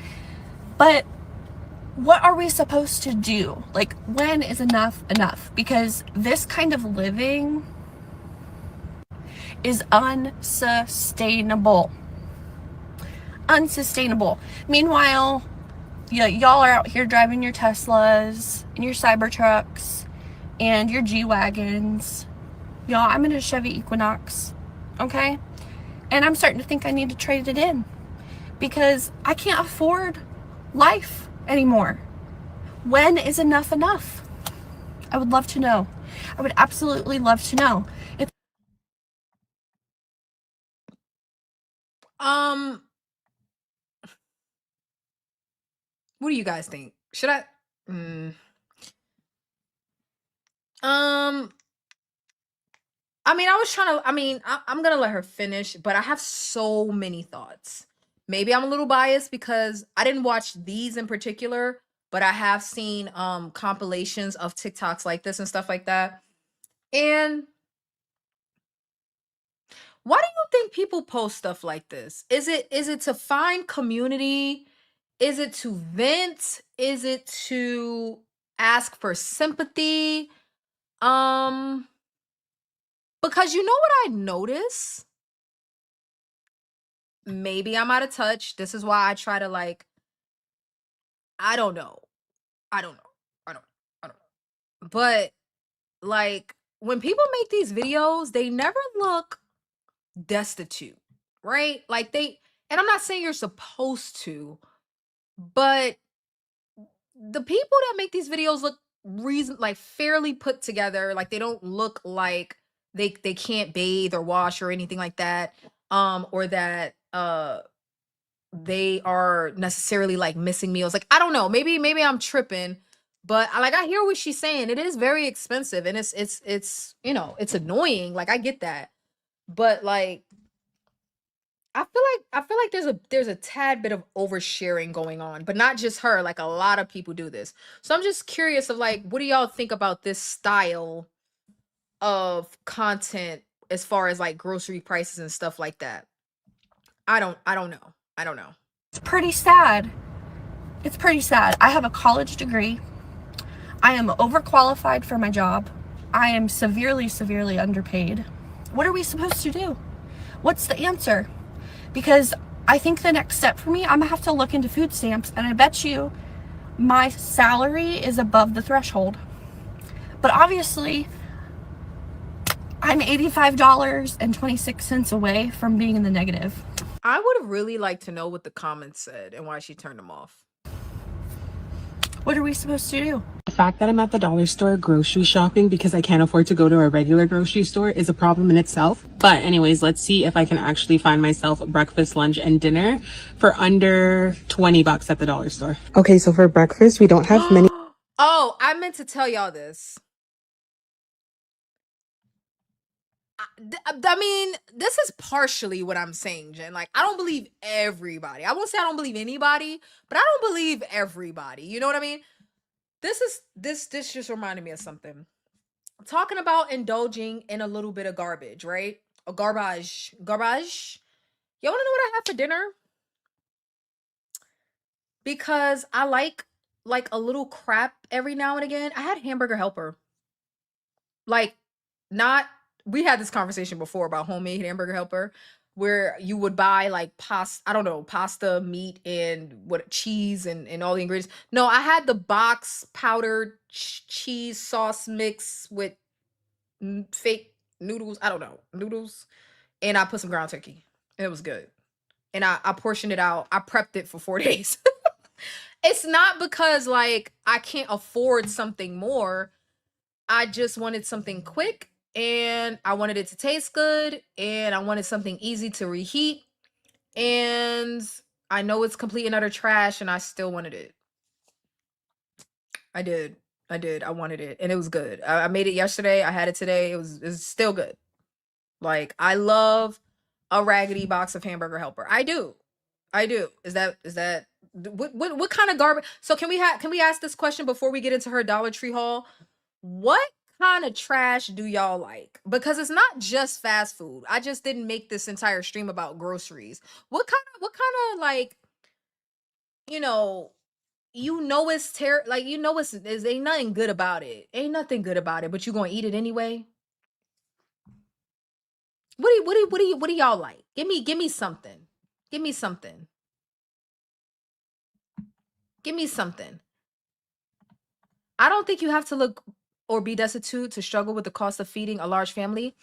But what are we supposed to do? Like, when is enough enough? Because this kind of living is unsustainable. Unsustainable. Meanwhile, y'all are out here driving your Teslas and your Cybertrucks and your G-Wagons. Y'all, I'm in a Chevy Equinox, okay? And I'm starting to think I need to trade it in because I can't afford life anymore. When is enough enough? I would love to know. I would absolutely love to know. What do you guys think? Should I? I mean, I'm gonna let her finish, but I have so many thoughts. Maybe I'm a little biased because I didn't watch these in particular, but I have seen compilations of TikToks like this and stuff like that. And Why do you think people post stuff like this? Is it to find community? Is it to vent? Is it to ask for sympathy? Um, because you know what I notice? Maybe I'm out of touch. This is why I try to like, I don't know. I don't know. I don't I don't know. But like when people make these videos, they never look destitute, right? Like and I'm not saying you're supposed to, but the people that make these videos look like fairly put together. Like they don't look like they can't bathe or wash or anything like that. Or that they are necessarily like missing meals. Like I don't know, maybe I'm tripping, but I hear what she's saying. It is very expensive and it's it's annoying. Like I get that. But like I feel like there's a tad bit of oversharing going on, but not just her. Like a lot of people do this. So I'm just curious of like, what do y'all think about this style of content as far as like grocery prices and stuff like that? I don't know. I don't know. It's pretty sad. It's pretty sad. I have a college degree. I am overqualified for my job. I am severely, severely underpaid. What are we supposed to do? What's the answer? Because I think the next step for me, I'm gonna have to look into food stamps, and I bet you my salary is above the threshold. But obviously, I'm $85.26 away from being in the negative. I would have really liked to know what the comments said and why she turned them off. What are we supposed to do? The fact that I'm at the dollar store grocery shopping because I can't afford to go to a regular grocery store is a problem in itself. But anyways, let's see if I can actually find myself breakfast, lunch, and dinner for under $20 at the dollar store. Okay, so for breakfast, we don't have many. Oh, I meant to tell y'all this. I mean, this is partially what I'm saying, Jen. Like, I don't believe everybody. I won't say I don't believe anybody, but I don't believe everybody. You know what I mean? This just reminded me of something. Talking about indulging in a little bit of garbage, right? Or garbage. Garbage. Y'all wanna know what I had for dinner? Because I like a little crap every now and again. I had Hamburger Helper. Like, not we had this conversation before about homemade Hamburger Helper, where you would buy like pasta, meat, and cheese and all the ingredients. No, I had the box powdered cheese sauce mix with fake noodles. I don't know, noodles, and I put some ground turkey. And it was good. And I portioned it out. I prepped it for 4 days. It's not because like I can't afford something more. I just wanted something quick, and I wanted it to taste good, and I wanted something easy to reheat. And I know it's complete and utter trash, and I still wanted it. I did. I wanted it, and it was good. I made it yesterday. I had it today. It's still good. Like I love a raggedy box of Hamburger Helper. I do. Is that what kind of garbage? So can we ask this question before we get into her Dollar Tree haul? What kind of trash do y'all like? Because it's not just fast food. I just didn't make this entire stream about groceries. What kind of like, it's like it's ain't nothing good about it. Ain't nothing good about it, but you gonna eat it anyway. What do y'all like? Give me something. Give me something. Give me something. I don't think you have to look or be destitute to struggle with the cost of feeding a large family.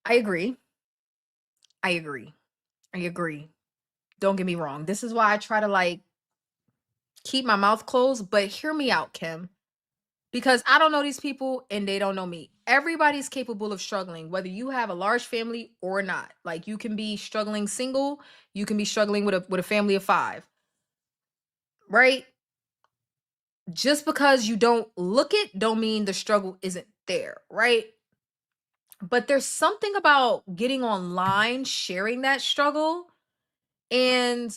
I agree. Don't get me wrong. This is why I try to like keep my mouth closed, but hear me out, Kim. Because I don't know these people and they don't know me. Everybody's capable of struggling, whether you have a large family or not. Like you can be struggling single, you can be struggling with a family of 5. Right? Just because you don't look it don't mean the struggle isn't there, right? But there's something about getting online, sharing that struggle, and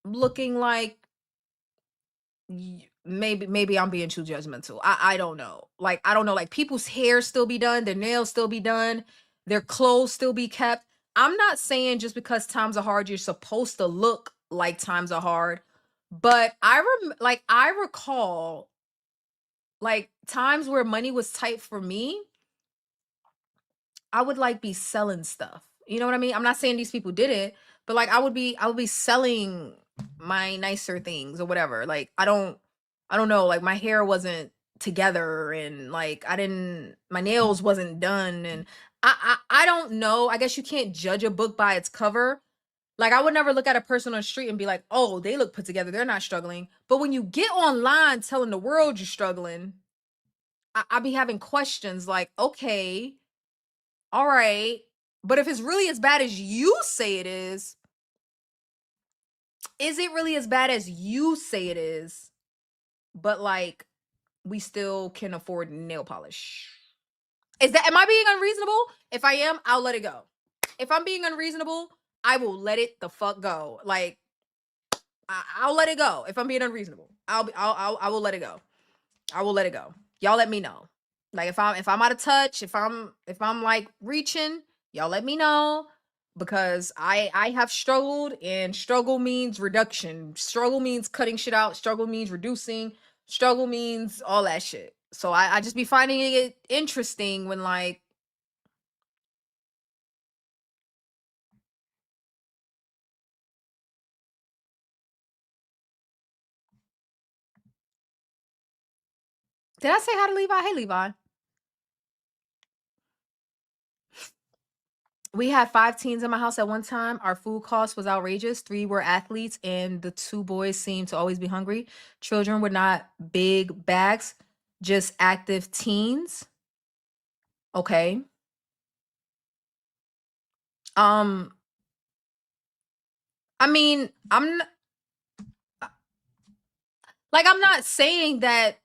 looking like maybe I'm being too judgmental. I don't know. Like I don't know. Like people's hair still be done, their nails still be done, their clothes still be kept. I'm not saying just because times are hard, you're supposed to look like times are hard, but I recall like times where money was tight for me. I would like be selling stuff. You know what I mean? I'm not saying these people did it, but like I would be selling my nicer things or whatever. Like I don't know, like my hair wasn't together and like my nails wasn't done and I don't know. I guess you can't judge a book by its cover. Like I would never look at a person on the street and be like, "Oh, they look put together. They're not struggling." But when you get online telling the world you're struggling, I be having questions like, "Okay, all right, but if it's really as bad as you say it is it really as bad as you say it is? But like we still can afford nail polish. Am I being unreasonable? If I am, I'll let it go. If I'm being unreasonable, I will let it the fuck go. Like I'll let it go. If I'm being unreasonable, I will let it go. I will let it go. Y'all let me know. Like if I'm out of touch, if I'm like reaching, y'all let me know because I have struggled and struggle means reduction. Struggle means cutting shit out. Struggle means reducing. Struggle means all that shit. So I just be finding it interesting when like did I say hi to Levi? Hey Levi. We had 5 teens in my house at one time. Our food cost was outrageous. 3 were athletes, and the 2 boys seemed to always be hungry. Children were not big bags, just active teens. Okay. I mean, I'm not saying that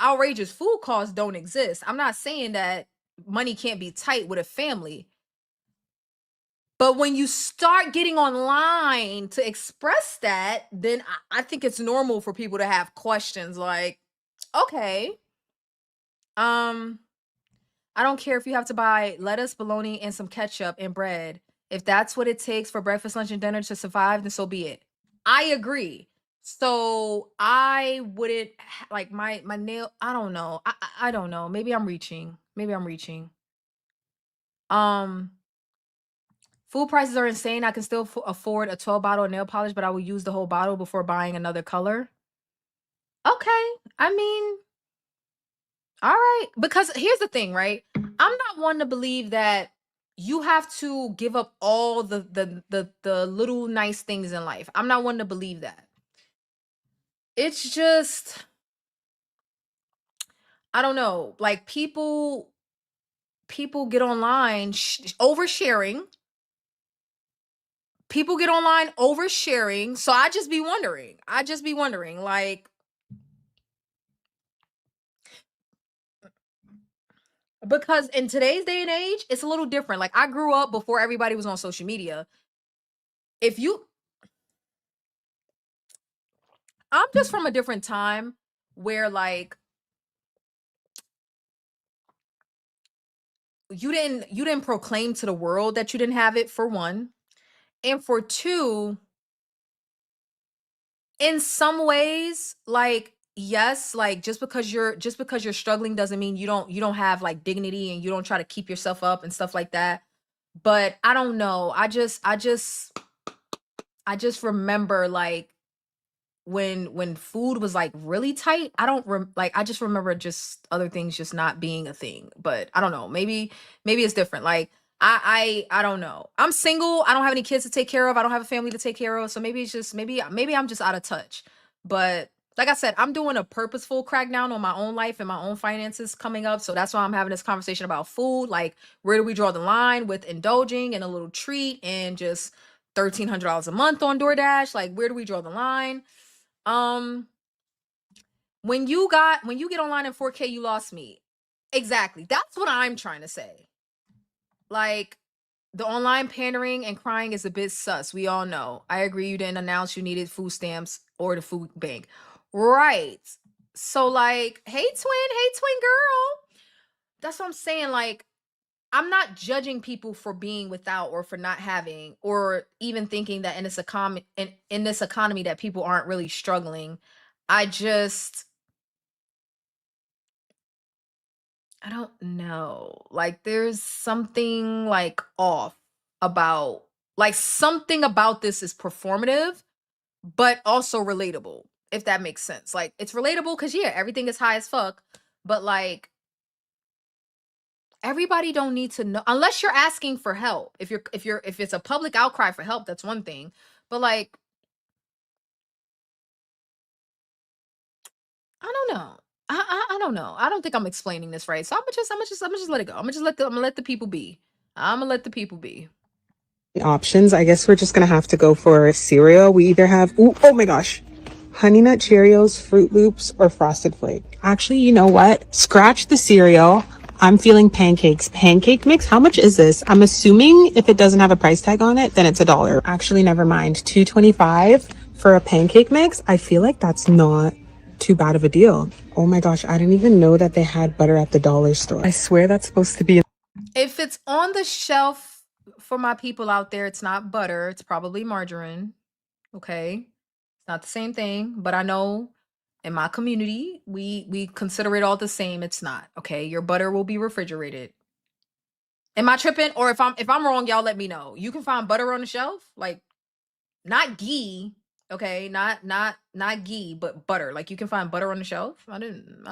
outrageous food costs don't exist. I'm not saying that money can't be tight with a family. But when you start getting online to express that, then I think it's normal for people to have questions like, okay, I don't care if you have to buy lettuce, bologna, and some ketchup and bread. If that's what it takes for breakfast, lunch, and dinner to survive, then so be it. I agree. So I wouldn't like my nail. I don't know. I don't know. Maybe I'm reaching. Food prices are insane. I can still afford a 12 bottle of nail polish, but I will use the whole bottle before buying another color. Okay. I mean, all right. Because here's the thing, right? I'm not one to believe that you have to give up all the little nice things in life. I'm not one to believe that. It's just I don't know. Like people get online oversharing. People get online oversharing. So I just be wondering like because in today's day and age, it's a little different. Like I grew up before everybody was on social media. I'm just from a different time where like you didn't proclaim to the world that you didn't have it, for one. And for two, in some ways, like yes, like just because you're struggling doesn't mean you don't have like dignity and you don't try to keep yourself up and stuff like that. But I don't know. I just remember like when food was like really tight. I don't like I just remember just other things just not being a thing. But I don't know. Maybe it's different. Like I don't know. I'm single. I don't have any kids to take care of. I don't have a family to take care of. So maybe it's just maybe I'm just out of touch. But like I said, I'm doing a purposeful crackdown on my own life and my own finances coming up. So that's why I'm having this conversation about food. Like, where do we draw the line with indulging in a little treat and just $1,300 a month on DoorDash? Like, where do we draw the line? When you get online in 4K, you lost me. Exactly. That's what I'm trying to say. Like, the online pandering and crying is a bit sus. We all know. I agree you didn't announce you needed food stamps or the food bank. Right. So like, hey twin girl. That's what I'm saying. Like, I'm not judging people for being without or for not having or even thinking that in this in this economy that people aren't really struggling. I just I don't know. Like there's something like off about like something about this is performative but also relatable, if that makes sense. Like it's relatable cuz yeah, everything is high as fuck, but like everybody don't need to know unless you're asking for help. If it's a public outcry for help, that's one thing. But like I don't know. I don't know. I don't think I'm explaining this right. So I'm gonna just let it go. I'm gonna let the people be. I'm gonna let the people be. Options. I guess we're just gonna have to go for cereal. We either have oh my gosh, Honey Nut Cheerios, Fruit Loops, or Frosted Flake. Actually, you know what? Scratch the cereal. I'm feeling pancakes. Pancake mix. How much is this? I'm assuming if it doesn't have a price tag on it, then it's $1. Actually, never mind. $2.25 for a pancake mix. I feel like that's not too bad of a deal. Oh my gosh, I didn't even know that they had butter at the dollar store. I swear that's supposed to be. If it's on the shelf for my people out there, it's not butter. It's probably margarine. Okay. It's not the same thing, but I know in my community, we consider it all the same. It's not. Okay. Your butter will be refrigerated. Am I tripping? Or if I'm wrong, y'all let me know. You can find butter on the shelf, like not ghee. Okay, not ghee, but butter. Like you can find butter on the shelf. I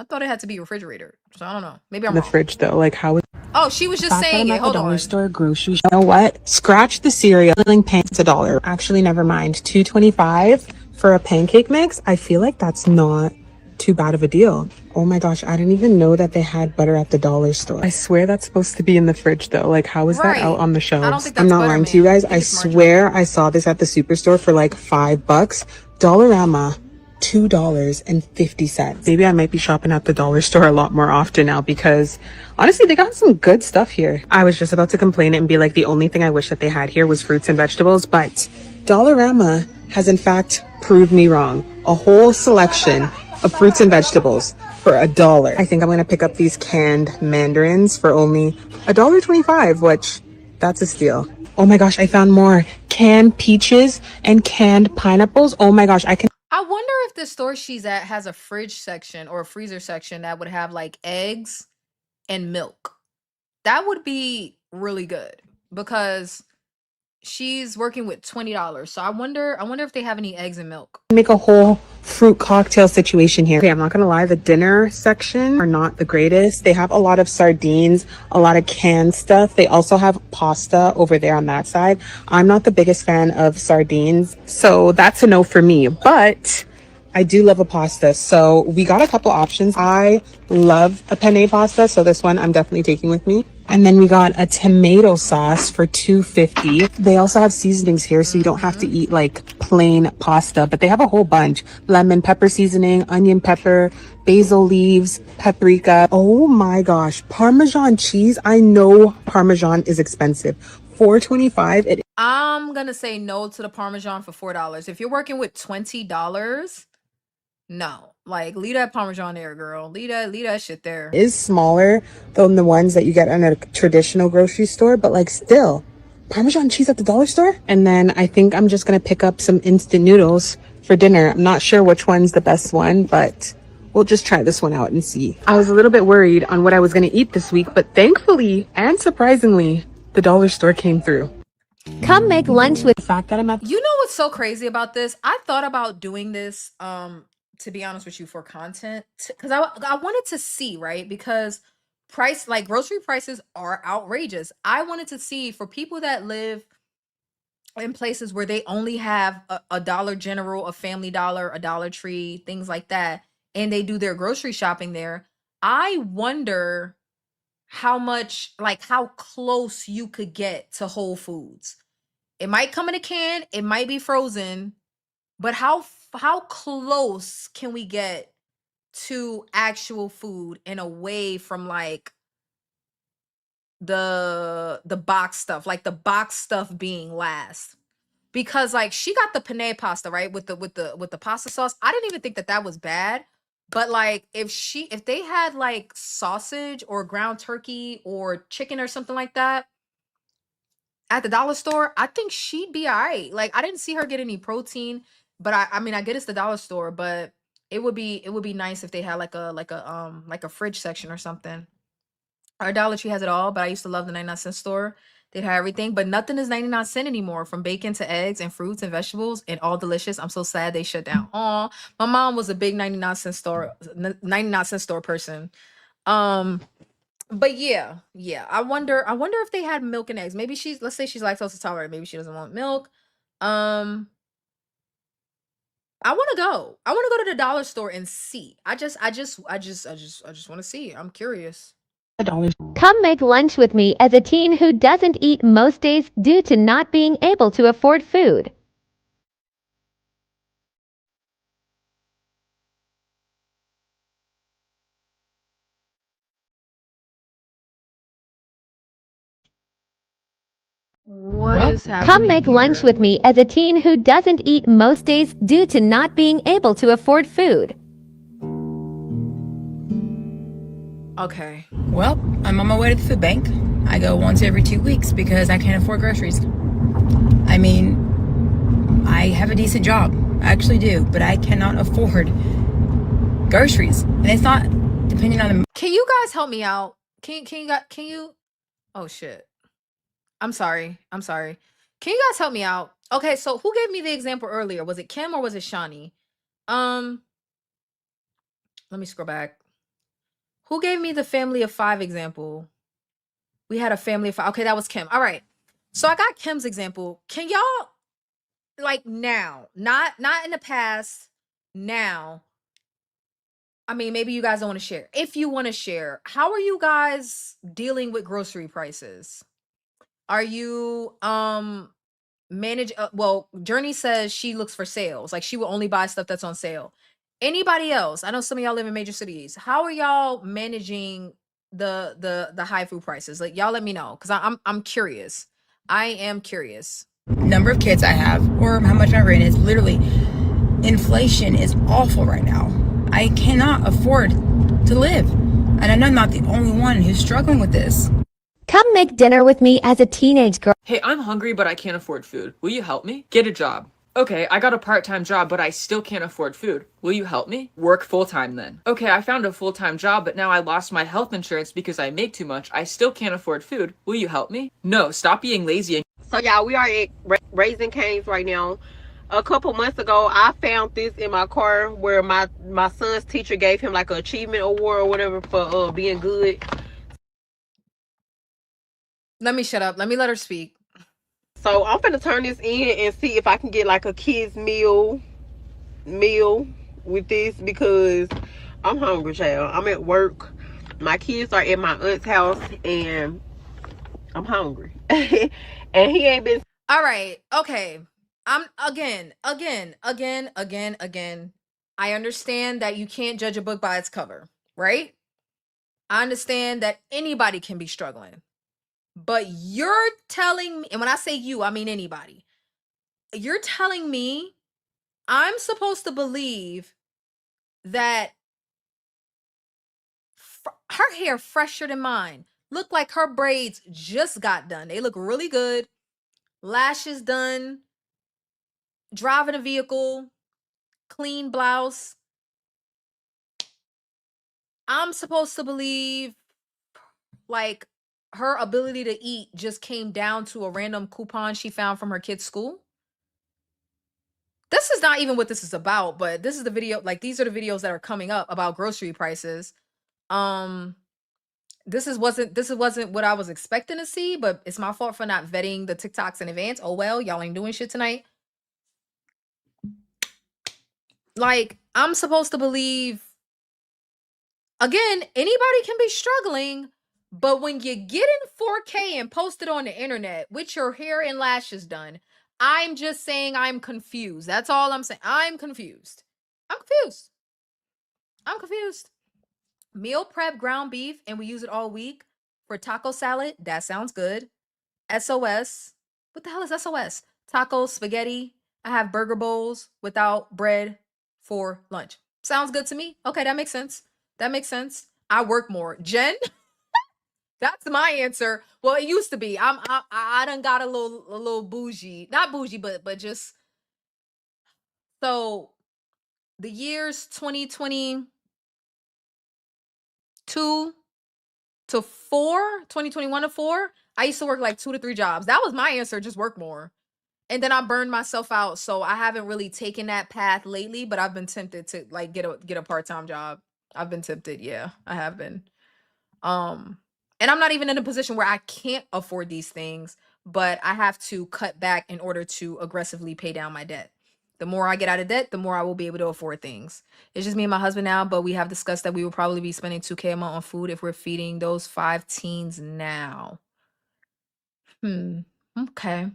thought it had to be refrigerated. So I don't know. Maybe I'm In the wrong. fridge though. Like how is Oh, she was just fact that saying I'm it. at the Hold dollar on. store grocery. You know what? Scratch the cereal. Filling pancakes $1. Actually, never mind. $2.25 for a pancake mix. I feel like that's not too bad of a deal. Oh my gosh, I didn't even know that they had butter at the dollar store. I swear that's supposed to be in the fridge though. Like how is that out Right. on the I don't shelves? think I'm that's not butter, lying to you ma'am. guys. I think I it's margarine. swear I saw this at the superstore for like $5. Dollarama. $2.50. Maybe I might be shopping at the dollar store a lot more often now because honestly, they got some good stuff here. I was just about to complain and be like, the only thing I wish that they had here was fruits and vegetables, but Dollarama has in fact proved me wrong. A whole selection of fruits and vegetables for $1. I think I'm gonna pick up these canned mandarins for only $1.25, which that's a steal. Oh my gosh, I found more canned peaches and canned pineapples. Oh my gosh, I can. I wonder if the store she's at has a fridge section or a freezer section that would have like eggs and milk. That would be really good because she's working with $20. So I wonder if they have any eggs and milk. Make a whole fruit cocktail situation here. Okay, I'm not gonna lie, the dinner section are not the greatest. They have a lot of sardines, a lot of canned stuff. They also have pasta over there on that side. I'm not the biggest fan of sardines, so that's a no for me, but I do love a pasta. So we got a couple options. I love a penne pasta, so this one I'm definitely taking with me. And then we got a tomato sauce for $2.50. They also have seasonings here, so you don't have to eat like plain pasta, but they have a whole bunch. Lemon pepper seasoning, onion pepper, basil leaves, paprika. Oh my gosh, Parmesan cheese. I know Parmesan is expensive. $4.25. I'm gonna say no to the Parmesan for $4. If you're working with $20, no. Like leave that Parmesan there, girl. Leave that shit there. Is smaller than the ones that you get in a traditional grocery store, but like still Parmesan cheese at the dollar store. And then I think I'm just gonna pick up some instant noodles for dinner. I'm not sure which one's the best one, but we'll just try this one out and see. I was a little bit worried on what I was gonna eat this week, but thankfully and surprisingly the dollar store came through. Come make lunch with the fact that I'm at. You know what's so crazy about this? I thought about doing this to be honest with you for content cuz I wanted to see, right? Because grocery prices are outrageous. I wanted to see for people that live in places where they only have a Dollar General, a Family Dollar, a Dollar Tree, things like that, and they do their grocery shopping there. I wonder how close you could get to Whole Foods. It might come in a can, it might be frozen, but how close can we get to actual food and away from like the box stuff, like the box stuff being last? because like she got the penne pasta, right? With the pasta sauce. I didn't even think that was bad. But like if they had like sausage or ground turkey or chicken or something like that at the dollar store, I think she'd be all right. Like I didn't see her get any protein, but I mean I get it's the dollar store, but it would be nice if they had like a fridge section or something. Our Dollar Tree has it all, but I used to love the 99-cent store. They'd have everything, but nothing is 99-cent anymore, from bacon to eggs and fruits and vegetables, and all delicious. I'm so sad they shut down. Aw, my mom was a big 99-cent store person. But yeah. I wonder if they had milk and eggs. Maybe let's say she's lactose intolerant. Maybe she doesn't want milk. I want to go. I want to go to the dollar store and see. I just want to see. I'm curious. Come make lunch with me as a teen who doesn't eat most days due to not being able to afford food. What is happening? Come make lunch with me as a teen who doesn't eat most days due to not being able to afford food. Okay. Well, I'm on my way to the food bank. I go once every 2 weeks because I can't afford groceries. I mean, I have a decent job. I actually do, but I cannot afford groceries. And it's not depending on the... Can you guys help me out? Can you? Oh shit. I'm sorry. Can you guys help me out? Okay, so who gave me the example earlier? Was it Kim or was it Shawnee? Let me scroll back. Who gave me the family of 5 example? We had a family of 5. Okay, that was Kim. All right. So I got Kim's example. Can y'all, like, now, not in the past, now, I mean, maybe you guys don't want to share. If you want to share, how are you guys dealing with grocery prices? Are you well, Journey says she looks for sales. Like she will only buy stuff that's on sale. Anybody else? I know some of y'all live in major cities. How are y'all managing the high food prices? Like y'all let me know, because I'm curious. I am curious. number of kids I have or how much my rent is. Literally, inflation is awful right now. I cannot afford to live. And I know I'm not the only one who's struggling with this. Come make dinner with me as a teenage girl. Hey, I'm hungry, but I can't afford food. Will you help me? Get a job. Okay, I got a part-time job, but I still can't afford food. Will you help me? Work full-time then. Okay, I found a full-time job, but now I lost my health insurance because I make too much. I still can't afford food. Will you help me? No, stop being lazy. So y'all, we are at Raising Cane's right now. A couple months ago, I found this in my car where my son's teacher gave him like an achievement award or whatever for being good. Let me shut up. Let me let her speak. So I'm gonna turn this in and see if I can get like a kid's meal with this, because I'm hungry, child. I'm at work. My kids are at my aunt's house and I'm hungry. And he ain't been. All right. Okay. I'm again. I understand that you can't judge a book by its cover, right? I understand that anybody can be struggling. But you're telling me, and when I say you, I mean anybody. You're telling me I'm supposed to believe that her hair fresher than mine. Look like her braids just got done. They look really good. Lashes done. Driving a vehicle. Clean blouse. I'm supposed to believe like her ability to eat just came down to a random coupon she found from her kid's school. This is not even what this is about, but this is the video. Like these are the videos that are coming up about grocery prices. This wasn't what I was expecting to see, but it's my fault for not vetting the TikToks in advance. Oh well, y'all ain't doing shit tonight. Like, I'm supposed to believe, again, anybody can be struggling, but when you get in 4K and post it on the internet with your hair and lashes done, I'm just saying I'm confused. That's all I'm saying. I'm confused. Meal prep ground beef, and we use it all week for taco salad. That sounds good. SOS. What the hell is SOS? tacos, spaghetti. I have burger bowls without bread for lunch. Sounds good to me. Okay, that makes sense. That makes sense. I work more. Jen, that's my answer. Well, it used to be. I done got a little bougie. Not bougie, but just so the years 2022 to 4, 2021 to 4, I used to work like 2 to 3 jobs. That was my answer, just work more. And then I burned myself out, so I haven't really taken that path lately, but I've been tempted to like get a part-time job. I've been tempted, yeah. I have been. And I'm not even in a position where I can't afford these things, but I have to cut back in order to aggressively pay down my debt. The more I get out of debt, the more I will be able to afford things. It's just me and my husband now, but we have discussed that we will probably be spending 2K a month on food if we're feeding those 5 teens now. Okay.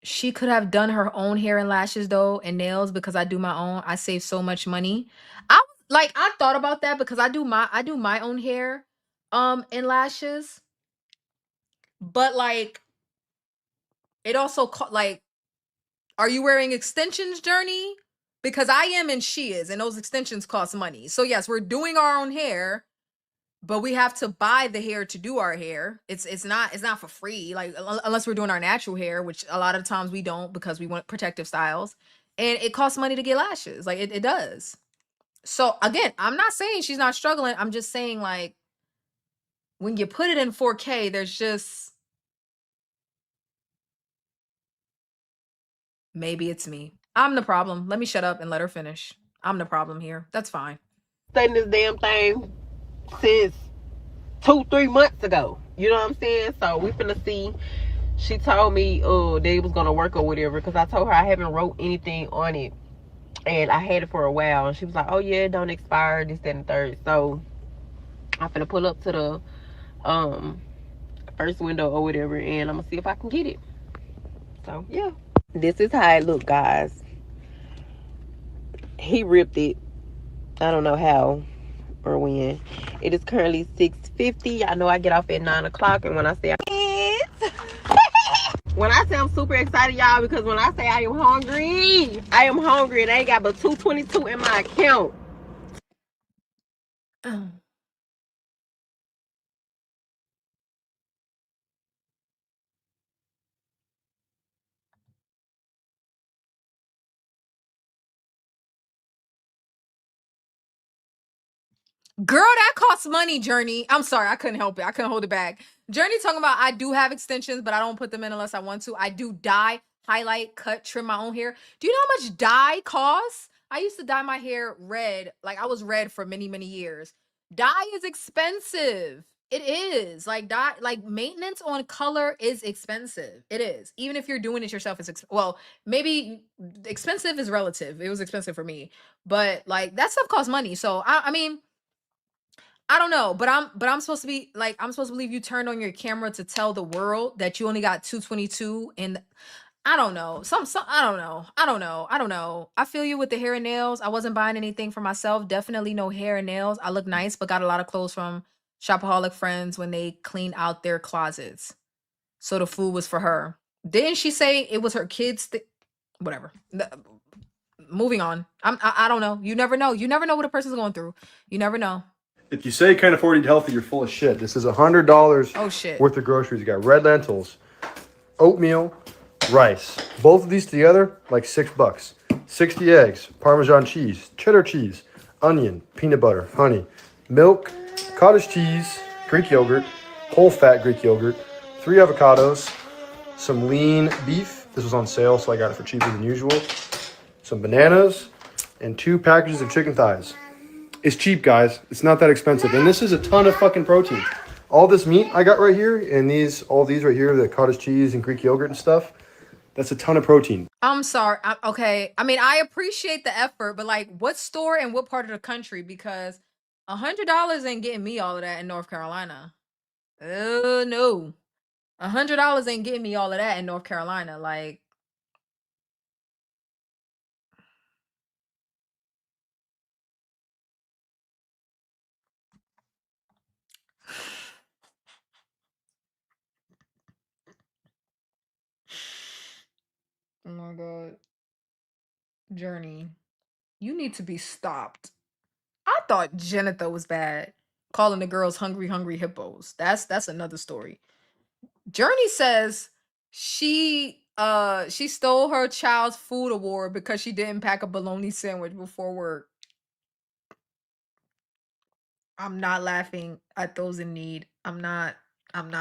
She could have done her own hair and lashes though, and nails, because I do my own. I save so much money. I thought about that because I do my own hair and lashes, but like it also like, are you wearing extensions, Journey? Because I am and she is, and those extensions cost money. So yes, we're doing our own hair, but we have to buy the hair to do our hair. It's not for free, like unless we're doing our natural hair, which a lot of times we don't because we want protective styles, and it costs money to get lashes. Like it does. So again, I'm not saying she's not struggling. I'm just saying like when you put it in 4K, there's just maybe it's me. I'm the problem. Let me shut up and let her finish. I'm the problem here. That's fine. Saying this damn thing since 2-3 months ago. You know what I'm saying? So we finna see. She told me they was gonna work or whatever, because I told her I haven't wrote anything on it, and I had it for a while, and she was like, oh yeah, it don't expire, this, that, and the third. So I'm finna pull up to the first window or whatever, and I'm gonna see if I can get it. So yeah, this is how it look, guys. He ripped it. I don't know how or when. It is currently 6:50. I know I get off at 9 o'clock, and when I say when I say I'm super excited, y'all, because when I say I am hungry, and I ain't got but $2.22 in my account. Girl, that costs money, Journey. I'm sorry, I couldn't help it. I couldn't hold it back. Journey talking about I do have extensions, but I don't put them in unless I want to. I do dye, highlight, cut, trim my own hair. Do you know how much dye costs? I used to dye my hair red. Like I was red for many, many years. Dye is expensive. It is. Like dye, like maintenance on color is expensive. It is. Even if you're doing it yourself, it's well, maybe expensive is relative. It was expensive for me. But like that stuff costs money. So I mean, I don't know, but I'm supposed to be like, I'm supposed to believe you turned on your camera to tell the world that you only got 222, and I don't know. Some I don't know. I don't know. I feel you with the hair and nails. I wasn't buying anything for myself. Definitely no hair and nails. I look nice, but got a lot of clothes from shopaholic friends when they cleaned out their closets. So the food was for her. Didn't she say it was her kids? Whatever. Moving on. I don't know. You never know. You never know what a person's going through. You never know. If you say you can't afford to eat healthy, you're full of shit. This is $100 Oh shit. worth of groceries. You got red lentils, oatmeal, rice. Both of these together, like $6. 60 eggs, Parmesan cheese, cheddar cheese, onion, peanut butter, honey, milk, cottage cheese, Greek yogurt, whole fat Greek yogurt, 3 avocados, some lean beef. This was on sale, so I got it for cheaper than usual. Some bananas, and 2 packages of chicken thighs. It's cheap, guys. It's not that expensive. And this is a ton of fucking protein. All this meat I got right here, and all these right here, the cottage cheese and Greek yogurt and stuff, that's a ton of protein. I'm sorry. Okay. I mean, I appreciate the effort, but like, what store and what part of the country? Because $100 ain't getting me all of that in North Carolina. Oh no, $100 ain't getting me all of that in North Carolina. Like, Oh my god. Journey, you need to be stopped. I thought Jennifer was bad. Calling the girls hungry, hungry hippos. That's another story. Journey says she stole her child's food award because she didn't pack a bologna sandwich before work. I'm not laughing at those in need. I'm not. I'm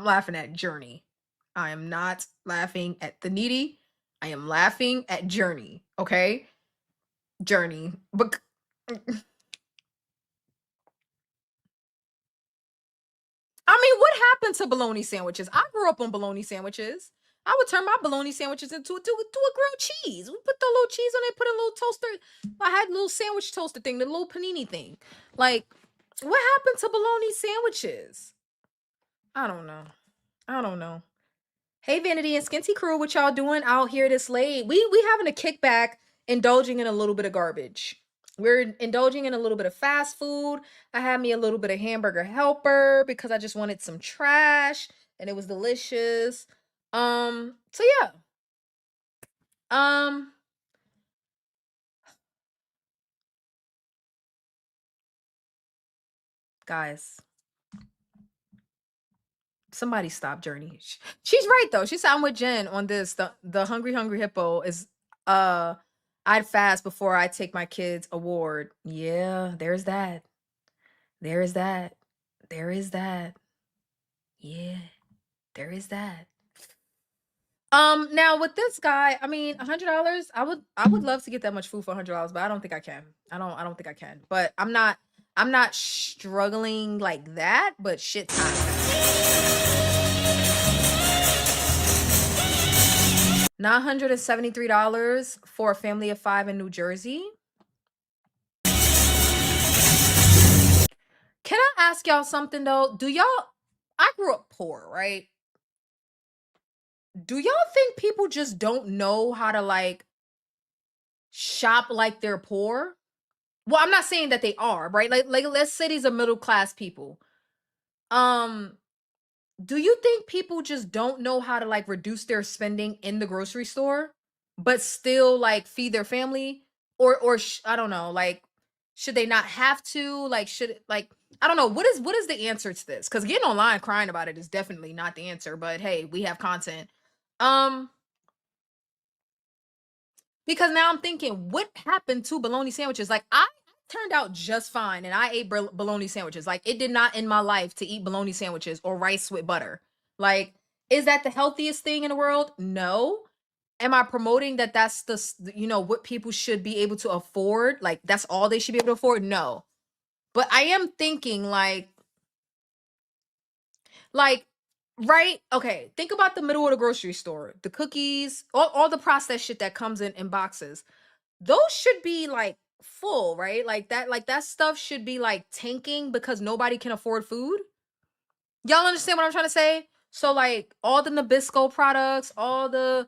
laughing at Journey. I am not laughing at the needy. I am laughing at Journey. Okay? Journey. But I mean, what happened to bologna sandwiches? I grew up on bologna sandwiches. I would turn my bologna sandwiches into a grilled cheese. We put the little cheese on it, put a little toaster. I had a little sandwich toaster thing, the little panini thing. Like, what happened to bologna sandwiches? I don't know. I don't know. Hey, Vanity and Skinty Crew, what y'all doing out here this late? We having a kickback, indulging in a little bit of garbage. We're indulging in a little bit of fast food. I had me a little bit of hamburger helper because I just wanted some trash and it was delicious. So yeah. Guys, somebody stop Journey. She's right though. She said I'm with Jen on this. The hungry hungry hippo is I'd fast before I take my kids award. Yeah, there's that. There is that. There is that. Yeah, there is that. Now with this guy, I mean, $100. I would love to get that much food for $100, but I don't think I can. I don't think I can. But I'm not struggling like that. But shit time. $973 for a family of 5 in New Jersey. Can I ask y'all something though? I grew up poor, right? Do y'all think people just don't know how to like shop like they're poor? Well, I'm not saying that they are, right? Like let's say these are middle class people. Do you think people just don't know how to like reduce their spending in the grocery store but still like feed their family or I don't know, like should they not have to? Like should like I don't know, what is the answer to this? Cuz getting online crying about it is definitely not the answer, but hey, we have content. Because now I'm thinking, what happened to bologna sandwiches? Like I turned out just fine and I ate bologna sandwiches. Like it did not in my life to eat bologna sandwiches or rice with butter. Like, is that the healthiest thing in the world? No. Am I promoting that that's what people should be able to afford? Like that's all they should be able to afford? No. But I am thinking like right? Okay, think about the middle of the grocery store. The cookies, all the processed shit that comes in boxes. Those should be like full, right? Like that stuff should be like tanking because nobody can afford food. Y'all understand what I'm trying to say? So like all the Nabisco products, all the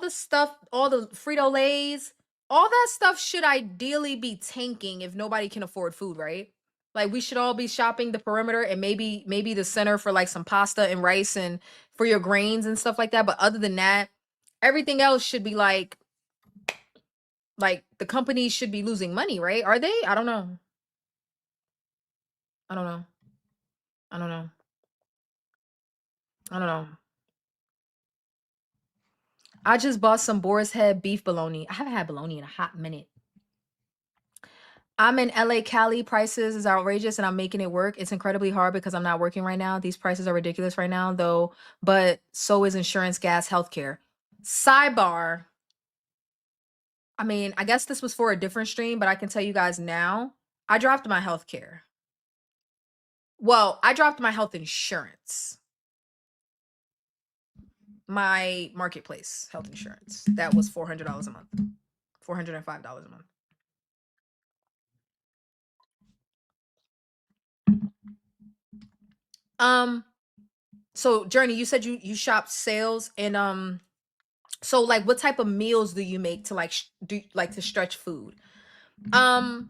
stuff, all the Frito-Lays, all that stuff should ideally be tanking if nobody can afford food, right? Like we should all be shopping the perimeter and maybe the center for like some pasta and rice and for your grains and stuff like that. But other than that, everything else should be like the companies should be losing money, right? Are they? I don't know. I don't know. I don't know. I don't know. I just bought some boar's head beef bologna. I haven't had bologna in a hot minute. I'm in LA, Cali. Prices is outrageous and I'm making it work. It's incredibly hard because I'm not working right now. These prices are ridiculous right now, though. But so is insurance, gas, healthcare. Sidebar. I mean, I guess this was for a different stream, but I can tell you guys now, I dropped my healthcare. Well, I dropped my health insurance. My marketplace health insurance. That was $400 a month. $405 a month. So Journey, you said you shop sales and so like what type of meals do you make to like do like to stretch food? I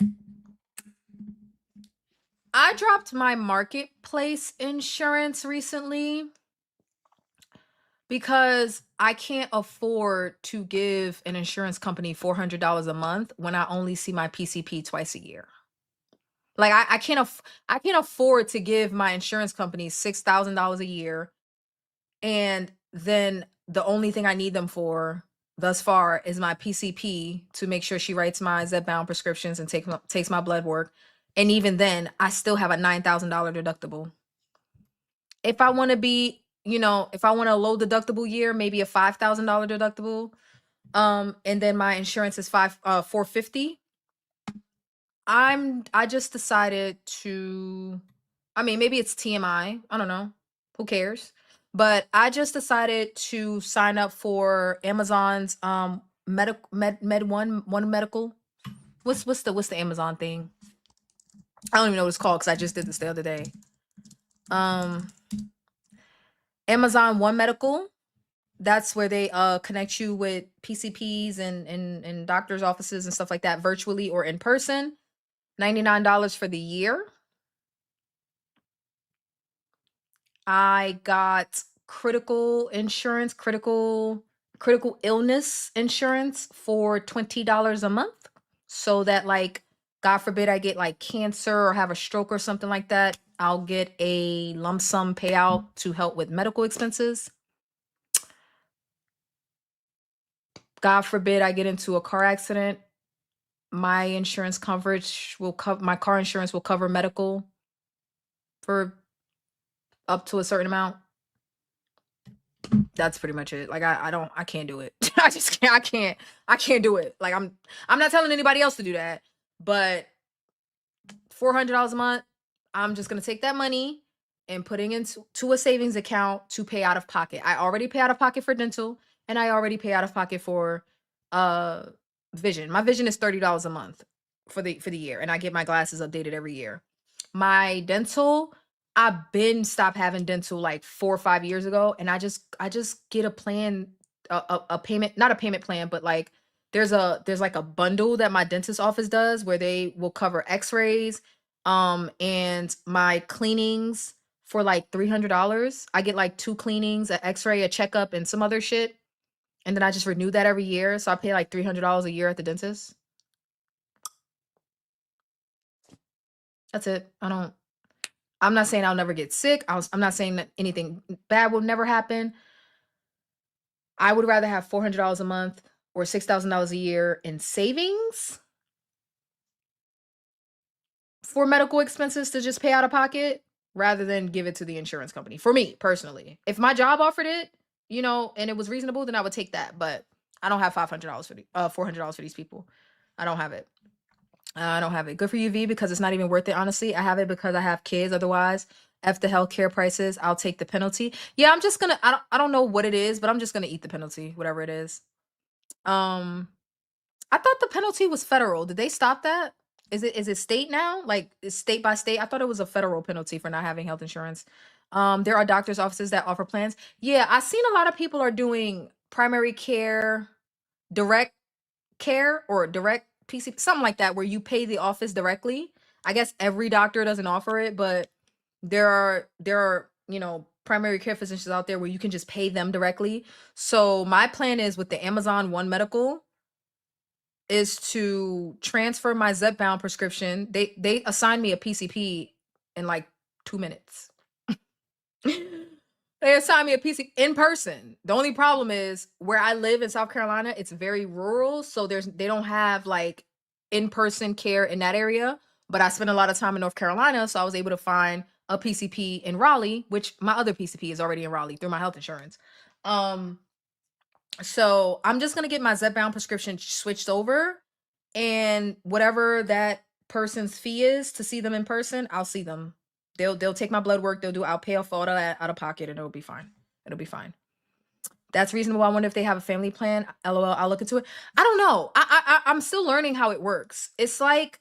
dropped my marketplace insurance recently Because I can't afford to give an insurance company $400 a month when I only see my PCP twice a year. Like I can't afford to give my insurance company $6,000 a year, and then the only thing I need them for thus far is my PCP to make sure she writes my Zepbound prescriptions and takes my blood work. And even then, I still have a $9,000 deductible. If I want to be, if I want a low deductible year, maybe a $5,000 deductible. And then my insurance is $450. I just decided to, maybe it's TMI. I don't know. Who cares? But I just decided to sign up for Amazon's One Medical. What's the Amazon thing? I don't even know what it's called because I just did this the other day. Amazon One Medical. That's where they connect you with PCPs and doctors' offices and stuff like that, virtually or in person. $99 for the year. I got critical insurance, critical illness insurance for $20 a month. So that, like, God forbid I get like cancer or have a stroke or something like that, I'll get a lump sum payout to help with medical expenses. God forbid I get into a car accident, my insurance coverage will cover, my car insurance will cover medical for up to a certain amount. That's pretty much it. Like I can't do it. I just can't, I can't do it. Like I'm not telling anybody else to do that, but $400 a month, I'm just going to take that money and putting into a savings account to pay out of pocket. I already pay out of pocket for dental, and I already pay out of pocket for vision. My vision is $30 a month for the year, and I get my glasses updated every year. My dental, I've been stopped having dental like 4 or 5 years ago, and I just get a plan, a payment, not a payment plan, but like there's like a bundle that my dentist office does where they will cover x-rays and my cleanings for like $300. I get like 2 cleanings, an x-ray, a checkup, and some other shit. And then I just renew that every year. So I pay like $300 a year at the dentist. That's it. I'm not saying I'll never get sick. I'm not saying that anything bad will never happen. I would rather have $400 a month or $6,000 a year in savings for medical expenses to just pay out of pocket rather than give it to the insurance company. For me personally, if my job offered it, and it was reasonable, then I would take that. But I don't have $400 for these people. I don't have it. I don't have it. Good for you, V, because it's not even worth it. Honestly, I have it because I have kids. Otherwise, F the healthcare prices, I'll take the penalty. Yeah, I'm just gonna. I don't know what it is, but I'm just gonna eat the penalty, whatever it is. I thought the penalty was federal. Did they stop that? Is it state now? Like, it's state by state? I thought it was a federal penalty for not having health insurance. There are doctors' offices that offer plans. Yeah, I've seen a lot of people are doing primary care, direct care, or direct PCP, something like that, where you pay the office directly. I guess every doctor doesn't offer it, but there are primary care physicians out there where you can just pay them directly. So my plan is with the Amazon One Medical is to transfer my Zepbound prescription. They assign me a PCP in like 2 minutes. They assign me a PC in person. The only problem is where I live in South Carolina, it's very rural. So they don't have like in-person care in that area. But I spent a lot of time in North Carolina. So I was able to find a PCP in Raleigh, which my other PCP is already in Raleigh through my health insurance. So I'm just going to get my Zepbound prescription switched over, and whatever that person's fee is to see them in person, I'll see them. They'll take my blood work. I'll pay off all that out of pocket, and it'll be fine. It'll be fine. That's reasonable. I wonder if they have a family plan. LOL. I'll look into it. I don't know. I'm still learning how it works. It's like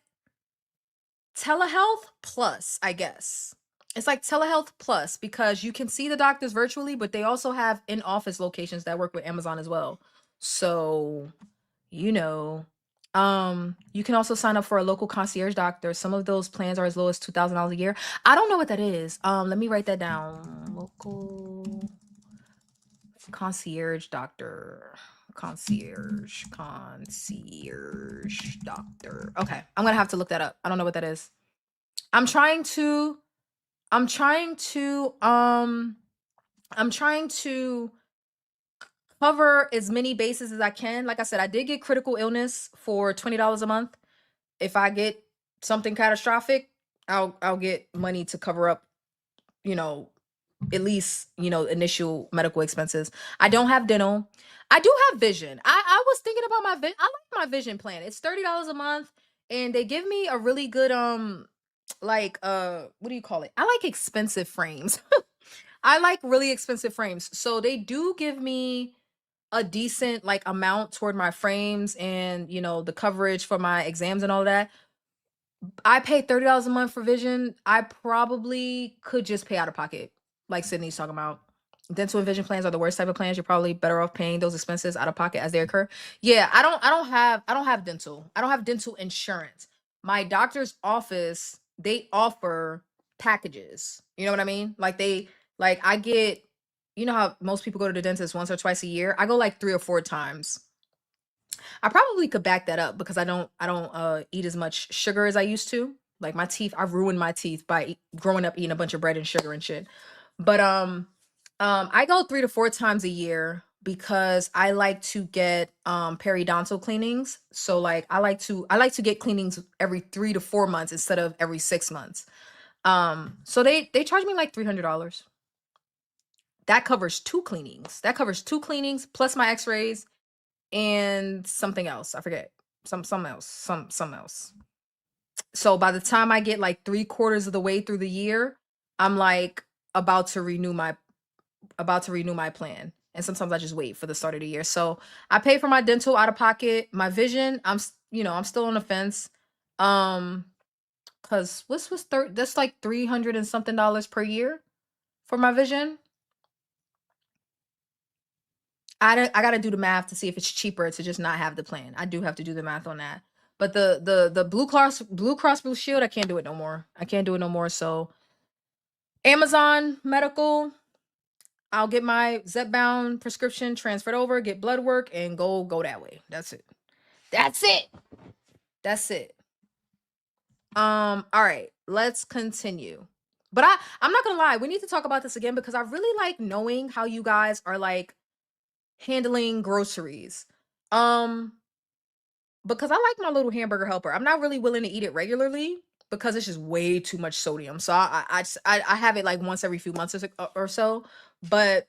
telehealth plus, I guess. It's like telehealth plus because you can see the doctors virtually, but they also have in-office locations that work with Amazon as well. So, you can also sign up for a local concierge doctor. Some of those plans are as low as $2,000 a year. I don't know what that is. Let me write that down. Local Concierge doctor. Concierge doctor. Okay, I'm gonna have to look that up. I don't know what that is. I'm trying to cover as many bases as I can. Like I said, I did get critical illness for $20 a month. If I get something catastrophic, I'll get money to cover up, at least, initial medical expenses. I don't have dental. I do have vision. I was thinking about my vision. I like my vision plan. It's $30 a month, and they give me a really good what do you call it? I like expensive frames. I like really expensive frames. So they do give me a decent amount toward my frames and the coverage for my exams and all that. I pay $30 a month for vision. I probably could just pay out of pocket, like Sydney's talking about. Dental and vision plans are the worst type of plans. You're probably better off paying those expenses out of pocket as they occur. Yeah, I don't have dental. I don't have dental insurance. My doctor's office, they offer packages. You know what I mean? I get, how most people go to the dentist once or twice a year. I go 3 or 4 times. I probably could back that up because I don't eat as much sugar as I used to. Like my teeth, I've ruined my teeth by growing up eating a bunch of bread and sugar and shit. But I go 3 to 4 times a year because I like to get periodontal cleanings. So I like to get cleanings every 3 to 4 months instead of every 6 months. So they charge me $300. That covers 2 cleanings. Plus my x-rays and something else. I forget. Something else. So by the time I get 3/4 of the way through the year, I'm about to renew my plan. And sometimes I just wait for the start of the year. So I pay for my dental out of pocket. My vision, I'm still on the fence. Cause that's $300 and something per year for my vision. I gotta do the math to see if it's cheaper to just not have the plan. I do have to do the math on that. But the Blue Cross Blue Shield, I can't do it no more. So Amazon Medical, I'll get my Zepbound prescription transferred over, get blood work, and go that way. That's it. All right, let's continue. But I'm not gonna lie, we need to talk about this again because I really like knowing how you guys are handling groceries. Because I like my little hamburger helper. I'm not really willing to eat it regularly because it's just way too much sodium. So I have it once every few months or so. But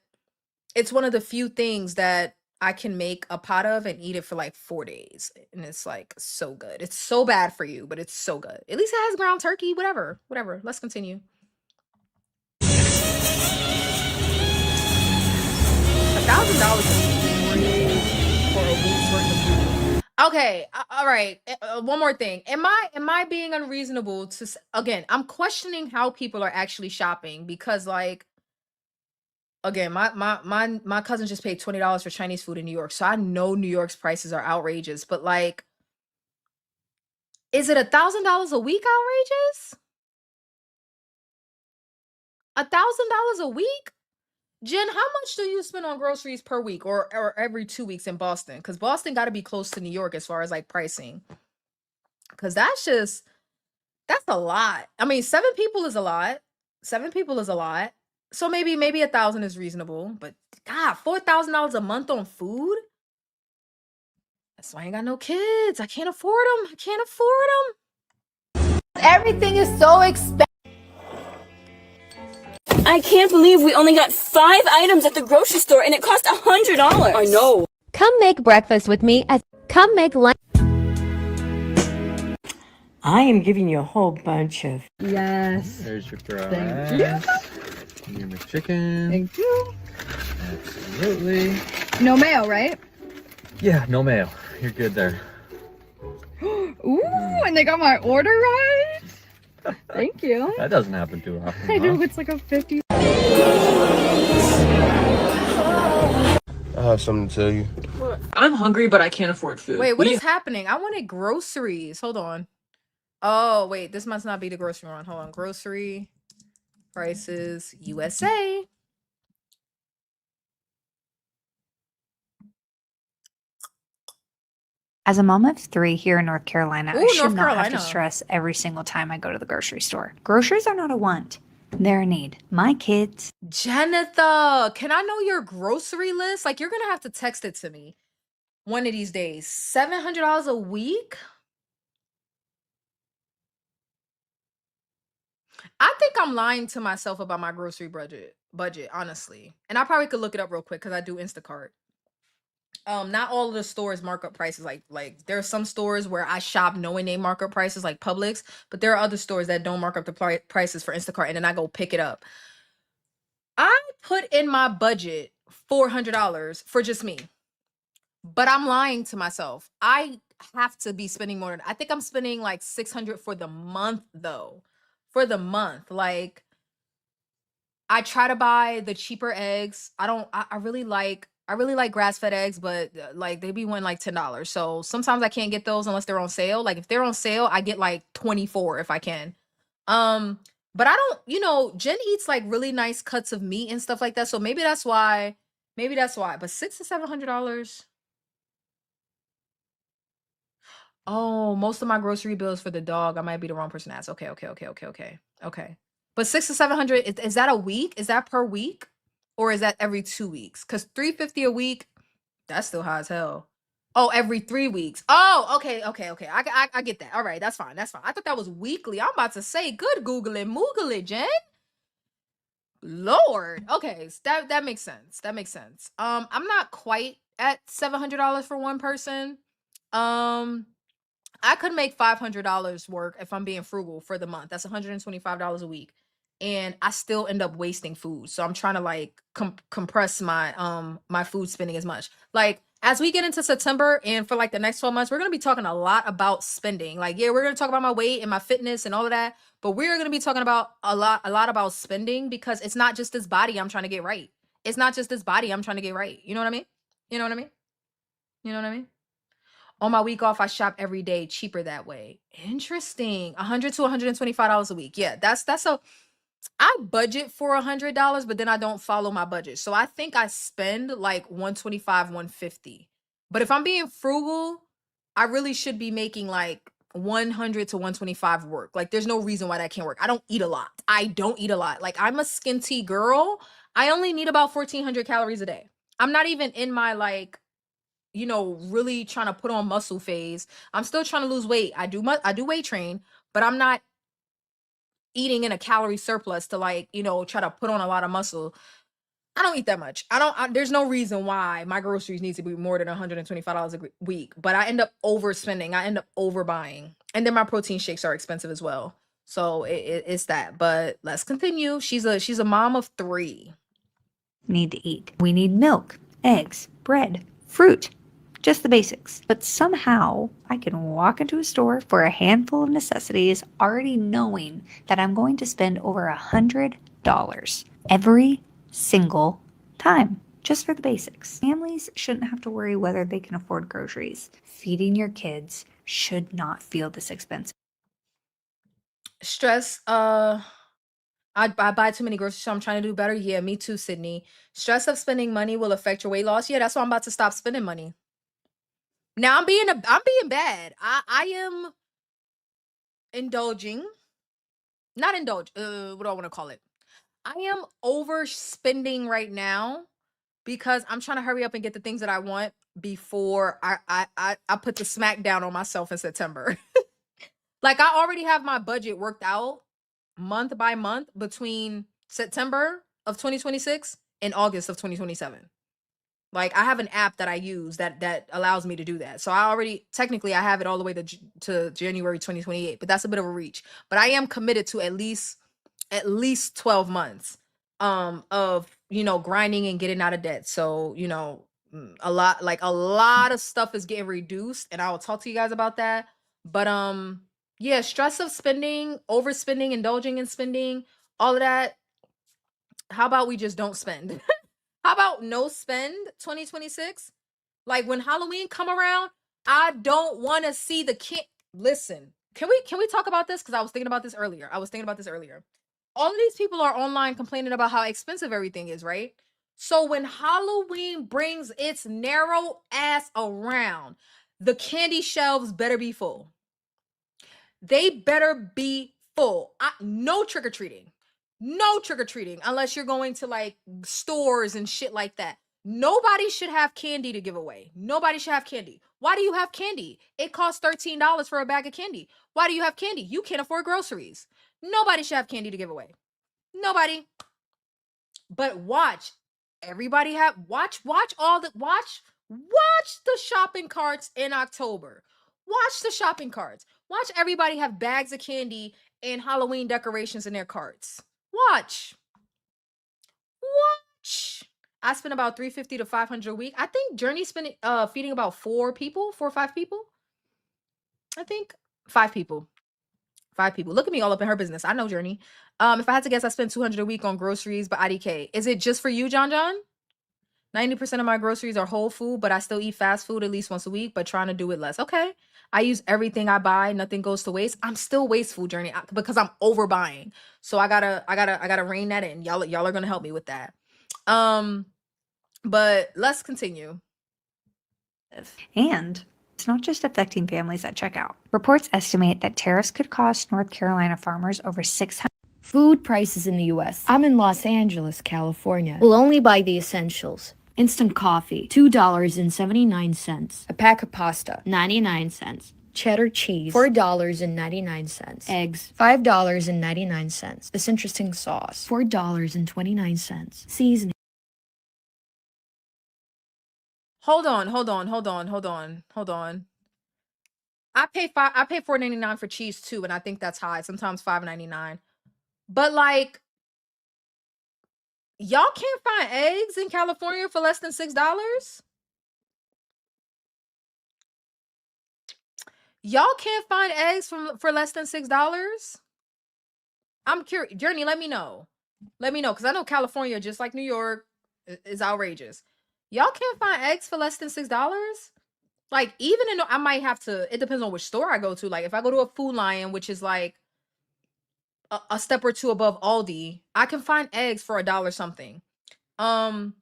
it's one of the few things that I can make a pot of and eat it for 4 days. And it's so good. It's so bad for you, but it's so good. At least it has ground turkey, whatever. Let's continue. $1,000 is great for a week's worth of food. Okay, all right. One more thing. Am I being unreasonable again? I'm questioning how people are actually shopping because again, my cousin just paid $20 for Chinese food in New York, so I know New York's prices are outrageous. But is it $1,000 a week outrageous? $1,000 a week? Jen, how much do you spend on groceries per week or every 2 weeks in Boston? Because Boston got to be close to New York as far as pricing. Because that's a lot. I mean, 7 people is a lot. So maybe 1,000 is reasonable. But God, $4,000 a month on food? That's why I ain't got no kids. I can't afford them. Everything is so expensive. I can't believe we only got 5 items at the grocery store and it cost $100. I know. Come make breakfast with me come make lunch. I am giving you a whole bunch of. Yes. There's your fries. Thank you. And your McChicken. Thank you. Absolutely. No mayo, right? Yeah, no mayo. You're good there. Ooh, and they got my order right. Thank you. That doesn't happen too often. I know, it's a 50. I have something to tell you. I'm hungry, but I can't afford food. Wait, what is happening? I wanted groceries. Hold on. Oh, wait, this must not be the grocery one. Hold on. Grocery prices USA. As a mom of 3 here in North Carolina, I Ooh, should North not have to Carolina. stress every single time I go to the grocery store. Groceries are not a want, they're a need. My kids. Jennifer, can I know your grocery list? Like, you're gonna have to text it to me one of these days. $700 a week? I think I'm lying to myself about my grocery budget, honestly. And I probably could look it up real quick because I do Instacart. Not all of the stores mark up prices. Like there are some stores where I shop knowing they mark up prices, like Publix, but there are other stores that don't mark up the prices for Instacart, and then I go pick it up. I put in my budget $400 for just me, but I'm lying to myself. I have to be spending more than I think I'm spending like $600 for the month though. For the month, like I try to buy the cheaper eggs. I really like grass-fed eggs, but like they be one like $10. So sometimes I can't get those unless they're on sale. Like if they're on sale, I get like 24 if I can. But I don't, Jen eats like really nice cuts of meat and stuff like that. So maybe that's why. Maybe that's why. But $600 to $700. Oh, most of my grocery bills for the dog. I might be the wrong person to ask. Okay. Okay. But 600 to 700, is that a week? Is that per week? Or is that every 2 weeks? Because $350 a week, that's still high as hell. Oh, every 3 weeks. Oh, okay. I get that. All right, that's fine. I thought that was weekly. I'm about to say, good Google it, Moogle it, Jen. Lord. Okay, so that makes sense. I'm not quite at $700 for one person. I could make $500 work if I'm being frugal for the month. That's $125 a week. And I still end up wasting food. So I'm trying to like compress my my food spending as much. Like as we get into September and for like the next 12 months, we're going to be talking a lot about spending. Like, yeah, we're going to talk about my weight and my fitness and all of that, but we're going to be talking about a lot about spending because it's not just this body I'm trying to get right. You know what I mean? You know what I mean? On my week off, I shop every day, cheaper that way. Interesting. $100 to $125 a week. Yeah, I budget for $100, but then I don't follow my budget. So I think I spend like $125, $150. But if I'm being frugal, I really should be making like $100 to $125 work. Like there's no reason why that can't work. I don't eat a lot. Like I'm a skinty girl. I only need about 1,400 calories a day. I'm not even in my like, really trying to put on muscle phase. I'm still trying to lose weight. I do weight train, but I'm not eating in a calorie surplus to like, try to put on a lot of muscle. I don't eat that much. There's no reason why my groceries need to be more than $125 a week, but I end up overspending. I end up overbuying. And then my protein shakes are expensive as well. So it's that, but let's continue. She's a mom of 3. Need to eat. We need milk, eggs, bread, fruit. Just the basics. But somehow I can walk into a store for a handful of necessities already knowing that I'm going to spend over $100 every single time just for the basics. Families shouldn't have to worry whether they can afford groceries. Feeding your kids should not feel this expensive. Stress, I buy too many groceries, so I'm trying to do better. Yeah, me too, Sydney. Stress of spending money will affect your weight loss. Yeah, that's why I'm about to stop spending money. Now I'm being bad. I am indulging. Not indulge. What do I want to call it? I am overspending right now because I'm trying to hurry up and get the things that I want before I put the smack down on myself in September. Like I already have my budget worked out month by month between September of 2026 and August of 2027. Like I have an app that I use that allows me to do that. So I have it all the way to January 2028, but that's a bit of a reach. But I am committed to at least 12 months of grinding and getting out of debt. So, a lot of stuff is getting reduced and I will talk to you guys about that. But yeah, stress of spending, overspending, indulging in spending, all of that. How about we just don't spend? How about no spend 2026? Like when Halloween come around, I don't want to see the kid. Listen, can we talk about this? Because I was thinking about this earlier. All of these people are online complaining about how expensive everything is, right? So when Halloween brings its narrow ass around, the candy shelves better be full. They better be full. No trick-or-treating. No trick-or-treating unless you're going to like stores and shit like that. Nobody should have candy to give away. Nobody should have candy. Why do you have candy? It costs $13 for a bag of candy. Why do you have candy? You can't afford groceries. Nobody should have candy to give away. Nobody. But watch. Everybody have watch the shopping carts in October. Watch the shopping carts. Watch everybody have bags of candy and Halloween decorations in their carts. Watch. I spend about $350 to $500 a week. I think Journey's spending feeding about 4 or 5 people. I think 5 people. 5 people. Look at me all up in her business. I know Journey. If I had to guess, I spend $200 a week on groceries, but IDK. Is it just for you, John? 90% of my groceries are whole food, but I still eat fast food at least once a week, but trying to do it less. Okay. I use everything I buy. Nothing goes to waste. I'm still wasteful, Journey, because I'm overbuying. So I gotta rein that in. Y'all are gonna help me with that. But let's continue. And it's not just affecting families at checkout. Reports estimate that tariffs could cost North Carolina farmers over $600. Food prices in the U.S. I'm in Los Angeles, California. We'll only buy the essentials. Instant coffee, $2.79. A pack of pasta, 99 cents. Cheddar cheese, $4.99. Eggs, $5.99. This interesting sauce, $4.29. Seasoning. Hold on. I pay $4.99 for cheese too, and I think that's high. Sometimes $5.99. But like, y'all can't find eggs in California for less than $6. Y'all can't find eggs for less than $6. I'm curious. Journey, let me know. Because I know California, just like New York, is outrageous. Y'all can't find eggs for less than $6. Like, even in, I might have to, it depends on which store I go to. Like, if I go to a Food Lion, which is like a step or two above Aldi, I can find eggs for $1 something. If I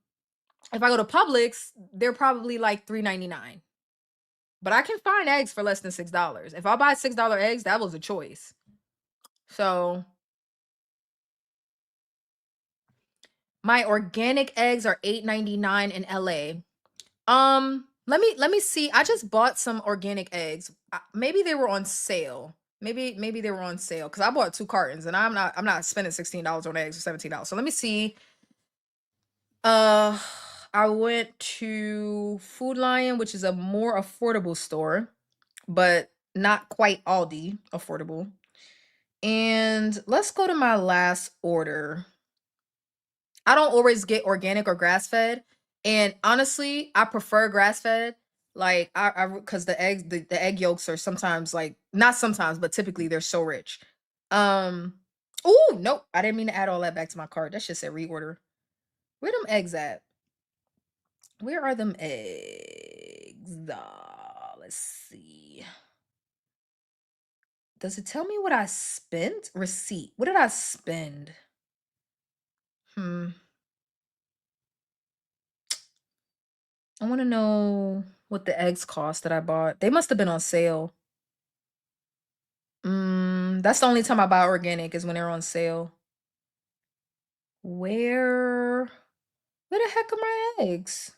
go to Publix, they're probably like $3.99. But I can find eggs for less than $6. If I buy $6 eggs, that was a choice. So my organic eggs are $8.99 in LA. Let me see. I just bought some organic eggs. Maybe they were on sale. Maybe they were on sale because I bought 2 cartons and I'm not spending $16 on eggs or $17. So let me see. I went to Food Lion, which is a more affordable store, but not quite Aldi affordable. And let's go to my last order. I don't always get organic or grass-fed, and honestly, I prefer grass-fed. Like because the eggs, the egg yolks are sometimes like not sometimes, but typically they're so rich. Oh nope, I didn't mean to add all that back to my cart. That shit said reorder. Where them eggs at? Where are them eggs? Let's see. Does it tell me what I spent? Receipt. What did I spend? I want to know what the eggs cost that I bought. They must have been on sale. That's the only time I buy organic is when they're on sale. Where the heck are my eggs?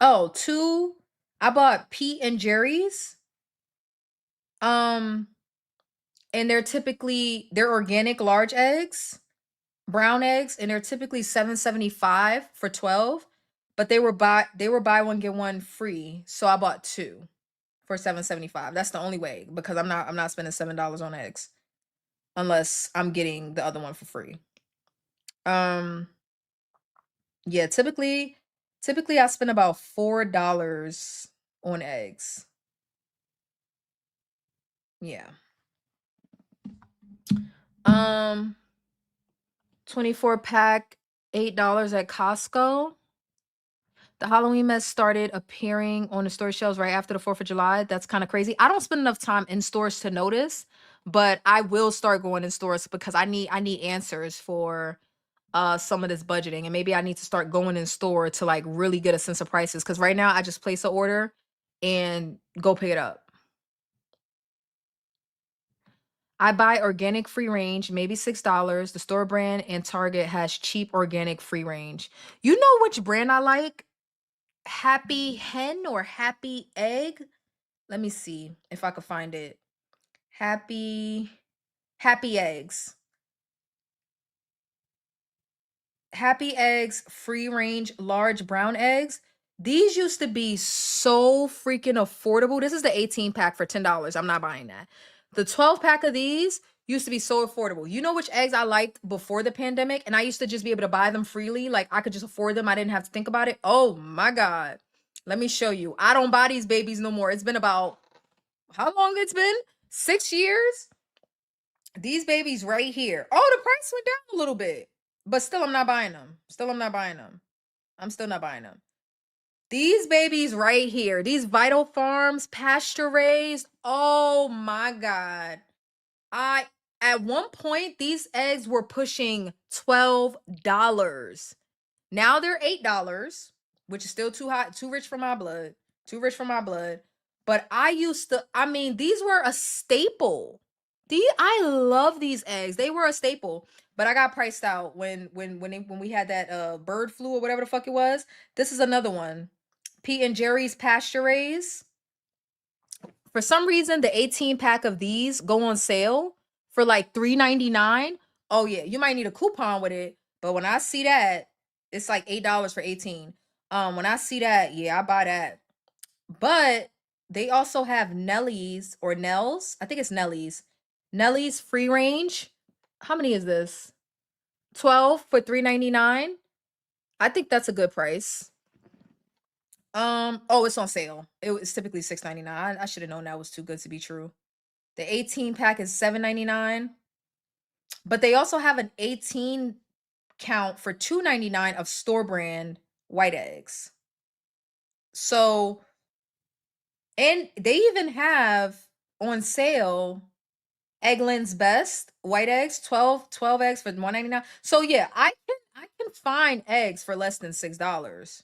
Oh, 2. I bought Pete and Jerry's. And they're organic large eggs, brown eggs, and they're typically $7.75 for 12. But they were buy one get one free, so I bought 2 for $7.75. That's the only way because I'm not spending $7 on eggs unless I'm getting the other one for free. Yeah, typically I spend about $4 on eggs. Yeah. 24 pack, $8 at Costco. The Halloween mess started appearing on the store shelves right after the 4th of July. That's kind of crazy. I don't spend enough time in stores to notice, but I will start going in stores because I need answers for some of this budgeting, and maybe I need to start going in store to like really get a sense of prices, because right now I just place an order and go pick it up. I buy organic free range, maybe $6. The store brand and Target has cheap organic free range. You know which brand I like? Happy Hen or Happy Egg? Let me see if I could find it. Happy Eggs. Happy Eggs free range large brown eggs. These used to be so freaking affordable. This is the 18 pack for $10. I'm not buying that. The 12 pack of these used to be so affordable. You know which eggs I liked before the pandemic? And I used to just be able to buy them freely. Like I could just afford them. I didn't have to think about it. Oh my God. Let me show you. I don't buy these babies no more. It's been about, how long it's been? 6 years? These babies right here. Oh, the price went down a little bit. But still, I'm not buying them. I'm still not buying them. These babies right here, these Vital Farms pasture raised. Oh my God. At one point, these eggs were pushing $12. Now they're $8, which is still too hot, too rich for my blood. But these were a staple. I love these eggs. They were a staple. But I got priced out when we had that bird flu or whatever the fuck it was. This is another one. Pete and Jerry's pasture raised. For some reason, the 18 pack of these go on sale for like $3.99. Oh yeah, you might need a coupon with it. But when I see that, it's like $8 for 18. When I see that, yeah, I buy that. But they also have Nellie's or Nell's. I think it's Nellie's. Nellie's free range. How many is this? 12 for $3.99. I think that's a good price. Oh, it's on sale. It was typically $6.99. I should have known that was too good to be true. The 18 pack is $7.99. But they also have an 18 count for $2.99 of store brand white eggs. So, and they even have on sale Eggland's Best white eggs, 12 eggs for $1.99. So yeah, I can find eggs for less than $6.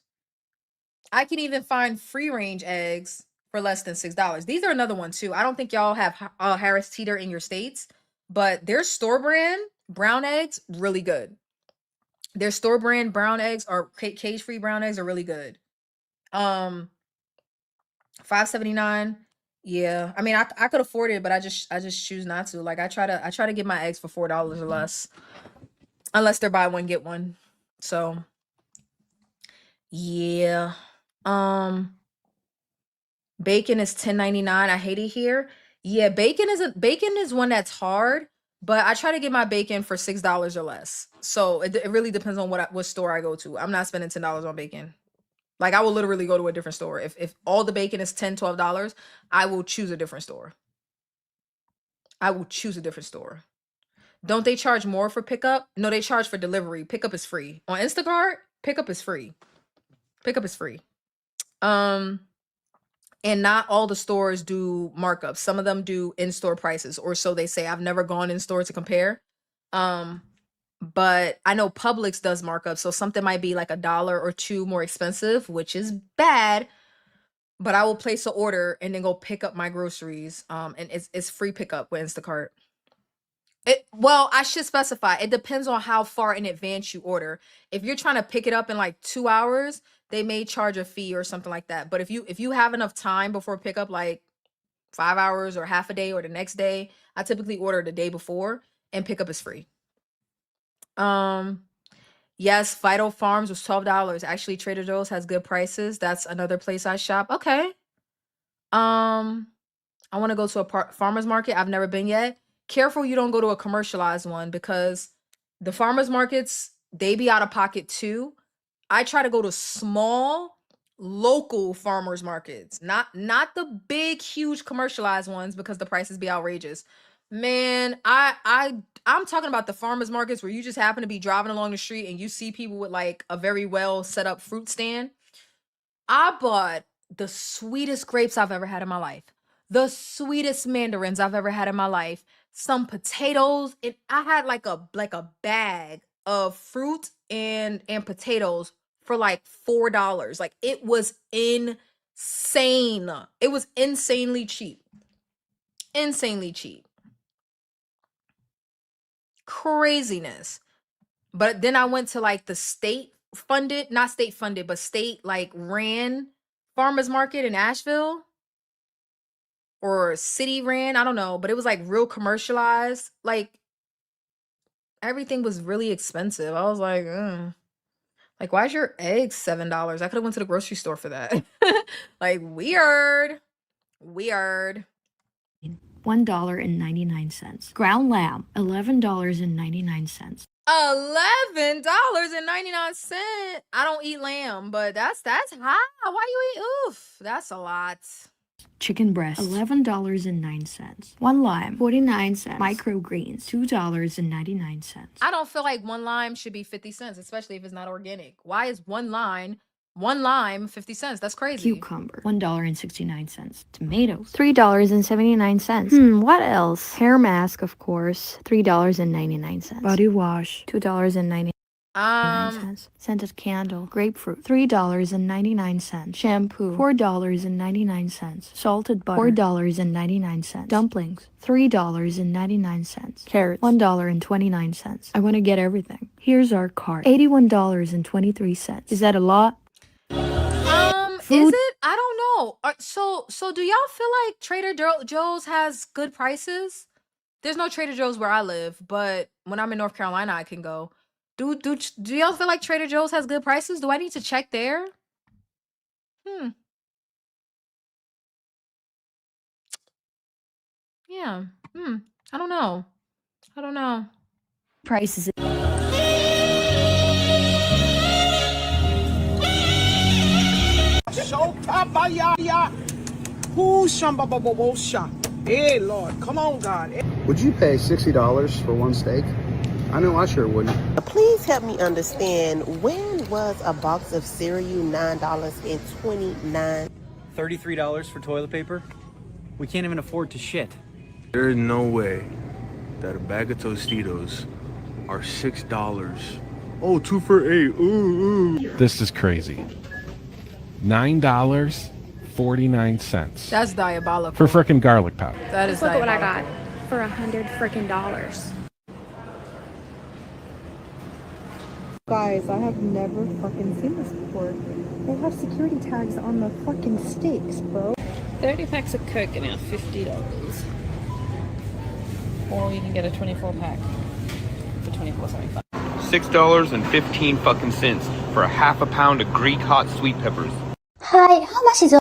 I can even find free range eggs for less than $6. These are another one too. I don't think y'all have Harris Teeter in your states, but their store brand brown eggs really good. Their store brand brown eggs or cage free brown eggs are really good. $5.79. Yeah, I mean, I could afford it, but I just choose not to. Like I try to get my eggs for $4 or less, unless they're buy one get one. So yeah, bacon is $10.99. I hate it here. Yeah, bacon is one that's hard, but I try to get my bacon for $6 or less. So it really depends on what store I go to. I'm not spending $10 on bacon. Like I will literally go to a different store. If all the bacon is $10, $12, I will choose a different store. Don't they charge more for pickup? No, they charge for delivery. Pickup is free. On Instacart, pickup is free. And not all the stores do markups. Some of them do in-store prices, or so they say. I've never gone in store to compare. But I know Publix does markups, so something might be like $1 or $2 more expensive, which is bad. But I will place an order and then go pick up my groceries. And it's free pickup with Instacart. Well, I should specify. It depends on how far in advance you order. If you're trying to pick it up in like 2 hours, they may charge a fee or something like that. But if you have enough time before pickup, like 5 hours or half a day or the next day, I typically order the day before, and pickup is free. Yes, Vital Farms was $12. Actually, Trader Joe's has good prices. That's another place I shop. Okay. I want to go to a farmer's market. I've never been yet. Careful you don't go to a commercialized one, because the farmers markets, they be out of pocket too. I try to go to small local farmers markets, not the big huge commercialized ones, because the prices be outrageous. Man, I'm talking about the farmers markets where you just happen to be driving along the street and you see people with like a very well set up fruit stand. I bought the sweetest grapes I've ever had in my life, the sweetest mandarins I've ever had in my life, some potatoes, and I had like a bag of fruit and potatoes for like $4. Like it was insane. insane. It was insanely cheap. Insanely cheap. Craziness. But then I went to like the state funded, not state funded, but state like ran farmers market in Asheville, or city ran, I don't know, but it was like real commercialized. Like everything was really expensive. I was like, like, why is your egg $7? I could have went to the grocery store for that. Like, weird. Weird. $1.99. Ground lamb, $11.99. $11.99. I don't eat lamb, but that's high. Why you eat? Oof, that's a lot. Chicken breast, $11.09. One lime, 49 cents. Microgreens, $2.99. I don't feel like one lime should be 50 cents, especially if it's not organic. Why is one lime 50 cents? That's crazy. Cucumber, $1.69. Tomatoes, $3.79. What else? Hair mask, of course, $3.99. Body wash, $2.99. Scented candle, grapefruit, $3.99. Shampoo, $4.99. Salted butter, $4.99. Dumplings, $3.99. Carrots, $1.29. I want to get everything. Here's our cart, $81.23. Is that a lot? Is it? I don't know. So do y'all feel like Trader Joe's has good prices? There's no Trader Joe's where I live, but when I'm in North Carolina, I can go. Do y'all feel like Trader Joe's has good prices? Do I need to check there? Yeah. I don't know. Prices. Hey, Lord, come on, God. Would you pay $60 for one steak? I know I sure wouldn't. Please help me understand, when was a box of cereal $9.29? $33 for toilet paper? We can't even afford to shit. There is no way that a bag of Tostitos are $6. Oh, 2 for $8. Ooh. This is crazy. $9.49. That's diabolical. For frickin' garlic powder. That is Look at what I diabolical. got for $100 frickin' dollars. Guys, I have never fucking seen this before. They have security tags on the fucking steaks, bro. 30 packs of Coke are now $50. Or you can get a 24 pack for $24.75. $6.15 fucking cents for a half a pound of Greek hot sweet peppers. Hi, how much is it?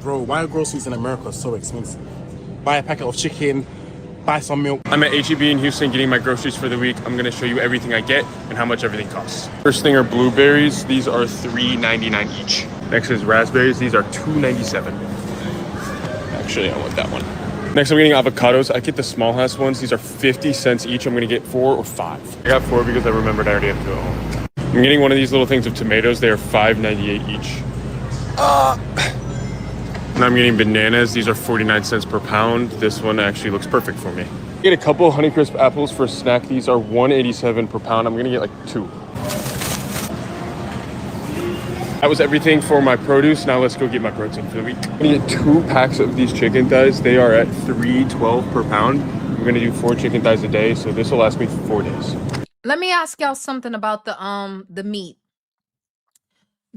Bro, why are groceries in America so expensive? Buy a packet of chicken, buy some milk. I'm at HEB in Houston getting my groceries for the week. I'm gonna show you everything I get and how much everything costs. First thing are blueberries. These are $3.99 each. Next is raspberries. These are $2.97. Actually, I want that one. Next, I'm getting avocados. I get the small house ones. These are 50 cents each. I'm gonna get 4 or 5. I got 4 because I remembered I already have to go home. I'm getting one of these little things of tomatoes. They are $5.98 each. And I'm getting bananas. These are 49 cents per pound. This one actually looks perfect for me. Get a couple Honeycrisp apples for a snack. These are $1.87 per pound. I'm gonna get like 2. That was everything for my produce. Now let's go get my protein for the week. I'm gonna get 2 packs of these chicken thighs. They are at $3.12 per pound. I'm gonna do 4 chicken thighs a day, so this will last me for 4 days. Let me ask y'all something about the meat.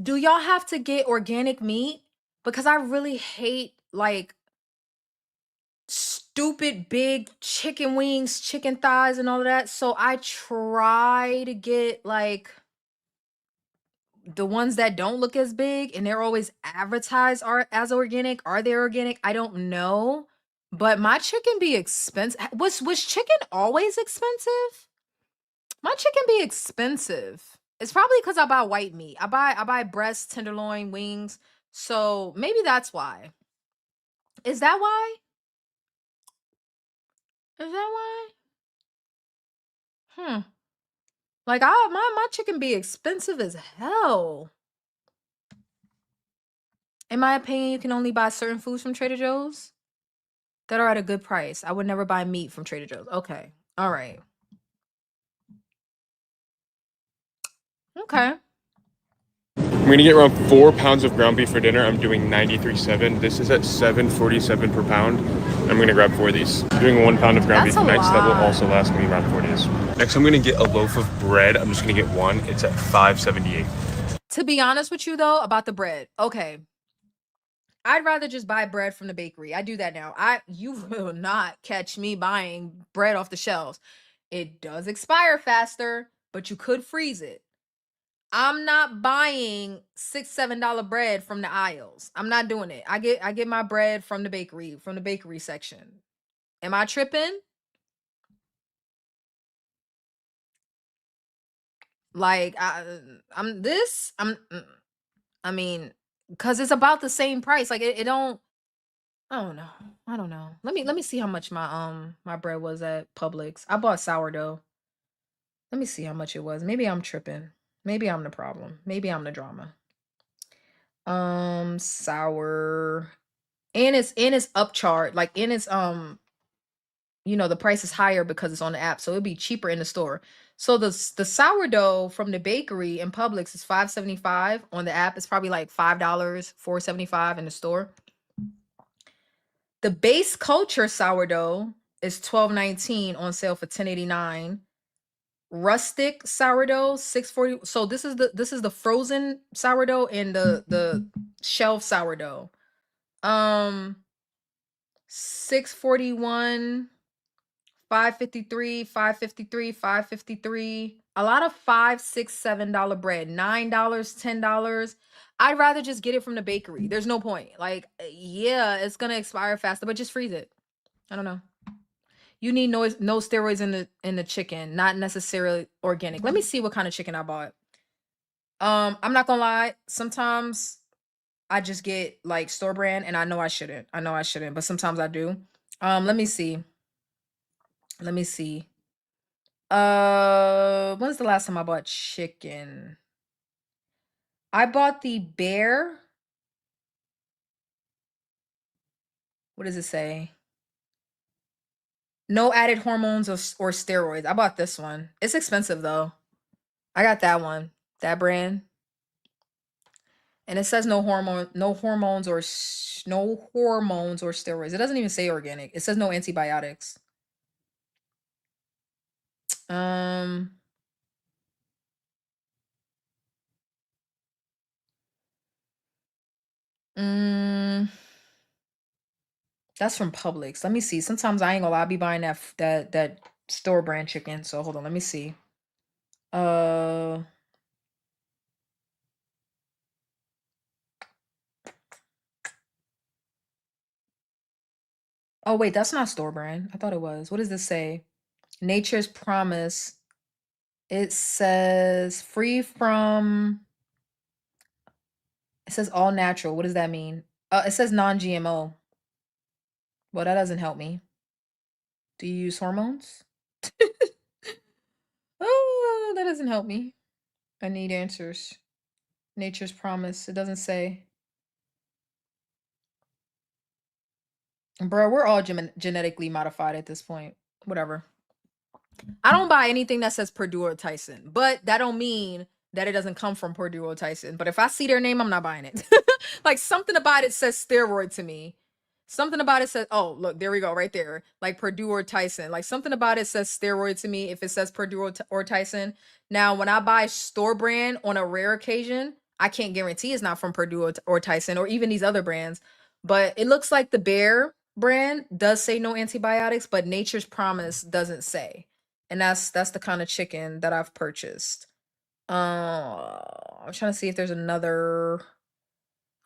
Do y'all have to get organic meat? Because I really hate like stupid big chicken wings, chicken thighs, and all of that. So I try to get like the ones that don't look as big, and they're always advertised as organic. Are they organic? I don't know. But my chicken be expensive. Was chicken always expensive? My chicken be expensive. It's probably because I buy white meat. I buy breast, tenderloin, wings. So maybe that's why. Is that why? Is that why? Like my chicken be expensive as hell. In my opinion, you can only buy certain foods from Trader Joe's that are at a good price. I would never buy meat from Trader Joe's. Okay. All right. Okay. I'm gonna get around 4 pounds of ground beef for dinner. I'm doing 93.7. This is at $7.47 per pound. I'm gonna grab 4 of these. Doing 1 pound of ground beef tonight, so that will also last me around 4 days. Next, I'm gonna get a loaf of bread. I'm just gonna get one. It's at $5.78. To be honest with you though, about the bread, okay. I'd rather just buy bread from the bakery. I do that now. You will not catch me buying bread off the shelves. It does expire faster, but you could freeze it. I'm not buying $6-7 bread from the aisles. I'm not doing it. I get my bread from the bakery section. Am I tripping? Like I mean, because it's about the same price. Like it don't. I don't know. I don't know. Let me see how much my bread was at Publix. I bought sourdough. Let me see how much it was. Maybe I'm tripping. Maybe I'm the problem. Maybe I'm the drama. Sour. And it's upcharged. Like and it's the price is higher because it's on the app. So it'd be cheaper in the store. So the sourdough from the bakery in Publix is $5.75. On the app, it's probably like $5, $4.75 in the store. The Base Culture sourdough is $12.19 on sale for $10.89. Rustic sourdough $6.40. So this is the frozen sourdough and the shelf sourdough. $6.41, $5.53, $5.53, $5.53. A lot of $5, $6, $7 bread. $9, $10. I'd rather just get it from the bakery. There's no point. Like, yeah, it's gonna expire faster, but just freeze it. I don't know. You need no steroids in the chicken, not necessarily organic. Let me see what kind of chicken I bought. I'm not gonna lie. Sometimes I just get like store brand, and I know I shouldn't. But sometimes I do. Let me see. When's the last time I bought chicken? I bought the Bear. What does it say? No added hormones or steroids. I bought this one. It's expensive though. I got that one, that brand. And it says no hormones or steroids. It doesn't even say organic. It says no antibiotics. That's from Publix. Let me see. Sometimes I ain't gonna lie, I be buying that store brand chicken. So hold on, let me see. Oh wait, that's not store brand. I thought it was. What does this say? Nature's Promise. It says free from. It says all natural. What does that mean? It says non-GMO. Well, that doesn't help me. Do you use hormones? Oh, that doesn't help me. I need answers. Nature's Promise. It doesn't say. Bro, we're all genetically modified at this point. Whatever. I don't buy anything that says Purdue or Tyson, but that don't mean that it doesn't come from Purdue or Tyson. But if I see their name, I'm not buying it. Like something about it says steroid to me. Something about it says, oh, look, there we go, right there. Like Purdue or Tyson. Like something about it says steroid to me if it says Purdue or Tyson. Now, when I buy store brand on a rare occasion, I can't guarantee it's not from Purdue or Tyson or even these other brands. But it looks like the Bear brand does say no antibiotics, but Nature's Promise doesn't say. And that's the kind of chicken that I've purchased. I'm trying to see if there's another.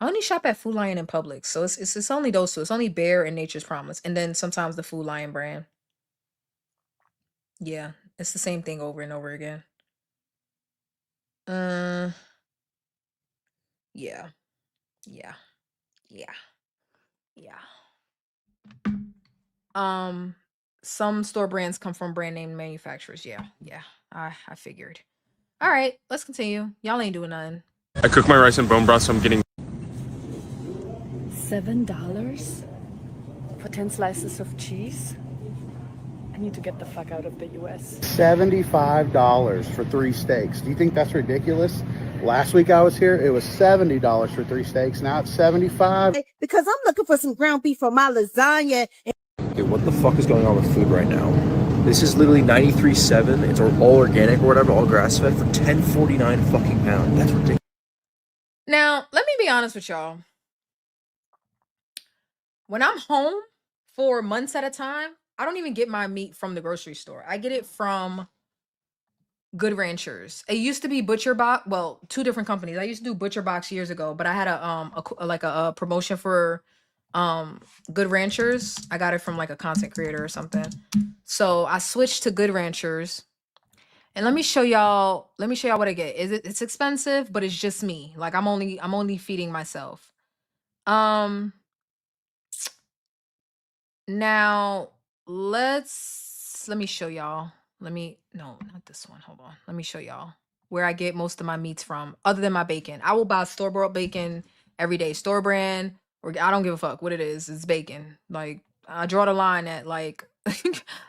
I only shop at Food Lion and Publix, so it's only those two. It's only Bear and Nature's Promise, and then sometimes the Food Lion brand. Yeah, it's the same thing over and over again. Yeah. Some store brands come from brand name manufacturers. Yeah. I figured. All right, let's continue. Y'all ain't doing nothing. I cook my rice and bone broth, so I'm getting $7 for 10 slices of cheese? I need to get the fuck out of the US. $75 for 3 steaks. Do you think that's ridiculous? Last week I was here, it was $70 for 3 steaks. Now it's $75. Because I'm looking for some ground beef for my lasagna. Okay, what the fuck is going on with food right now? This is literally 93.7. It's all organic or whatever, all grass fed for $10.49 fucking pound. That's ridiculous. Now, let me be honest with y'all. When I'm home for months at a time, I don't even get my meat from the grocery store. I get it from Good Ranchers. It used to be Butcher Box. Well, 2 different companies. I used to do Butcher Box years ago, but I had a promotion for Good Ranchers. I got it from like a content creator or something. So I switched to Good Ranchers. And let me show y'all what I get. It's expensive, but it's just me. Like I'm only feeding myself. Now let me show y'all. No, not this one. Hold on. Let me show y'all where I get most of my meats from, other than my bacon. I will buy store-bought bacon every day, store brand, or I don't give a fuck what it is. It's bacon. Like I draw the line at like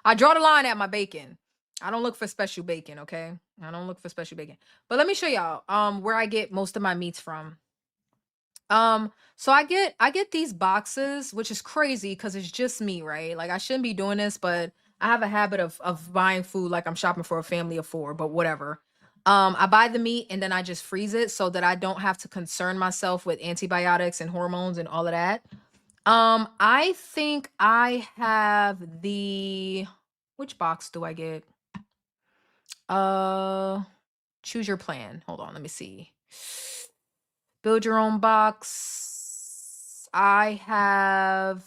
I draw the line at my bacon. I don't look for special bacon, okay? I don't look for special bacon. But let me show y'all where I get most of my meats from. So I get these boxes, which is crazy because it's just me, right? Like I shouldn't be doing this, but I have a habit of buying food like I'm shopping for a family of 4, but whatever. I buy the meat and then I just freeze it so that I don't have to concern myself with antibiotics and hormones and all of that. I think I have which box do I get? Choose your plan. Hold on, let me see. Build your own box. I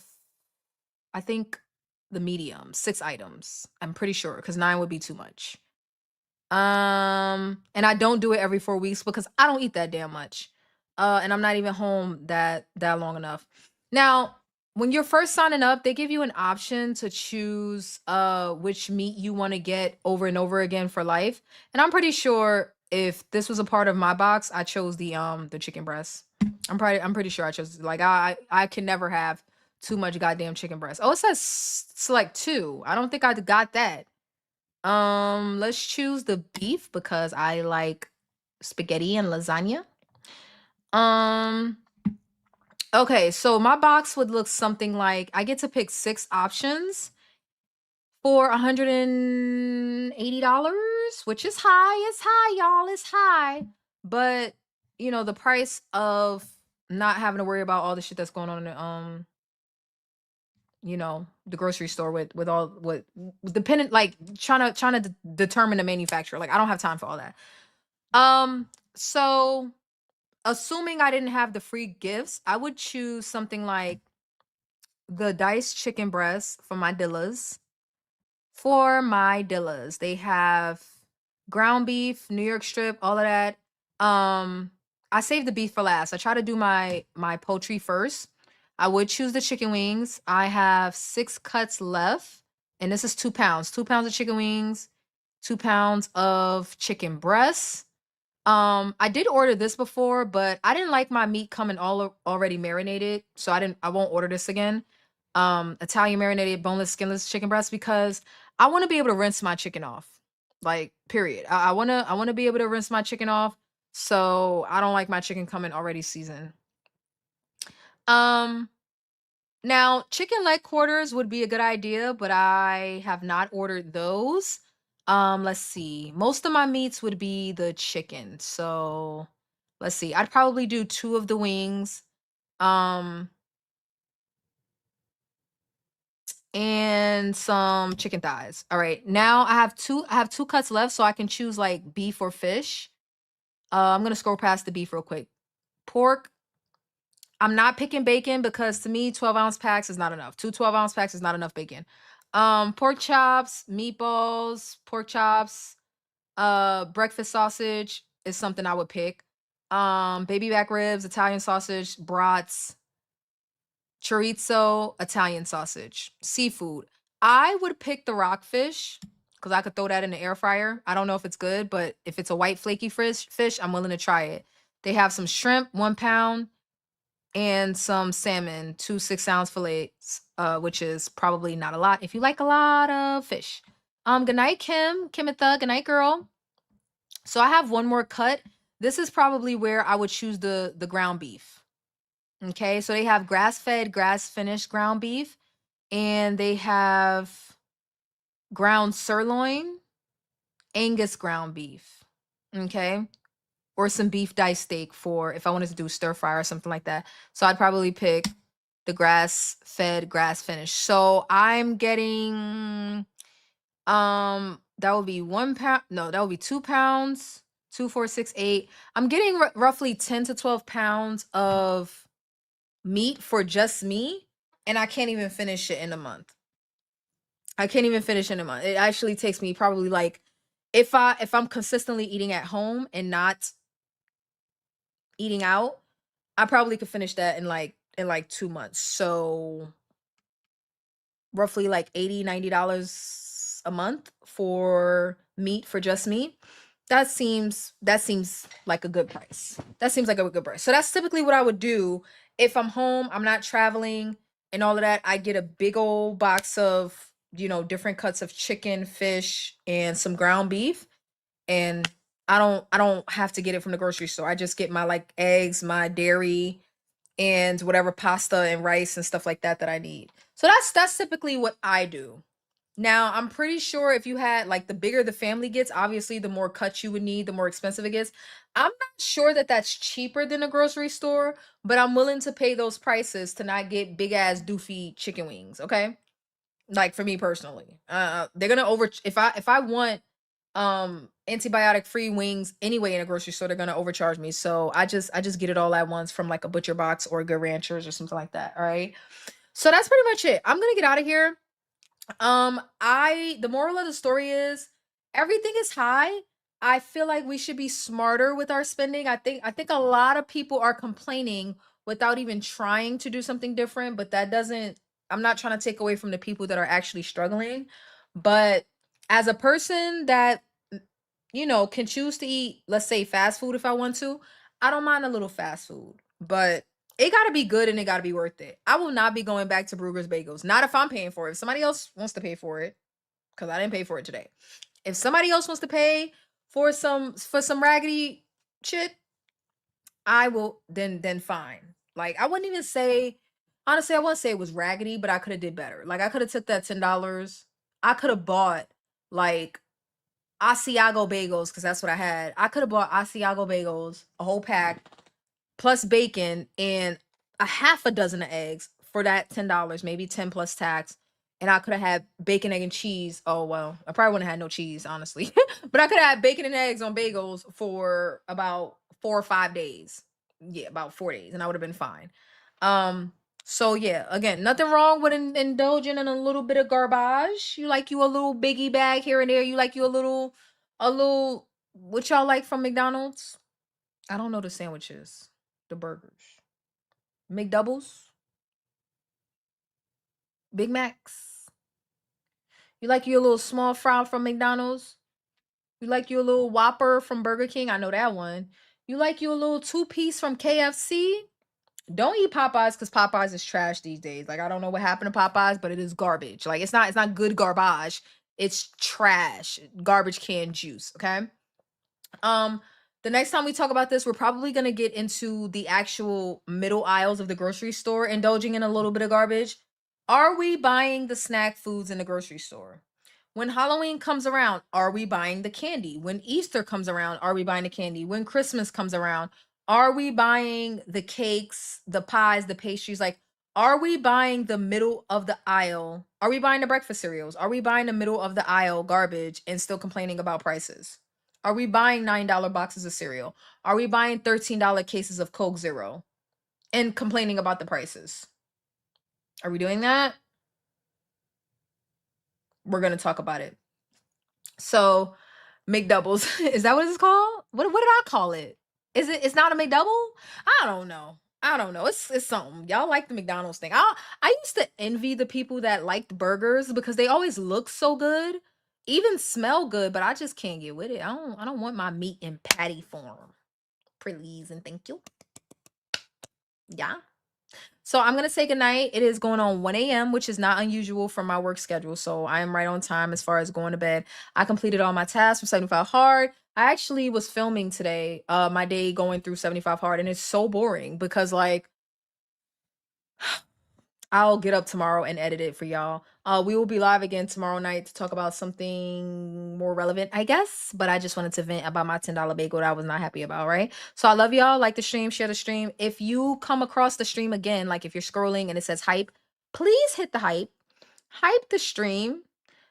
think the medium, 6 items. I'm pretty sure because 9 would be too much. And I don't do it every 4 weeks because I don't eat that damn much. And I'm not even home that long enough. Now, when you're first signing up, they give you an option to choose which meat you want to get over and over again for life. And I'm pretty sure if this was a part of my box, I chose the chicken breast. I'm pretty sure I chose, like I can never have too much goddamn chicken breast. Oh, it says select 2. I don't think I got that. Let's choose the beef because I like spaghetti and lasagna. Okay, so my box would look something like I get to pick 6 options for $180, which is high. It's high, y'all. It's high. But you know, the price of not having to worry about all the shit that's going on in the grocery store with all what dependent, like trying to determine the manufacturer. Like I don't have time for all that. So assuming I didn't have the free gifts, I would choose something like the diced chicken breast for my Dillas. They have ground beef, New York strip, all of that. I saved the beef for last. I try to do my poultry first. I would choose the chicken wings. I have 6 cuts left, and this is 2 pounds. 2 pounds of chicken wings, 2 pounds of chicken breasts. I did order this before, but I didn't like my meat coming already marinated, so I won't order this again. Italian marinated boneless skinless chicken breast because I want to be able to rinse my chicken off. Like period. I want to be able to rinse my chicken off, so I don't like my chicken coming already seasoned. Now chicken leg quarters would be a good idea, but I have not ordered those. Let's see. Most of my meats would be the chicken. So let's see. I'd probably do 2 of the wings. And some chicken thighs. All right. Now I have 2 cuts left, so I can choose like beef or fish. I'm gonna scroll past the beef real quick. Pork. I'm not picking bacon because to me 12-ounce packs is not enough. 2 12-ounce packs is not enough bacon. Pork chops, meatballs, pork chops, breakfast sausage is something I would pick. Baby back ribs, Italian sausage, brats, chorizo, Italian sausage, seafood. I would pick the rockfish because I could throw that in the air fryer. I don't know if it's good, but if it's a white flaky fish, I'm willing to try it. They have some shrimp, 1 pound, and some salmon, 2 6-ounce fillets, which is probably not a lot if you like a lot of fish. Good night, Kimitha. Good night, girl. So I have 1 more cut. this is probably where I would choose the ground beef. Okay, so they have grass-fed, grass-finished ground beef, and they have ground sirloin, Angus ground beef. Okay, or some beef dice steak for if I wanted to do stir fry or something like that. So I'd probably pick the grass-fed, grass-finished. So I'm getting that would be 1 pound. No, that would be 2 pounds. 2, 4, 6, 8. I'm getting roughly 10 to 12 pounds of meat for just me, and I can't even finish it in a month. I can't even finish in a month. It actually takes me probably like if I'm consistently eating at home and not eating out, I probably could finish that in like 2 months. So roughly like $80, $90 a month for meat for just me. That seems like a good price. That seems like a good price. So that's typically what I would do if I'm home, I'm not traveling and all of that. I get a big old box of, different cuts of chicken, fish, and some ground beef. And I don't have to get it from the grocery store. I just get my like eggs, my dairy, and whatever pasta and rice and stuff like that I need. So that's typically what I do. Now, I'm pretty sure if you had like the bigger the family gets, obviously the more cuts you would need, the more expensive it gets. I'm not sure that that's cheaper than a grocery store, but I'm willing to pay those prices to not get big ass doofy chicken wings, okay? Like for me personally. They're going to if I want antibiotic free wings anyway in a grocery store, they're going to overcharge me. So I just get it all at once from like a Butcher Box or Good Ranchers or something like that, all right? So that's pretty much it. I'm going to get out of here. The moral of the story is everything is high. I feel like we should be smarter with our spending. I think a lot of people are complaining without even trying to do something different, but I'm not trying to take away from the people that are actually struggling. But as a person that can choose to eat, let's say fast food if I want to, I don't mind a little fast food, but it got to be good and it got to be worth it. I will not be going back to Bruegger's Bagels. Not if I'm paying for it. If somebody else wants to pay for it, because I didn't pay for it today. If somebody else wants to pay for some raggedy shit, I will then fine. Like I wouldn't even say, honestly, I wouldn't say it was raggedy, but I could have did better. Like I could have took that $10. I could have bought like Asiago bagels because that's what I had. I could have bought Asiago bagels, a whole pack, plus bacon and a half a dozen of eggs for that $10, maybe 10 plus tax. And I could have had bacon, egg, and cheese. Oh, well, I probably wouldn't have had no cheese, honestly. But I could have had bacon and eggs on bagels for about 4 or 5 days. Yeah, about 4 days. And I would have been fine. So yeah, again, nothing wrong with indulging in a little bit of garbage. You like you a little biggie bag here and there. You like you a little, what y'all like from McDonald's? I don't know the sandwiches. The burgers, McDoubles, Big Macs. You like your little small fry from McDonald's? You like your little Whopper from Burger King? I know that one. You like your little 2-piece from KFC? Don't eat Popeyes because Popeyes is trash these days. Like I don't know what happened to Popeyes, but it is garbage. Like it's not good garbage. It's trash. Garbage can juice, okay? The next time we talk about this, we're probably going to get into the actual middle aisles of the grocery store, indulging in a little bit of garbage. Are we buying the snack foods in the grocery store? When Halloween comes around, are we buying the candy? When Easter comes around, are we buying the candy? When Christmas comes around, are we buying the cakes, the pies, the pastries? Like, are we buying the middle of the aisle? Are we buying the breakfast cereals? Are we buying the middle of the aisle garbage and still complaining about prices? Are we buying $9 boxes of cereal? Are we buying $13 cases of Coke Zero and complaining about the prices? Are we doing that? We're going to talk about it. So, McDoubles, is that what it's called? What did I call it? It's not a McDouble? I don't know. It's something. Y'all like the McDonald's thing. I used to envy the people that liked burgers because they always look so good. Even smell good, but I just can't get with it. I don't want my meat in patty form. Please and thank you. Yeah. So I'm gonna say goodnight. It is going on 1 a.m., which is not unusual for my work schedule. So I am right on time as far as going to bed. I completed all my tasks from 75 hard. I actually was filming today, my day going through 75 hard, and it's so boring because like I'll get up tomorrow and edit it for y'all. We will be live again tomorrow night to talk about something more relevant, I guess. But I just wanted to vent about my $10 bagel that I was not happy about, right? So I love y'all. Like the stream, share the stream. If you come across the stream again, like if you're scrolling and it says hype, please hit the hype. Hype the stream.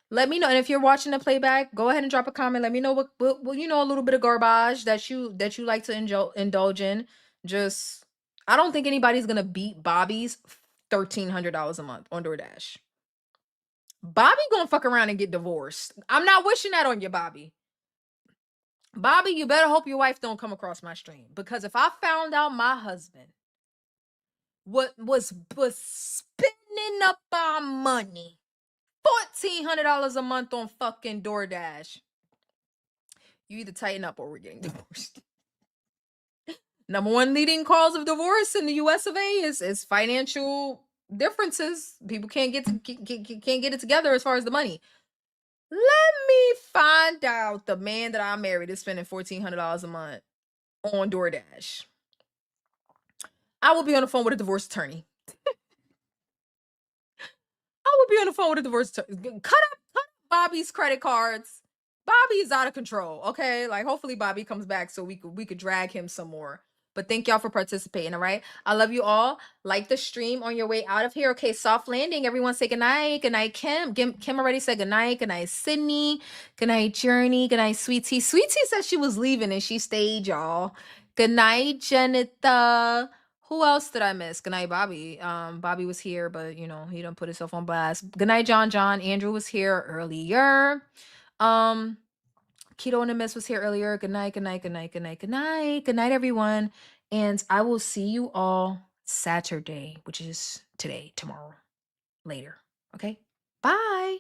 Let me know. And if you're watching the playback, go ahead and drop a comment. Let me know what you know, a little bit of garbage that you like to indulge in. Just I don't think anybody's gonna beat Bobby's $1,300 a month on DoorDash. Bobby gonna fuck around and get divorced. I'm not wishing that on you, Bobby. Bobby, you better hope your wife don't come across my stream, because if I found out my husband was spending up our money, $1,400 a month on fucking DoorDash, you either tighten up or we're getting divorced. Number one leading cause of divorce in the US of A is financial differences. People can't get it together as far as the money. Let me find out the man that I married is spending $1,400 a month on DoorDash. I will be on the phone with a divorce attorney. I will be on the phone with a divorce attorney. Cut up Bobby's credit cards. Bobby is out of control. Okay, like hopefully Bobby comes back so we could drag him some more. But thank y'all for participating, all right? I love you all. Like the stream on your way out of here. Okay, soft landing. Everyone say goodnight. Good night, Kim. Kim already said goodnight. Good night, Sydney. Good night, Journey. Good night, Sweet Tea. Sweet Tea said she was leaving and she stayed, y'all. Good night, Janita. Who else did I miss? Good night, Bobby. Bobby was here, but, you know, he didn't put himself on blast. Good night, John. Andrew was here earlier. Keto in the Mist was here earlier. Good night, good night, good night, good night, good night. Good night, everyone. And I will see you all Saturday, which is tomorrow, later. Okay? Bye.